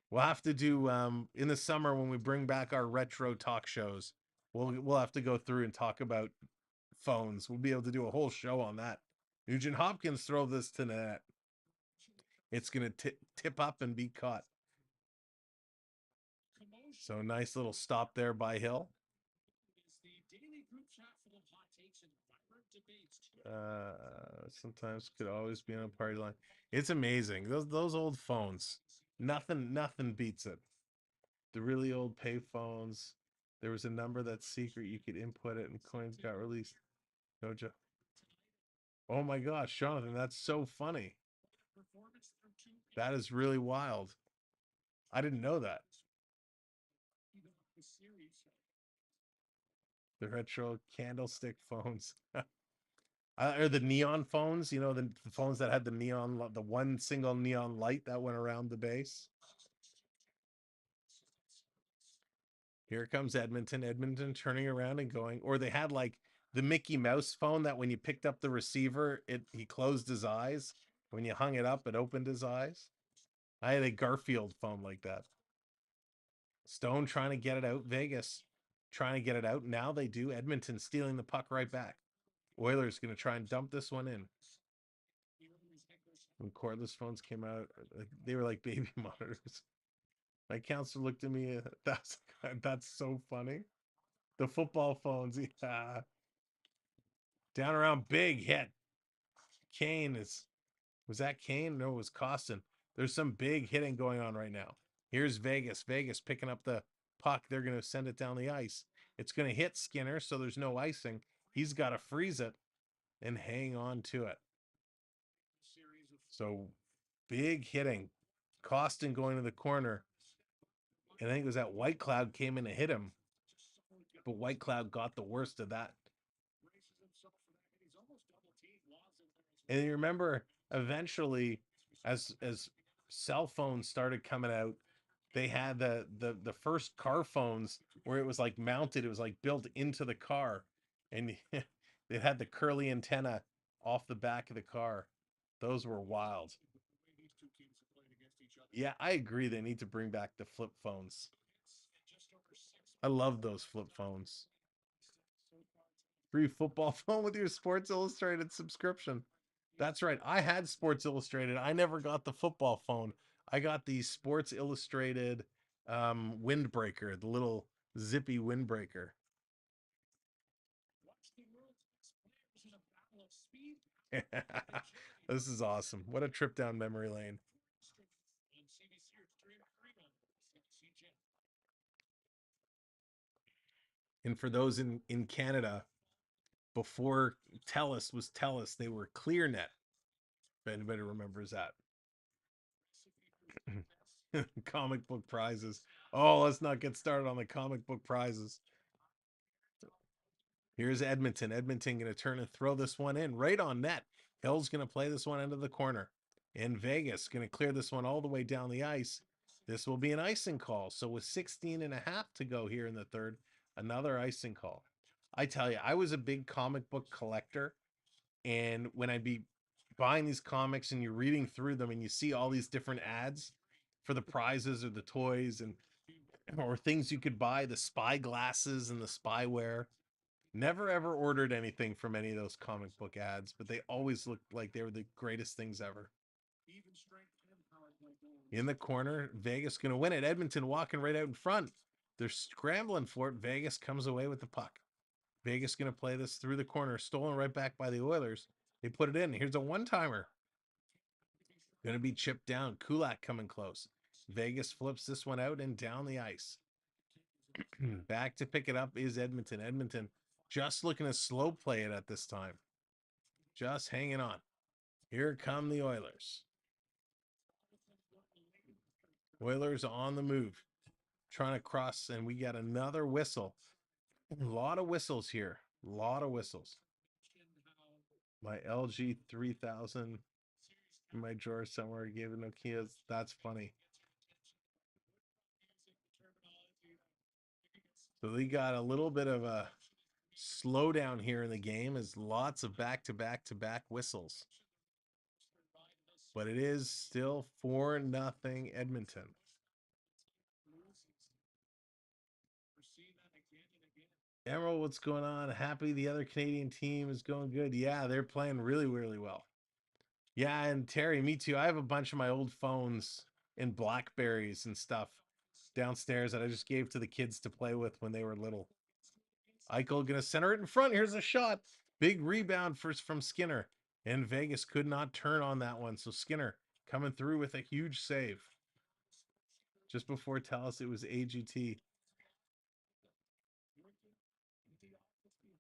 We'll have to do in the summer when we bring back our retro talk shows. We'll have to go through and talk about phones. We'll be able to do a whole show on that. Nugent Hopkins throw this to the net. It's gonna tip up and be caught. So nice little stop there by Hill. Sometimes could always be on a party line. It's amazing. Those old phones. Nothing beats it. The really old pay phones. There was a number that's secret. You could input it and coins got released. No joke. Oh my gosh, Jonathan, that's so funny. That is really wild. I didn't know that. The retro candlestick phones. Or the neon phones, you know, the phones that had the neon, the one single neon light that went around the base. Here comes Edmonton. Edmonton turning around and going, or they had like the Mickey Mouse phone that when you picked up the receiver, he closed his eyes. When you hung it up, it opened his eyes. I had a Garfield phone like that. Stone trying to get it out. Vegas trying to get it out. Now they do. Edmonton stealing the puck right back. Oilers going to try and dump this one in. When cordless phones came out, they were like baby monitors. My counselor looked at me. That's so funny. The football phones, yeah. Down around big hit. Kane was that Kane? No, it was Costin. There's some big hitting going on right now. Here's Vegas. Vegas picking up the puck. They're going to send it down the ice. It's going to hit Skinner, so there's no icing. He's got to freeze it and hang on to it. So big hitting. Costin going to the corner. And I think it was that White Cloud came in and hit him. But White Cloud got the worst of that. And you remember eventually as cell phones started coming out, they had the first car phones where it was like mounted, it was like built into the car, and they had the curly antenna off the back of the car. Those were wild. Yeah, I agree. They need to bring back the flip phones. I love those flip phones. Free football phone with your Sports Illustrated subscription. That's right. I had Sports Illustrated. I never got the football phone. I got the Sports Illustrated windbreaker, the little zippy windbreaker. This is awesome. What a trip down memory lane. And for those in Canada, before TELUS was TELUS, they were ClearNet. If anybody remembers that. Comic book prizes. Oh, let's not get started on the comic book prizes. Here's Edmonton. Edmonton going to turn and throw this one in right on net. Hill's going to play this one into the corner. And Vegas going to clear this one all the way down the ice. This will be an icing call. So with 16 and a half to go here in the third, another icing call. I tell you, I was a big comic book collector. And when I'd be buying these comics and you're reading through them and you see all these different ads for the prizes or the toys and or things you could buy, the spy glasses and the spyware. Never ever ordered anything from any of those comic book ads, but they always looked like they were the greatest things ever. In the corner, Vegas going to win it. Edmonton walking right out in front. They're scrambling for it. Vegas comes away with the puck. Vegas going to play this through the corner, stolen right back by the Oilers. They put it in. Here's a one-timer. Going to be chipped down. Kulak coming close. Vegas flips this one out and down the ice. Back to pick it up is Edmonton. Edmonton just looking to slow play it at this time. Just hanging on. Here come the Oilers. Oilers on the move. Trying to cross, and we got another whistle. A lot of whistles here. A lot of whistles. My LG 3000 in my drawer somewhere gave it Nokia's. That's funny. So they got a little bit of a slowdown here in the game as lots of back-to-back-to-back whistles. but it is still 4-0 Edmonton. Emerald, what's going on? Happy the other Canadian team is going good. Yeah, they're playing really, really well. Yeah, and Terry, me too. I have a bunch of my old phones and Blackberries and stuff downstairs that I just gave to the kids to play with when they were little. Eichel gonna center it in front. Here's a shot. Big rebound from Skinner. And Vegas could not turn on that one. So Skinner coming through with a huge save. Just before tell us it was AGT.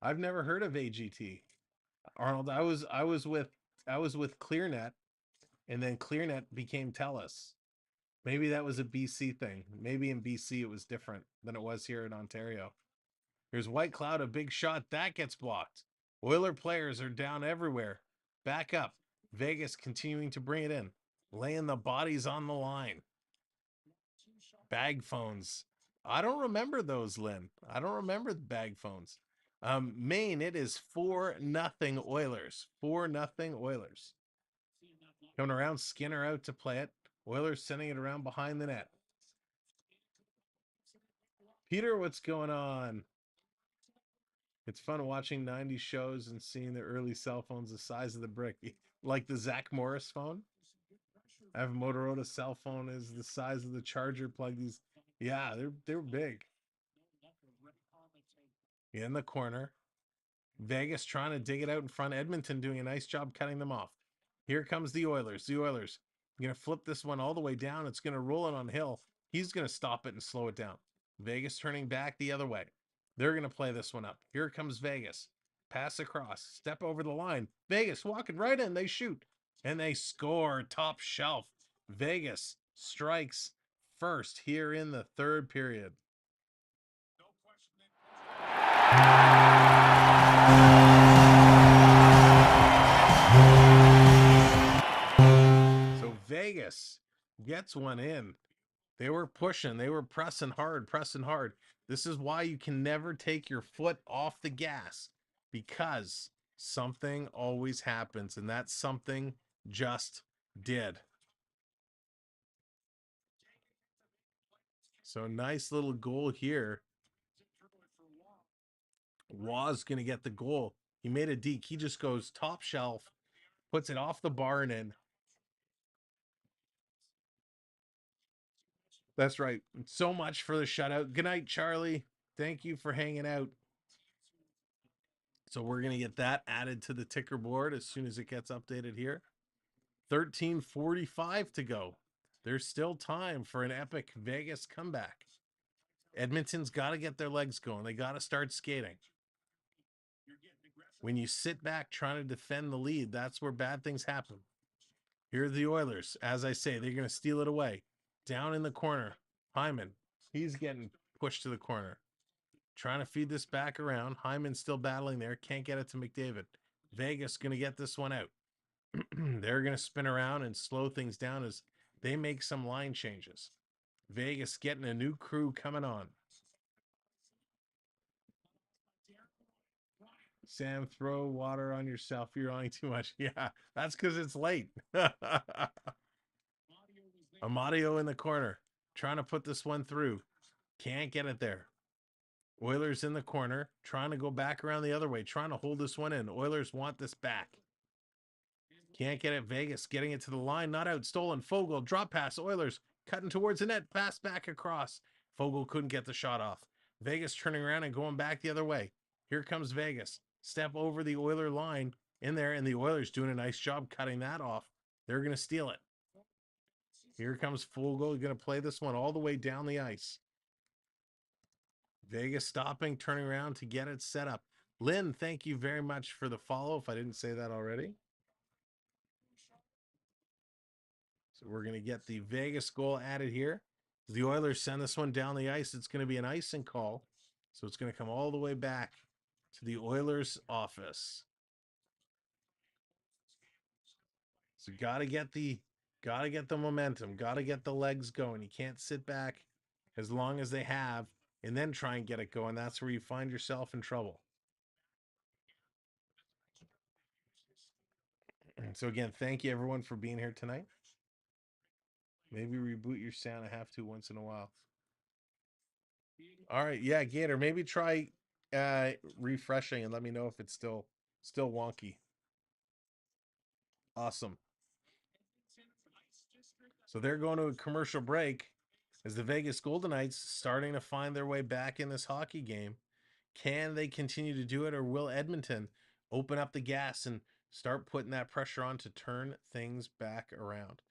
I've never heard of AGT. Arnold, I was with ClearNet, and then ClearNet became TELUS. Maybe that was a BC thing. Maybe in BC it was different than it was here in Ontario. Here's White Cloud, a big shot. That gets blocked. Oiler players are down everywhere. Back up. Vegas continuing to bring it in. Laying the bodies on the line. Bag phones. I don't remember those, Lynn. I don't remember the bag phones. Maine, it is 4-0 Oilers. 4-0 Oilers. Coming around, Skinner out to play it. Oilers sending it around behind the net. Peter, what's going on? It's fun watching 90s shows and seeing the early cell phones the size of the brick. Like the Zach Morris phone. I have a Motorola cell phone is the size of the charger plug. These, yeah, they're big. In the corner. Vegas trying to dig it out in front. Edmonton doing a nice job cutting them off. Here comes the Oilers. The Oilers going to flip this one all the way down. It's going to roll it on Hill. He's going to stop it and slow it down. Vegas turning back the other way. They're going to play this one up. Here comes Vegas. Pass across. Step over the line. Vegas walking right in. They shoot. And they score. Top shelf. Vegas strikes first here in the third period. So Vegas gets one in. They were pushing. They were pressing hard, pressing hard. This is why you can never take your foot off the gas, because something always happens, and that something just did. So nice little goal here. Waz going to get the goal. He made a deke. He just goes top shelf, puts it off the bar and in. That's right. So much for the shutout. Good night, Charlie. Thank you for hanging out. So we're going to get that added to the ticker board as soon as it gets updated here. 13:45 to go. There's still time for an epic Vegas comeback. Edmonton's got to get their legs going. They got to start skating. When you sit back trying to defend the lead, that's where bad things happen. Here are the Oilers. As I say, they're going to steal it away. Down in the corner, Hyman. He's getting pushed to the corner. Trying to feed this back around. Hyman's still battling there. Can't get it to McDavid. Vegas going to get this one out. They're going to spin around and slow things down as they make some line changes. Vegas getting a new crew coming on. Sam, throw water on yourself. You're yawning too much. Yeah, that's because it's late. Amadio in the corner. Trying to put this one through. Can't get it there. Oilers in the corner. Trying to go back around the other way. Trying to hold this one in. Oilers want this back. Can't get it. Vegas getting it to the line. Not out. Stolen. Fogle. Drop pass. Oilers cutting towards the net. Pass back across. Fogle couldn't get the shot off. Vegas turning around and going back the other way. Here comes Vegas. Step over the Oiler line in there, and the Oilers doing a nice job cutting that off. They're going to steal it. Here comes Fogle. Going to play this one all the way down the ice. Vegas stopping, turning around to get it set up. Lynn, thank you very much for the follow, if I didn't say that already. So we're going to get the Vegas goal added here. As the Oilers send this one down the ice, it's going to be an icing call. So it's going to come all the way back to the Oilers office. So got to get the momentum, got to get the legs going. You can't sit back as long as they have and then try and get it going. That's where you find yourself in trouble. So again, thank you everyone for being here tonight. Maybe reboot your sound. I have to once in a while. All right, yeah, Gator. Maybe try refreshing and let me know if it's still wonky. Awesome. So they're going to a commercial break as the Vegas Golden Knights starting to find their way back in this hockey game. Can they continue to do it, or will Edmonton open up the gas and start putting that pressure on to turn things back around?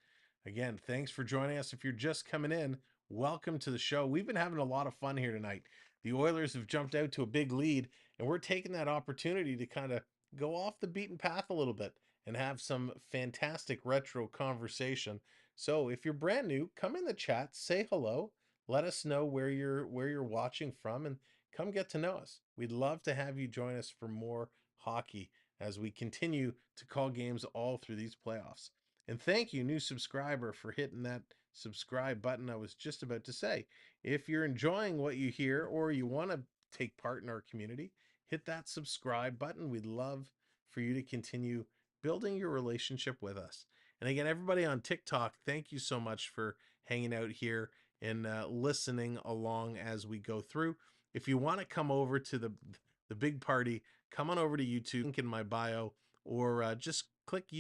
Again, thanks for joining us. If you're just coming in, welcome to the show. We've been having a lot of fun here tonight. The Oilers have jumped out to a big lead, and we're taking that opportunity to kind of go off the beaten path a little bit and have some fantastic retro conversation. So if you're brand new, come in the chat, say hello, let us know where you're watching from, and come get to know us. We'd love to have you join us for more hockey as we continue to call games all through these playoffs. And thank you, new subscriber, for hitting that subscribe button. I was just about to say, if you're enjoying what you hear or you want to take part in our community, hit that subscribe button. We'd love for you to continue building your relationship with us. And again, everybody on TikTok, thank you so much for hanging out here and listening along as we go through. If you want to come over to the big party, come on over to YouTube, link in my bio, or just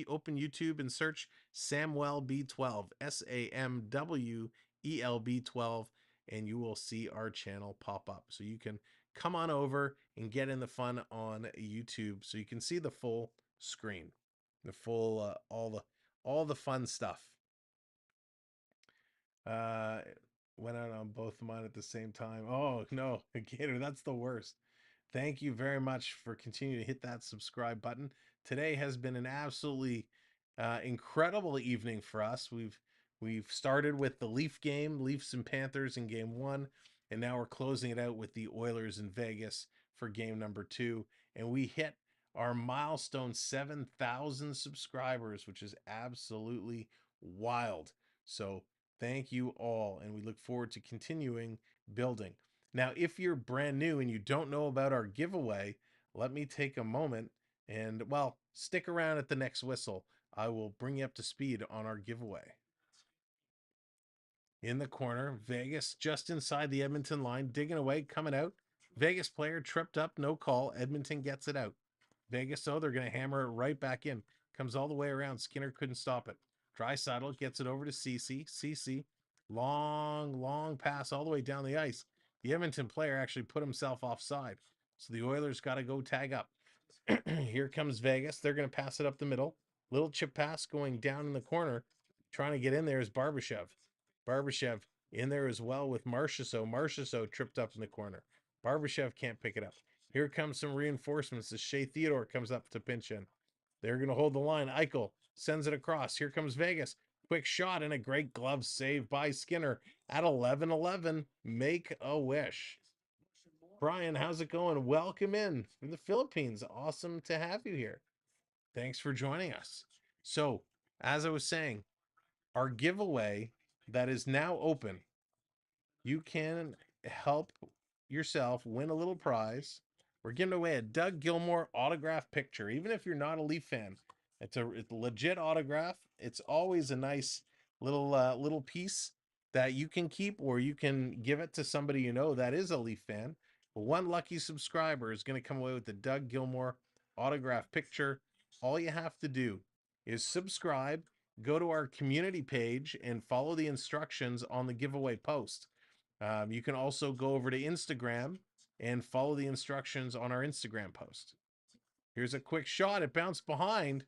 open YouTube and search Samwelb12, SAMWELB12, and you will see our channel pop up. So you can come on over and get in the fun on YouTube, so you can see the full screen, the full all the fun stuff. Went out on both of mine at the same time. Oh no, Gator, that's the worst. Thank you very much for continuing to hit that subscribe button. Today has been an absolutely incredible evening for us. We've started with the Leafs and Panthers in game 1, and now we're closing it out with the Oilers in Vegas for game number 2. And we hit our milestone 7,000 subscribers, which is absolutely wild. So thank you all, and we look forward to continuing building. Now, if you're brand new and you don't know about our giveaway, let me take a moment and, well, stick around at the next whistle. I will bring you up to speed on our giveaway. In the corner, Vegas just inside the Edmonton line, digging away, coming out. Vegas player tripped up, no call. Edmonton gets it out. Vegas, though, they're going to hammer it right back in. Comes all the way around. Skinner couldn't stop it. Draisaitl gets it over to CC. Long pass all the way down the ice. The Edmonton player actually put himself offside. So the Oilers got to go tag up. Here comes Vegas. They're going to pass it up the middle. Little chip pass going down in the corner. Trying to get in there is Barbashev. Barbashev in there as well with Marchessault. Marchessault tripped up in the corner. Barbashev can't pick it up. Here comes some reinforcements as Shea Theodore comes up to pinch in. They're going to hold the line. Eichel sends it across. Here comes Vegas. Quick shot and a great glove save by Skinner at 11-11. Make a wish. Brian, how's it going? Welcome in from the Philippines. Awesome to have you here. Thanks for joining us. So, as I was saying, our giveaway that is now open, you can help yourself win a little prize. We're giving away a Doug Gilmour autograph picture. Even if you're not a Leaf fan, it's a legit autograph. It's always a nice little piece that you can keep, or you can give it to somebody you know that is a Leaf fan. But one lucky subscriber is going to come away with the Doug Gilmour autograph picture. All you have to do is subscribe, go to our community page, and follow the instructions on the giveaway post. You can also go over to Instagram and follow the instructions on our Instagram post. Here's a quick shot. It bounced behind.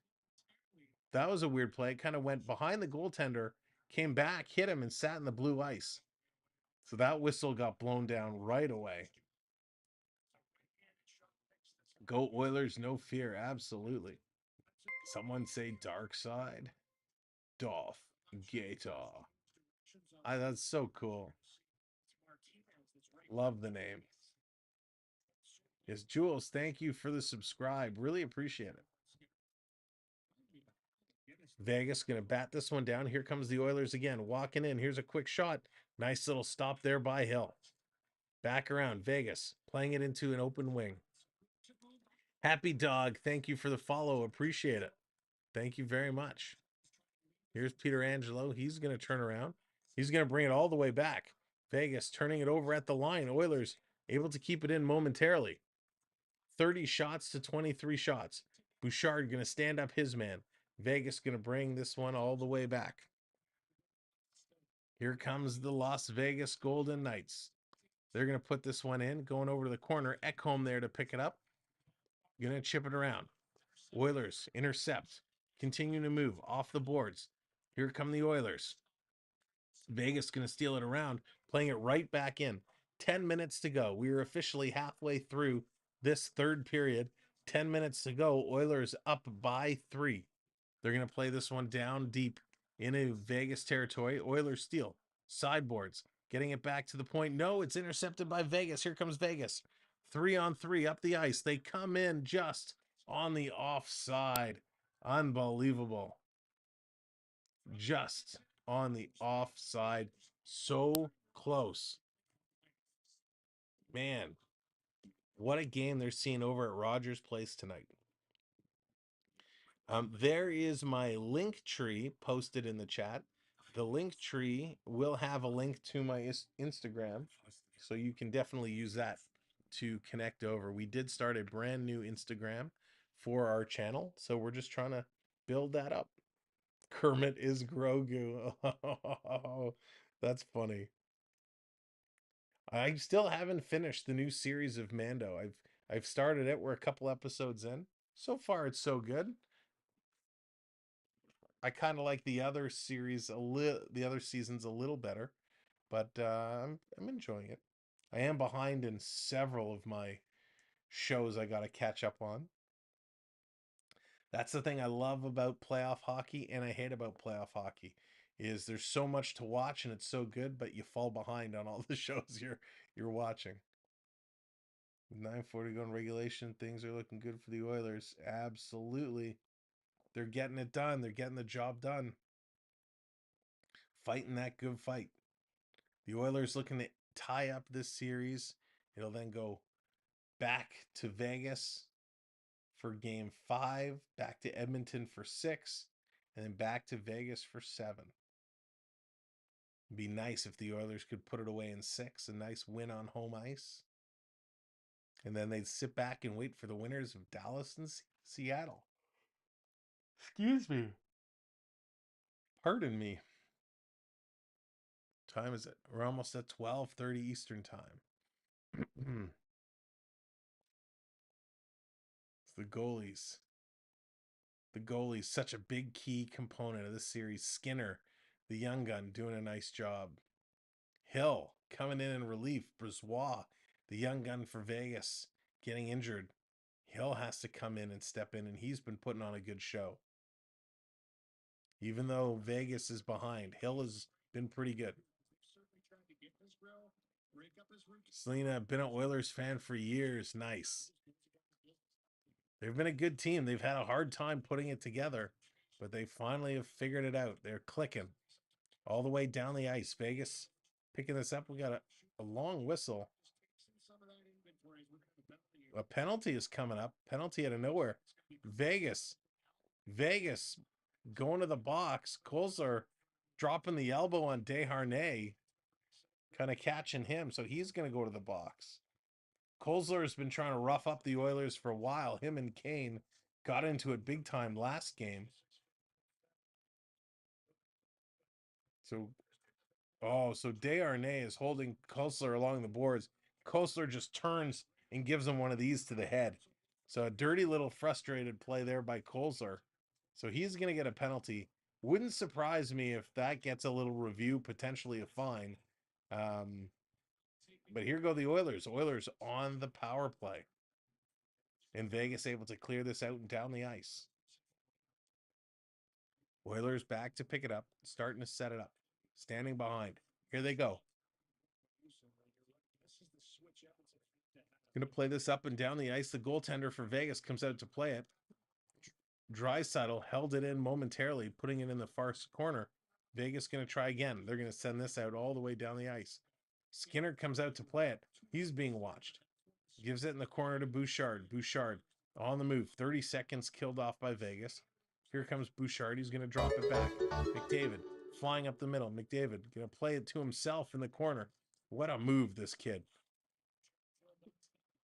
That was a weird play. It kind of went behind the goaltender, came back, hit him, and sat in the blue ice. So that whistle got blown down right away. Go Oilers, no fear. Absolutely. Someone say dark side. Dolph Gator. That's so cool. Love the name. Yes, Jules, thank you for the subscribe. Really appreciate it. Vegas going to bat this one down. Here comes the Oilers again. Walking in. Here's a quick shot. Nice little stop there by Hill. Back around. Vegas playing it into an open wing. Happy Dog, thank you for the follow. Appreciate it. Thank you very much. Here's Peter Angelo. He's going to turn around. He's going to bring it all the way back. Vegas turning it over at the line. Oilers able to keep it in momentarily. 30 shots to 23 shots. Bouchard going to stand up his man. Vegas going to bring this one all the way back. Here comes the Las Vegas Golden Knights. They're going to put this one in, going over to the corner. Ekholm there to pick it up. Going to chip it around. Oilers intercept. Continue to move off the boards. Here come the Oilers. Vegas going to steal it around, playing it right back in. 10 minutes to go. We are officially halfway through this third period. 10 minutes to go. Oilers up by 3. They're going to play this one down deep into Vegas territory. Oilers steal. Sideboards. Getting it back to the point. No, it's intercepted by Vegas. Here comes Vegas. 3-on-3 up the ice. They come in just on the offside. Unbelievable. Just on the offside. So close. Man, what a game they're seeing over at Rogers Place tonight. There is my link tree posted in the chat. The link tree will have a link to my Instagram, so you can definitely use that to connect over. We did start a brand new Instagram for our channel, so we're just trying to build that up. Kermit is Grogu. Oh, that's funny. I still haven't finished the new series of Mando. I've started it. We're a couple episodes in. So far, it's so good. I kind of like the other series the other seasons a little better, but I'm enjoying it. I am behind in several of my shows I got to catch up on. That's the thing I love about playoff hockey, and I hate about playoff hockey, is there's so much to watch and it's so good, but you fall behind on all the shows you're watching. 9:40 going regulation, things are looking good for the Oilers. Absolutely. They're getting it done. They're getting the job done. Fighting that good fight. The Oilers looking to tie up this series. It'll then go back to Vegas for game 5, back to Edmonton for 6, and then back to Vegas for 7. It'd be nice if the Oilers could put it away in 6, a nice win on home ice. And then they'd sit back and wait for the winners of Dallas and Seattle. Excuse me. Pardon me. Time is it? We're almost at 12:30 Eastern time. It's the goalies. The goalie's such a big key component of this series. Skinner, the young gun, doing a nice job. Hill coming in relief. Brisebois, the young gun for Vegas, getting injured. Hill has to come in and step in, and he's been putting on a good show. Even though Vegas is behind, Hill has been pretty good. Selena, been an Oilers fan for years. Nice. They've been a good team. They've had a hard time putting it together, but they finally have figured it out. They're clicking all the way down the ice. Vegas picking this up. We got a long whistle. A penalty is coming up. Penalty out of nowhere. Vegas going to the box. Kolesar dropping the elbow on Desharnais, kind of catching him, so he's going to go to the box. Kolesar has been trying to rough up the Oilers for a while. Him and Kane got into it big time last game. So Desharnais is holding Kolesar along the boards. Kolesar just turns and gives him one of these to the head. So a dirty little frustrated play there by Kolesar. So he's going to get a penalty. Wouldn't surprise me if that gets a little review, potentially a fine. But here go the Oilers. Oilers on the power play. And Vegas able to clear this out and down the ice. Oilers back to pick it up, starting to set it up. Standing behind. Here they go. Going to play this up and down the ice. The goaltender for Vegas comes out to play it. Draisaitl held it in momentarily, putting it in the far corner. Vegas going to try again. They're going to send this out all the way down the ice. Skinner comes out to play it. He's being watched. Gives it in the corner to Bouchard. Bouchard on the move. 30 seconds killed off by Vegas. Here comes Bouchard. He's going to drop it back. McDavid flying up the middle. McDavid going to play it to himself in the corner. What a move, this kid.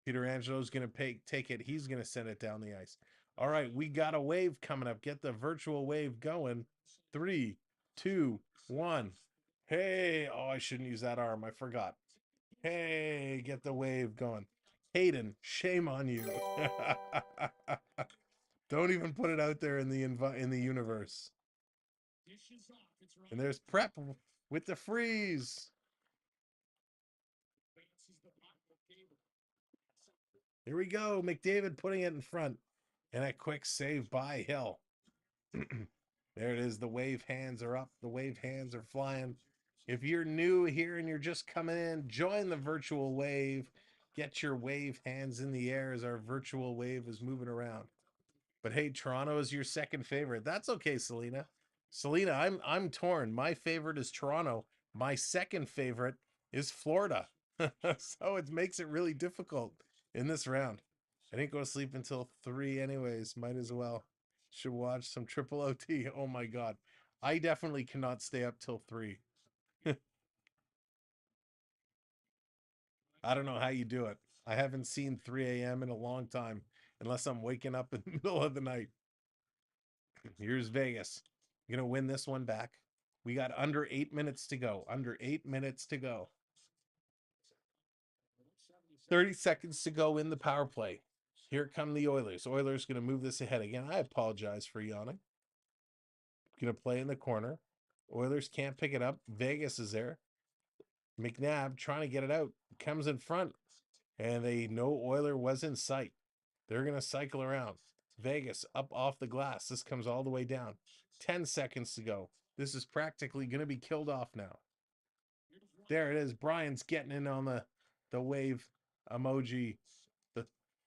Peter Angelo's going to take it. He's going to send it down the ice. All right, we got a wave coming up. Get the virtual wave going. 3, 2, 1. Hey, oh, I shouldn't use that arm. I forgot. Hey, get the wave going. Hayden, shame on you. Don't even put it out there in the universe. And there's Prep with the freeze. Here we go. McDavid putting it in front. And a quick save by Hill. There it is. The wave hands are up. The wave hands are flying. If you're new here and you're just coming in, join the virtual wave. Get your wave hands in the air as our virtual wave is moving around. But hey, Toronto is your second favorite. That's okay, Selena. Selena, I'm torn. My favorite is Toronto. My second favorite is Florida. So it makes it really difficult in this round. I didn't go to sleep until 3 anyways. Might as well. Should watch some triple OT. Oh my God. I definitely cannot stay up till 3. I don't know how you do it. I haven't seen 3 a.m. in a long time, unless I'm waking up in the middle of the night. Here's Vegas. Gonna win this one back. We got under 8 minutes to go. Under 8 minutes to go. 30 seconds to go in the power play. Here come the Oilers. Oilers gonna move this ahead again. I apologize for yawning. Gonna play in the corner. Oilers can't pick it up. Vegas is there. McNabb trying to get it out. Comes in front. And no Oiler was in sight. They're going to cycle around. Vegas up off the glass. This comes all the way down. 10 seconds to go. This is practically going to be killed off now. There it is. Brian's getting in on the wave emoji.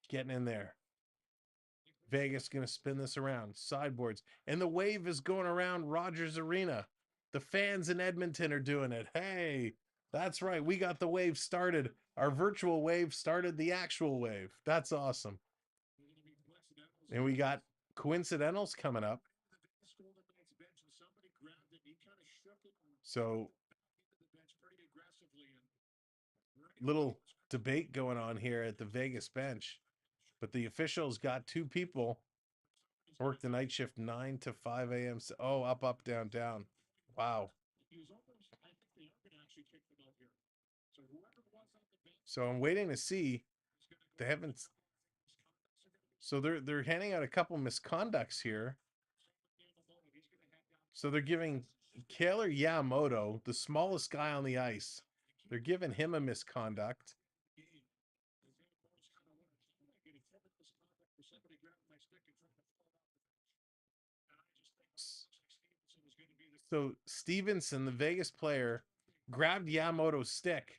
Getting in there. Vegas going to spin this around. Sideboards. And the wave is going around Rogers Arena. The fans in Edmonton are doing it. Hey, that's right. We got the wave started. Our virtual wave started the actual wave. That's awesome. And we got coincidentals coming up. So, little debate going on here at the Vegas bench. But the officials got 2 people work the night shift 9 to 5 a.m. Oh, up, down, down. Wow. So I'm waiting to see. They haven't. So they're handing out a couple misconducts here. So they're giving Kaylor Yamamoto, the smallest guy on the ice, they're giving him a misconduct. So Stevenson, the Vegas player, grabbed Yamamoto's stick,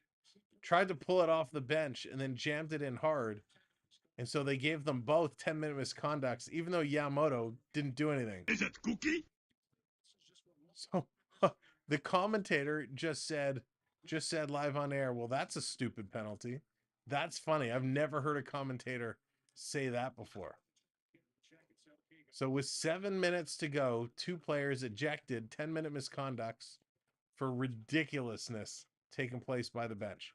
tried to pull it off the bench, and then jammed it in hard. And so they gave them both 10-minute misconducts, even though Yamamoto didn't do anything. Is it cookie? So the commentator just said live on air, well, that's a stupid penalty. That's funny. I've never heard a commentator say that before. So with 7 minutes to go, 2 players ejected, 10-minute misconducts for ridiculousness taking place by the bench.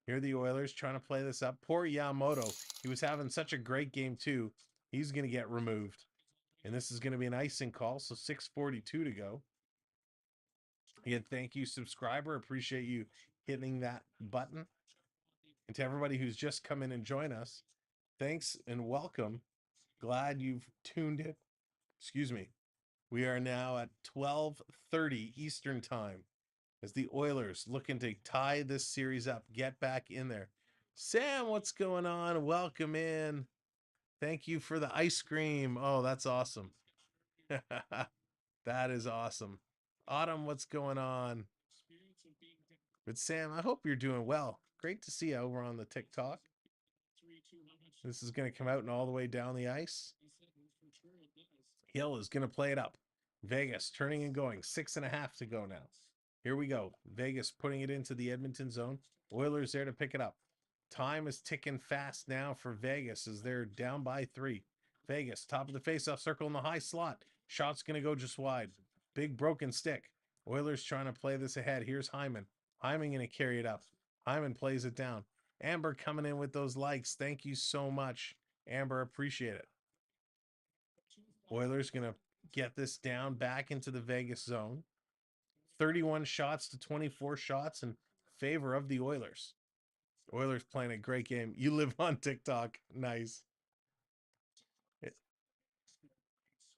Here are the Oilers trying to play this up. Poor Yamamoto. He was having such a great game too. He's going to get removed. And this is going to be an icing call, so 6:42 to go. Again, thank you, subscriber. Appreciate you hitting that button. And to everybody who's just come in and join us, thanks and welcome. Glad you've tuned in. Excuse me. We are now at 12:30 Eastern Time as the Oilers looking to tie this series up. Get back in there. Sam, what's going on? Welcome in. Thank you for the ice cream. Oh, that's awesome. That is awesome. Autumn, what's going on? But Sam, I hope you're doing well. Great to see you over on the TikTok. This is going to come out and all the way down the ice. Hill is going to play it up. Vegas turning and going. 6.5 to go now. Here we go. Vegas putting it into the Edmonton zone. Oilers there to pick it up. Time is ticking fast now for Vegas as they're down by 3. Vegas, top of the faceoff circle in the high slot. Shot's going to go just wide. Big broken stick. Oilers trying to play this ahead. Here's Hyman. Hyman going to carry it up. Hyman plays it down. Amber coming in with those likes. Thank you so much, Amber. Appreciate it. Oilers going to get this down back into the Vegas zone. 31 shots to 24 shots in favor of the Oilers. Oilers playing a great game. You live on TikTok. Nice.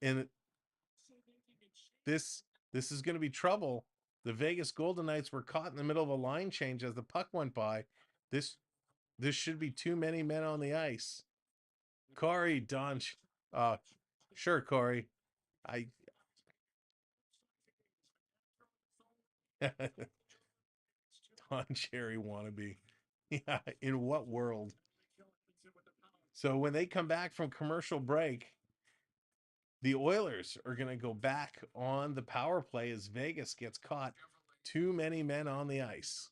And this is going to be trouble. The Vegas Golden Knights were caught in the middle of a line change as the puck went by. This should be too many men on the ice. Corey, Don, sure, Corey. Don Cherry wannabe. Yeah, in what world? So when they come back from commercial break, the Oilers are going to go back on the power play as Vegas gets caught. Too many men on the ice.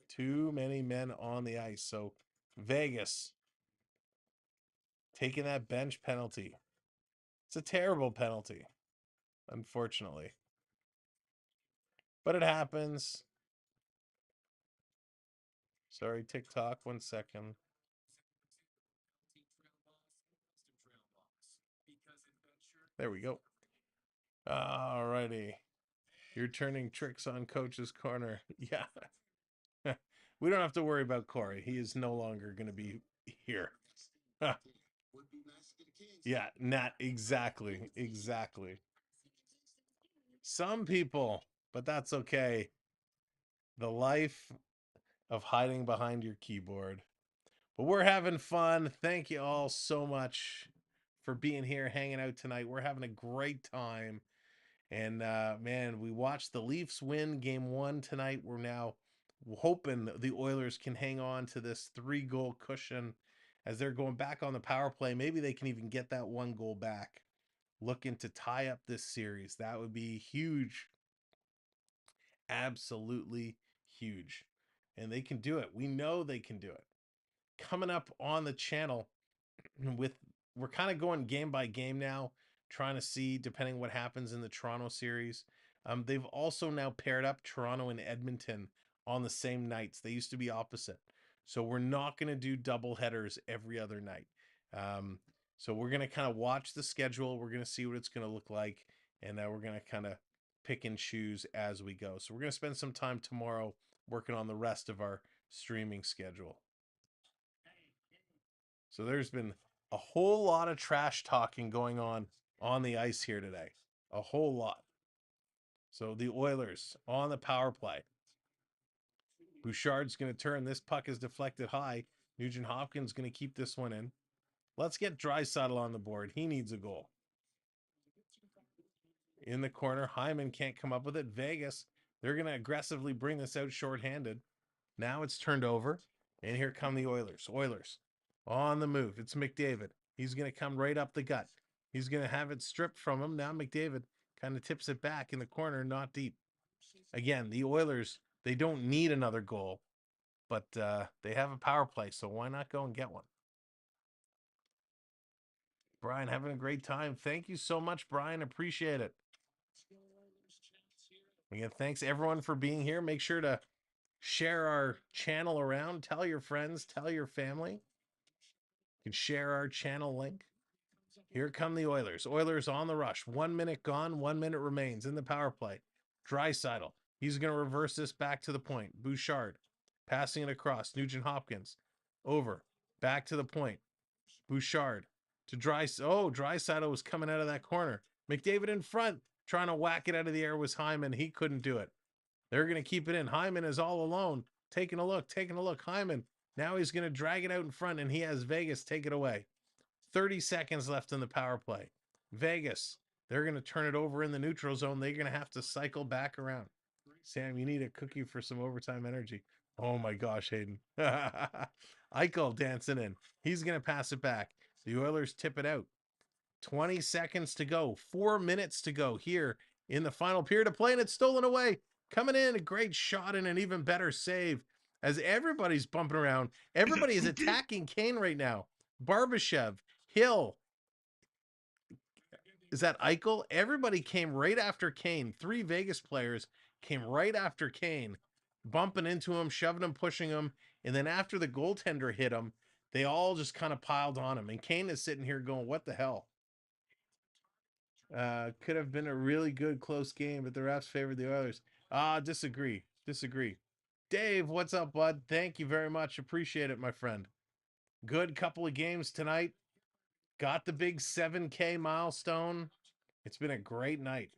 Too many men on the ice. So Vegas taking that bench penalty. It's a terrible penalty, unfortunately. But it happens. Sorry, TikTok, 1 second. There we go. Alrighty. You're turning tricks on Coach's Corner. Yeah. We don't have to worry about Corey. He is no longer going to be here. Yeah, not exactly. Exactly. Some people, but that's okay. The life of hiding behind your keyboard. But we're having fun. Thank you all so much for being here, hanging out tonight. We're having a great time. And man, we watched the Leafs win game 1 tonight. We're now hoping the Oilers can hang on to this 3-goal cushion as they're going back on the power play. Maybe they can even get that 1 goal back. Looking to tie up this series. That would be huge. Absolutely huge. And they can do it. We know they can do it. Coming up on the channel, we're kind of going game by game now, trying to see, depending what happens in the Toronto series. They've also now paired up Toronto and Edmonton on the same nights. They used to be opposite. So we're not going to do double headers every other night. So we're going to kind of watch the schedule. We're going to see what it's going to look like. And we're going to kind of pick and choose as we go. So we're going to spend some time tomorrow working on the rest of our streaming schedule. So there's been a whole lot of trash talking going on the ice here today. A whole lot. So the Oilers on the power play. Bouchard's going to turn. This puck is deflected high. Nugent Hopkins going to keep this one in. Let's get Draisaitl on the board. He needs a goal. In the corner, Hyman can't come up with it. Vegas, they're going to aggressively bring this out shorthanded. Now it's turned over, and here come the Oilers. Oilers on the move. It's McDavid. He's going to come right up the gut. He's going to have it stripped from him. Now McDavid kind of tips it back in the corner, not deep. Again, the Oilers, they don't need another goal, but they have a power play, so why not go and get one? Brian, having a great time. Thank you so much, Brian. Appreciate it. Again, thanks everyone for being here. Make sure to share our channel around. Tell your friends. Tell your family. You can share our channel link. Here come the Oilers. Oilers on the rush. 1 minute gone. 1 minute remains in the power play. Draisaitl. He's going to reverse this back to the point. Bouchard passing it across. Nugent Hopkins over. Back to the point. Bouchard to Draisaitl was coming out of that corner. McDavid in front, trying to whack it out of the air was Hyman. He couldn't do it. They're going to keep it in. Hyman is all alone. Taking a look. Hyman. Now he's going to drag it out in front, and he has Vegas take it away. 30 seconds left in the power play. Vegas, they're going to turn it over in the neutral zone. They're going to have to cycle back around. Sam, you need a cookie for some overtime energy. Oh my gosh, Hayden. Eichel dancing in. He's going to pass it back. The Oilers tip it out. 20 seconds to go. 4 minutes to go here in the final period of play, and it's stolen away. Coming in, a great shot and an even better save as everybody's bumping around. Everybody is attacking Kane right now. Barbashev, Hill. Is that Eichel? Everybody came right after Kane. 3 Vegas players came right after Kane, bumping into him, shoving him, pushing him. And then after the goaltender hit him, they all just kind of piled on him. And Kane is sitting here going, what the hell? Could have been a really good close game, but the refs favored the Oilers. Disagree. Dave, what's up, bud? Thank you very much. Appreciate it, my friend. Good couple of games tonight. Got the big 7K milestone. It's been a great night.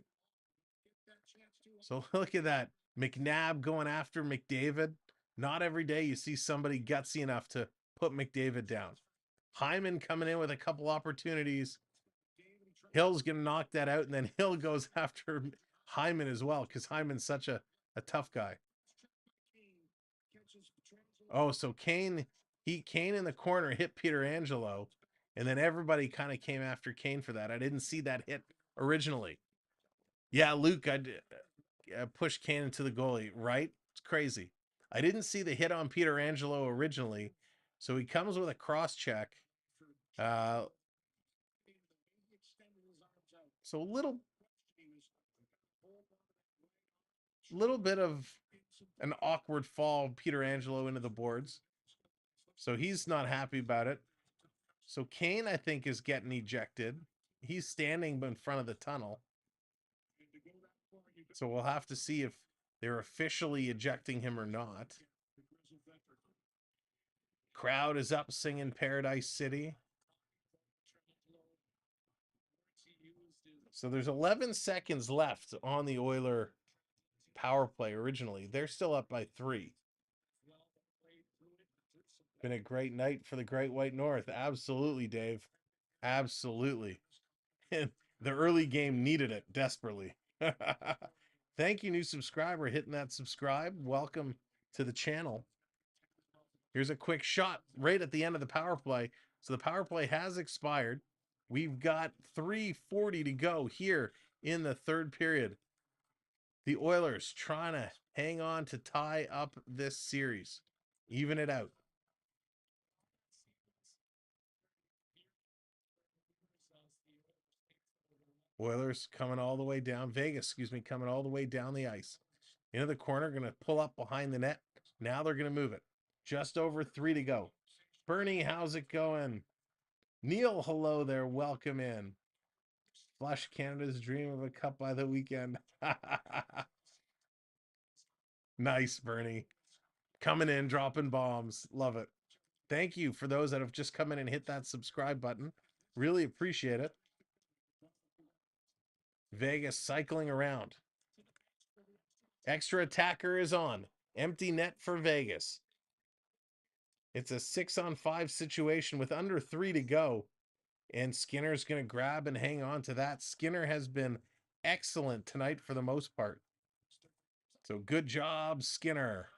So look at that. McNabb going after McDavid. Not every day you see somebody gutsy enough to put McDavid down. Hyman coming in with a couple opportunities. Hill's going to knock that out, and then Hill goes after Hyman as well because Hyman's such a tough guy. Oh, so Kane in the corner hit Pietrangelo, and then everybody kind of came after Kane for that. I didn't see that hit originally. Yeah, Luke, I pushed Kane into the goalie, right? It's crazy. I didn't see the hit on Pietrangelo originally, so he comes with a cross check. So a little bit of an awkward fall, Pietrangelo into the boards. So he's not happy about it. So Kane, I think, is getting ejected. He's standing in front of the tunnel. So we'll have to see if they're officially ejecting him or not. Crowd is up singing Paradise City. So there's 11 seconds left on the Oiler power play originally. They're still up by 3. Been a great night for the Great White North. Absolutely, Dave. Absolutely. And the early game needed it desperately. Thank you, new subscriber, hitting that subscribe. Welcome to the channel. Here's a quick shot right at the end of the power play. So the power play has expired. We've got 3:40 to go here in the third period. The Oilers trying to hang on to tie up this series, even it out. Oilers coming all the way down. Vegas, coming all the way down the ice. Into the corner, going to pull up behind the net. Now they're going to move it. Just over 3 to go. Bernie, how's it going? Neil, hello there. Welcome in. Flush Canada's dream of a cup by the weekend. Nice, Bernie. Coming in, dropping bombs. Love it. Thank you for those that have just come in and hit that subscribe button. Really appreciate it. Vegas cycling around. Extra attacker is on. Empty net for Vegas. It's a 6-on-5 situation with under 3 to go. And Skinner's going to grab and hang on to that. Skinner has been excellent tonight for the most part. So good job, Skinner.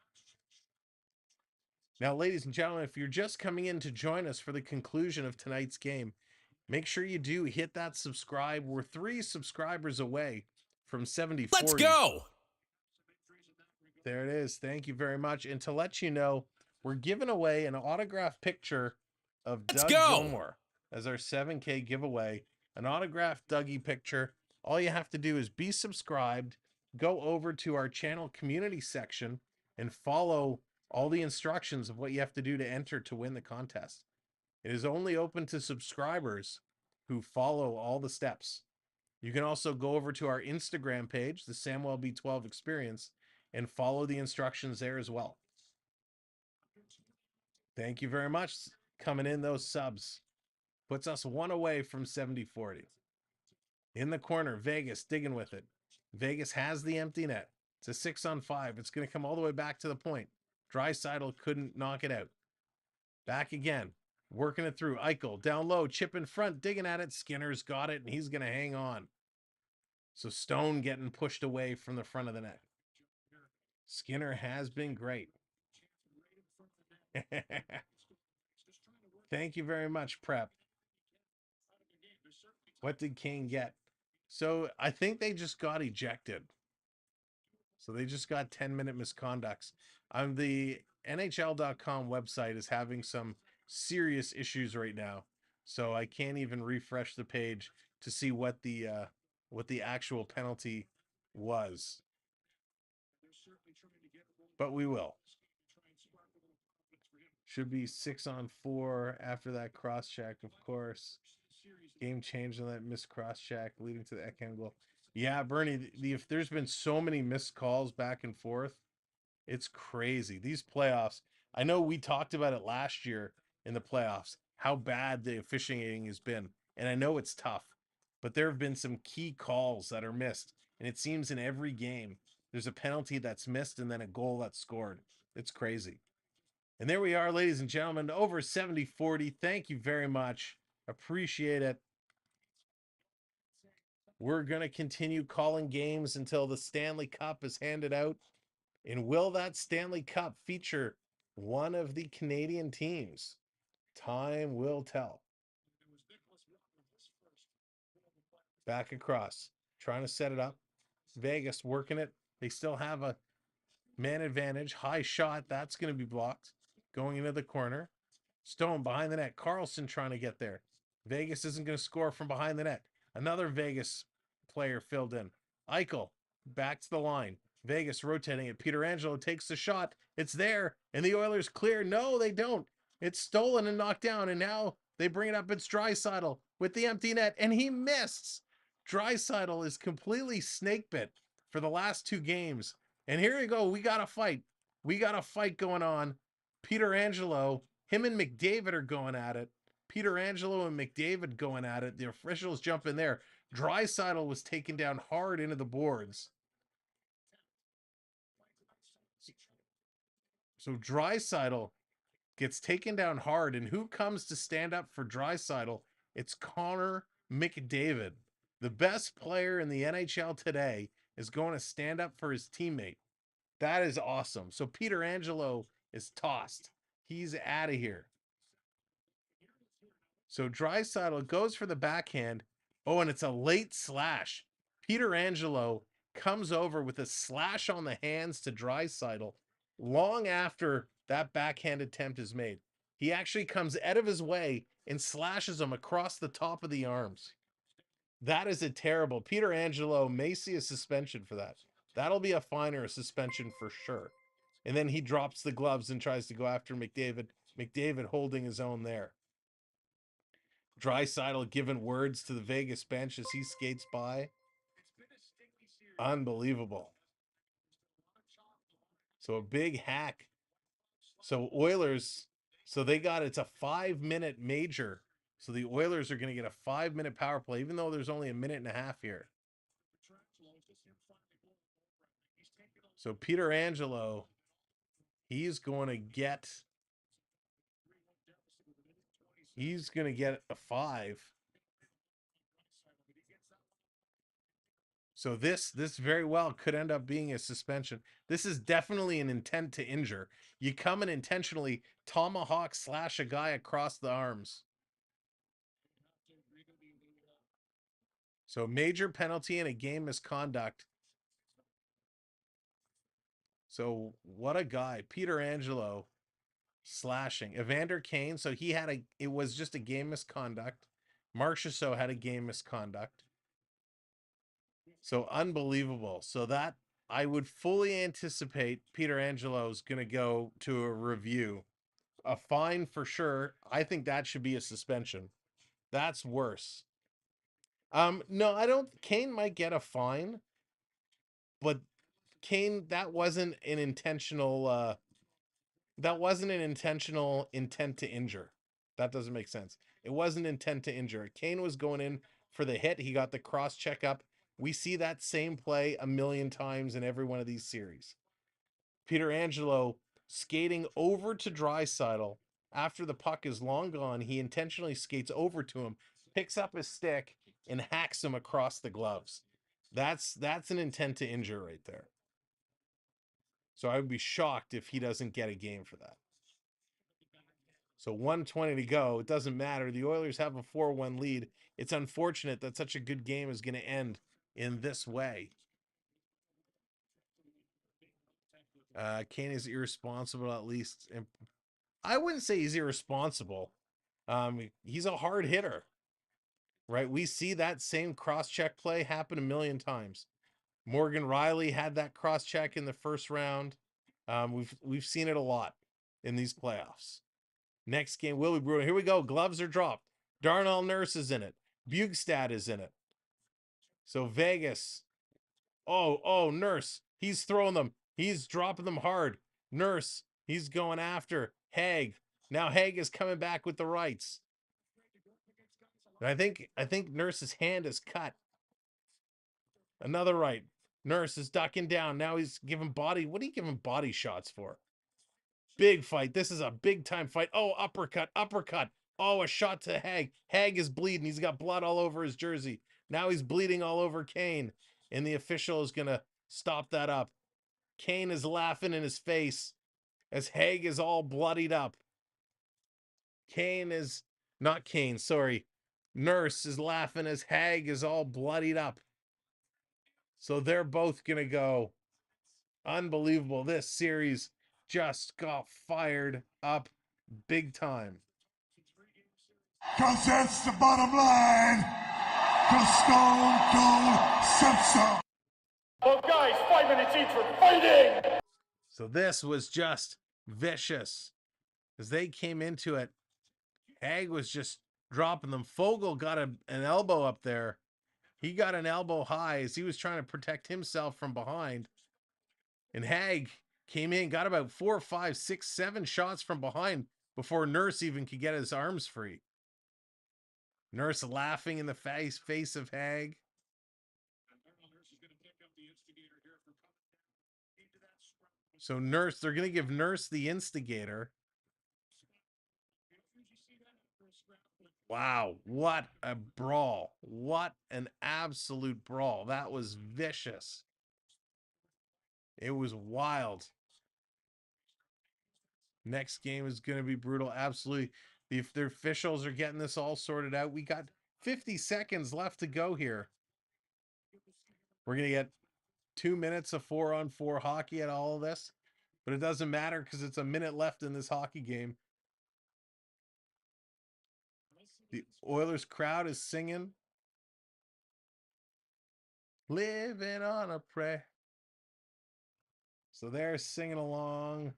Now, ladies and gentlemen, if you're just coming in to join us for the conclusion of tonight's game, make sure you do hit that subscribe. We're 3 subscribers away from 70-40. Let's go. There it is. Thank you very much. And to let you know, we're giving away an autographed picture of Doug Gilmore as our 7K giveaway. An autographed Dougie picture. All you have to do is be subscribed, go over to our channel community section, and follow all the instructions of what you have to do to enter to win the contest. It is only open to subscribers who follow all the steps. You can also go over to our Instagram page, the Samwelb12 Experience, and follow the instructions there as well. Thank you very much. Coming in, those subs. Puts us 1 away from 70-40. In the corner, Vegas digging with it. Vegas has the empty net. It's a 6-on-5. It's going to come all the way back to the point. Draisaitl couldn't knock it out. Back again. Working it through. Eichel down low. Chip in front. Digging at it. Skinner's got it, and he's going to hang on. So Stone getting pushed away from the front of the net. Skinner has been great. Thank you very much, Prep. What did Kane get? So I think they just got ejected. So they just got 10-minute misconducts. The NHL.com website is having some serious issues right now. So I can't even refresh the page to see what the actual penalty was. But we will. Should be 6-on-4 after that cross check, of course. Game changed on that missed cross check, leading to the Ekman goal. Yeah, Bernie, if there's been so many missed calls back and forth, it's crazy. These playoffs, I know we talked about it last year in the playoffs, how bad the officiating has been. And I know it's tough, but there have been some key calls that are missed. And it seems in every game, there's a penalty that's missed and then a goal that's scored. It's crazy. And there we are, ladies and gentlemen, over 70-40. Thank you very much. Appreciate it. We're going to continue calling games until the Stanley Cup is handed out. And will that Stanley Cup feature one of the Canadian teams? Time will tell. Back across, trying to set it up. Vegas working it. They still have a man advantage. High shot. That's going to be blocked. Going into the corner. Stone behind the net. Carlson trying to get there. Vegas isn't going to score from behind the net. Another Vegas player filled in. Eichel back to the line. Vegas rotating it. Pietrangelo takes the shot. It's there. And the Oilers clear. No, they don't. It's stolen and knocked down. And now they bring it up. It's Draisaitl with the empty net. And he missed. Draisaitl is completely snake bit for the last 2 games. And here we go. We got a fight. We got a fight going on. Pietrangelo, him and McDavid are going at it. Pietrangelo and McDavid going at it. The officials jump in there. Draisaitl was taken down hard into the boards. So Draisaitl gets taken down hard. And who comes to stand up for Draisaitl? It's Connor McDavid. The best player in the NHL today is going to stand up for his teammate. That is awesome. So Pietrangelo is tossed. He's out of here. So Draisaitl goes for the backhand. Oh, and it's a late slash. Pietrangelo comes over with a slash on the hands to Draisaitl long after that backhand attempt is made. He actually comes out of his way and slashes him across the top of the arms. That is a terrible. Pietrangelo may see a suspension for that. That'll be a fine or a suspension for sure. And then he drops the gloves and tries to go after McDavid. McDavid holding his own there. Draisaitl giving words to the Vegas bench as he skates by. Unbelievable. So a big hack. So Oilers, so they got, it's a 5-minute major. So the Oilers are going to get a 5-minute power play, even though there's only a minute and a half here. So Pietrangelo, he's going to get a 5. So this very well could end up being a suspension. This is definitely an intent to injure. You come and intentionally tomahawk slash a guy across the arms. So major penalty and a game misconduct. So what a guy. Pietrangelo slashing. Evander Kane, so he had it was just a game misconduct. Marchessault had a game misconduct. So unbelievable. So that I would fully anticipate Pietrangelo is going to go to a review. A fine for sure. I think that should be a suspension. That's worse. No, I don't. Kane might get a fine, but Kane, that wasn't an intentional intent to injure. That doesn't make sense. It wasn't intent to injure. Kane was going in for the hit. He got the cross check up. We see that same play a million times in every one of these series. Pietrangelo skating over to Draisaitl after the puck is long gone. He intentionally skates over to him, picks up his stick, and hacks him across the gloves. That's an intent to injure right there. So I would be shocked if he doesn't get a game for that. So 1:20 to go. It doesn't matter. The Oilers have a 4-1 lead. It's unfortunate that such a good game is going to end in this way. Kane is irresponsible, at least. I wouldn't say he's irresponsible. He's a hard hitter. right? We see that same cross-check play happen a million times. Morgan Riley had that cross-check in the first round. We've seen it a lot in these playoffs. Next game will be brutal. Here we go. Gloves are dropped. Darnell Nurse is in it. Bugstad is in it. So Vegas. Oh, Nurse. He's throwing them. He's dropping them hard. Nurse. He's going after Haig. Now Haig is coming back with the rights. And I think Nurse's hand is cut. Another right. Nurse is ducking down. Now he's giving body. What are you giving body shots for? Big fight. This is a big time fight. Oh, uppercut. Oh, a shot to Haig. Haig is bleeding. He's got blood all over his jersey. Now he's bleeding all over Kane. And the official is going to stop that up. Kane is laughing in his face as Haig is all bloodied up. Nurse is laughing as Haig is all bloodied up. So they're both going to go. Unbelievable. This series just got fired up big time. Because that's the bottom line. Because Stone Cold said so. Well, guys, 5 minutes each for fighting. So this was just vicious. As they came into it, Haig was just dropping them. Fogle got an elbow up there. He got an elbow high as he was trying to protect himself from behind. And Haig came in, got about 4, 5, 6, 7 shots from behind before Nurse even could get his arms free. Nurse laughing in the face of Haig. So Nurse, they're going to give Nurse the instigator. Wow, what a brawl. What an absolute brawl. That was vicious. It was wild. Next game is going to be brutal. Absolutely. If the officials are getting this all sorted out, we got 50 seconds left to go here. We're going to get 2 minutes of 4-on-4 hockey at all of this, but it doesn't matter because it's a minute left in this hockey game. The Oilers crowd is singing. Living on a prayer. So they're singing along.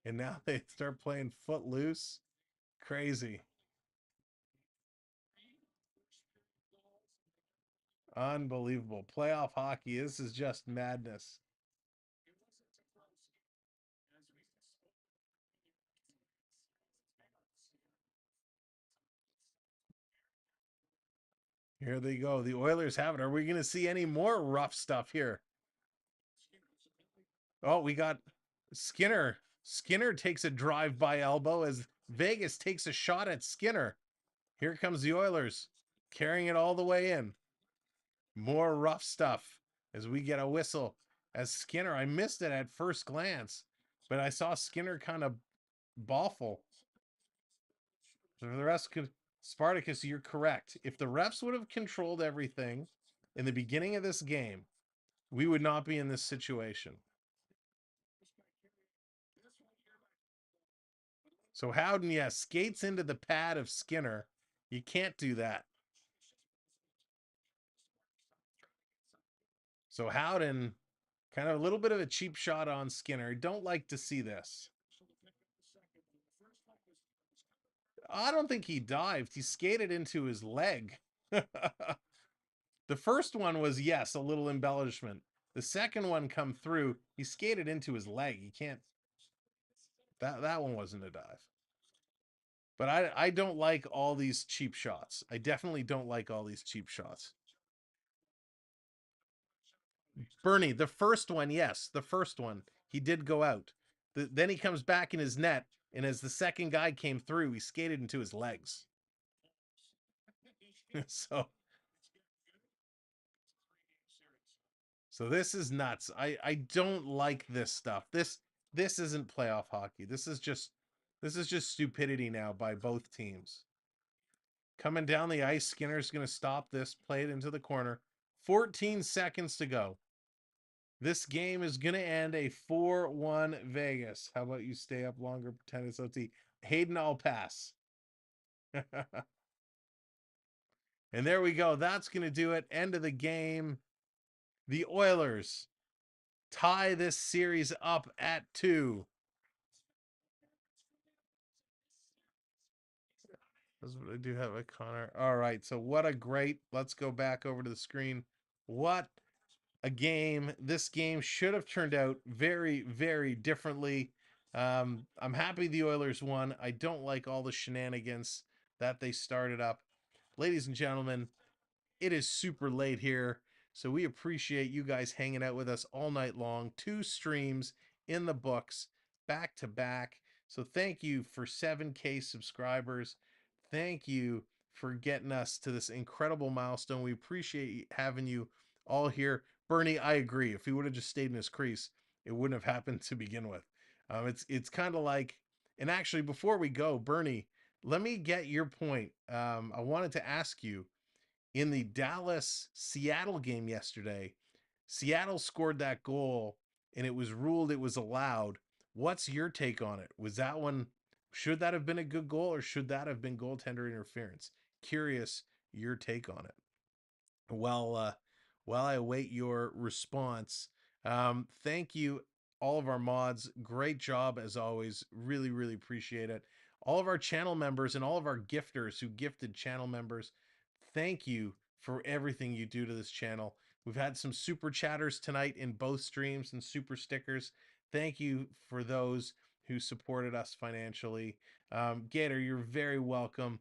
And now they start playing Footloose. Crazy. Unbelievable. Playoff hockey. This is just madness. Here they go. The Oilers have it. Are we going to see any more rough stuff here? Oh, we got Skinner. Skinner takes a drive-by elbow as Vegas takes a shot at Skinner. Here comes the Oilers, carrying it all the way in. More rough stuff as we get a whistle. As Skinner, I missed it at first glance, but I saw Skinner kind of bawful. For the rest, Spartacus, you're correct. If the refs would have controlled everything in the beginning of this game, we would not be in this situation. So Howden, yes, skates into the pad of Skinner. You can't do that. So Howden, kind of a little bit of a cheap shot on Skinner. Don't like to see this. I don't think he dived. He skated into his leg. The first one was, yes, a little embellishment. The second one come through, he skated into his leg. You can't... That one wasn't a dive. But I don't like all these cheap shots. I definitely don't like all these cheap shots. Bernie, the first one, yes, the first one, he did go out. Then he comes back in his net, and as the second guy came through, he skated into his legs. So this is nuts. I don't like this stuff. This isn't playoff hockey. This is just stupidity now by both teams. Coming down the ice, Skinner's going to stop this, play it into the corner. 14 seconds to go. This game is going to end a 4-1 Vegas. How about you stay up longer, pretend it's OT? Hayden, I'll pass. And there we go. That's going to do it. End of the game. The Oilers tie this series up at 2. That's what I do have a Connor. All right. So what a great, let's go back over to the screen. What a game. This game should have turned out very, very differently. I'm happy the Oilers won. I don't like all the shenanigans that they started up. Ladies and gentlemen, it is super late here, so we appreciate you guys hanging out with us all night long. 2 streams in the books, back to back. So thank you for 7K subscribers. Thank you for getting us to this incredible milestone. We appreciate having you all here. Bernie, I agree. If he would have just stayed in his crease, it wouldn't have happened to begin with. It's kind of like, and actually, before we go, Bernie, let me get your point. I wanted to ask you, in the Dallas-Seattle game yesterday, Seattle scored that goal, and it was ruled it was allowed. What's your take on it? Was that one, should that have been a good goal, or should that have been goaltender interference? Curious your take on it. While I await your response, thank you, all of our mods. Great job as always. Really, really appreciate it. All of our channel members and all of our gifters who gifted channel members, thank you for everything you do to this channel. We've had some super chatters tonight in both streams and super stickers. Thank you for those who supported us financially. Gator, you're very welcome.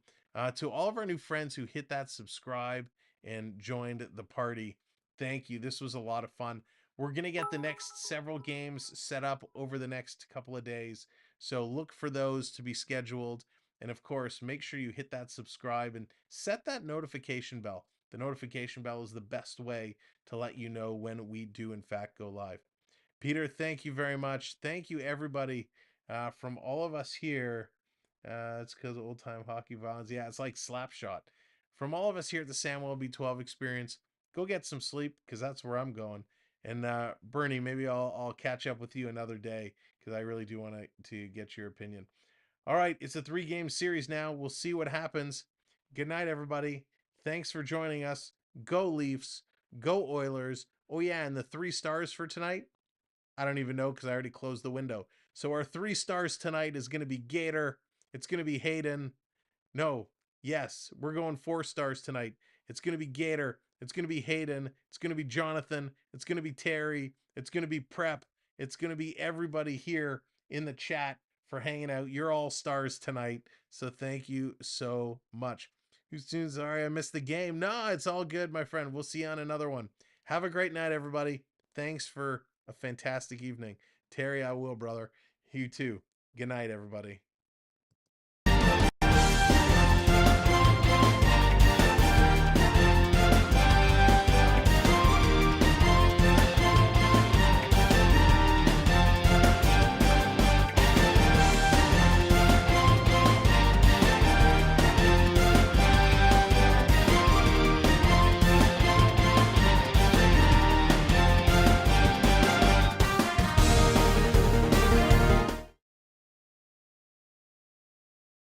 To all of our new friends who hit that subscribe and joined the party, thank you. This was a lot of fun. We're going to get the next several games set up over the next couple of days, so look for those to be scheduled. And of course, make sure you hit that subscribe and set that notification bell. The notification bell is the best way to let you know when we do in fact go live. Peter, thank you very much. Thank you, everybody, from all of us here. It's because of old-time hockey violence. Yeah, it's like Slapshot. From all of us here at the Samwelb12 Experience, go get some sleep, because that's where I'm going. And Bernie, maybe I'll catch up with you another day, because I really do want to get your opinion. All right, it's a 3-game series now. We'll see what happens. Good night, everybody. Thanks for joining us. Go Leafs. Go Oilers. Oh, yeah, and the 3 stars for tonight? I don't even know, because I already closed the window. So our 3 stars tonight is going to be Gator. It's going to be Hayden. No, yes, we're going 4 stars tonight. It's going to be Gator. It's going to be Hayden. It's going to be Jonathan. It's going to be Terry. It's going to be Prep. It's going to be everybody here in the chat for hanging out. You're all stars tonight, so thank you so much. Houston, sorry I missed the game. No, it's all good, my friend. We'll see you on another one. Have a great night, everybody. Thanks for a fantastic evening. Terry, I will, brother. You too. Good night, everybody.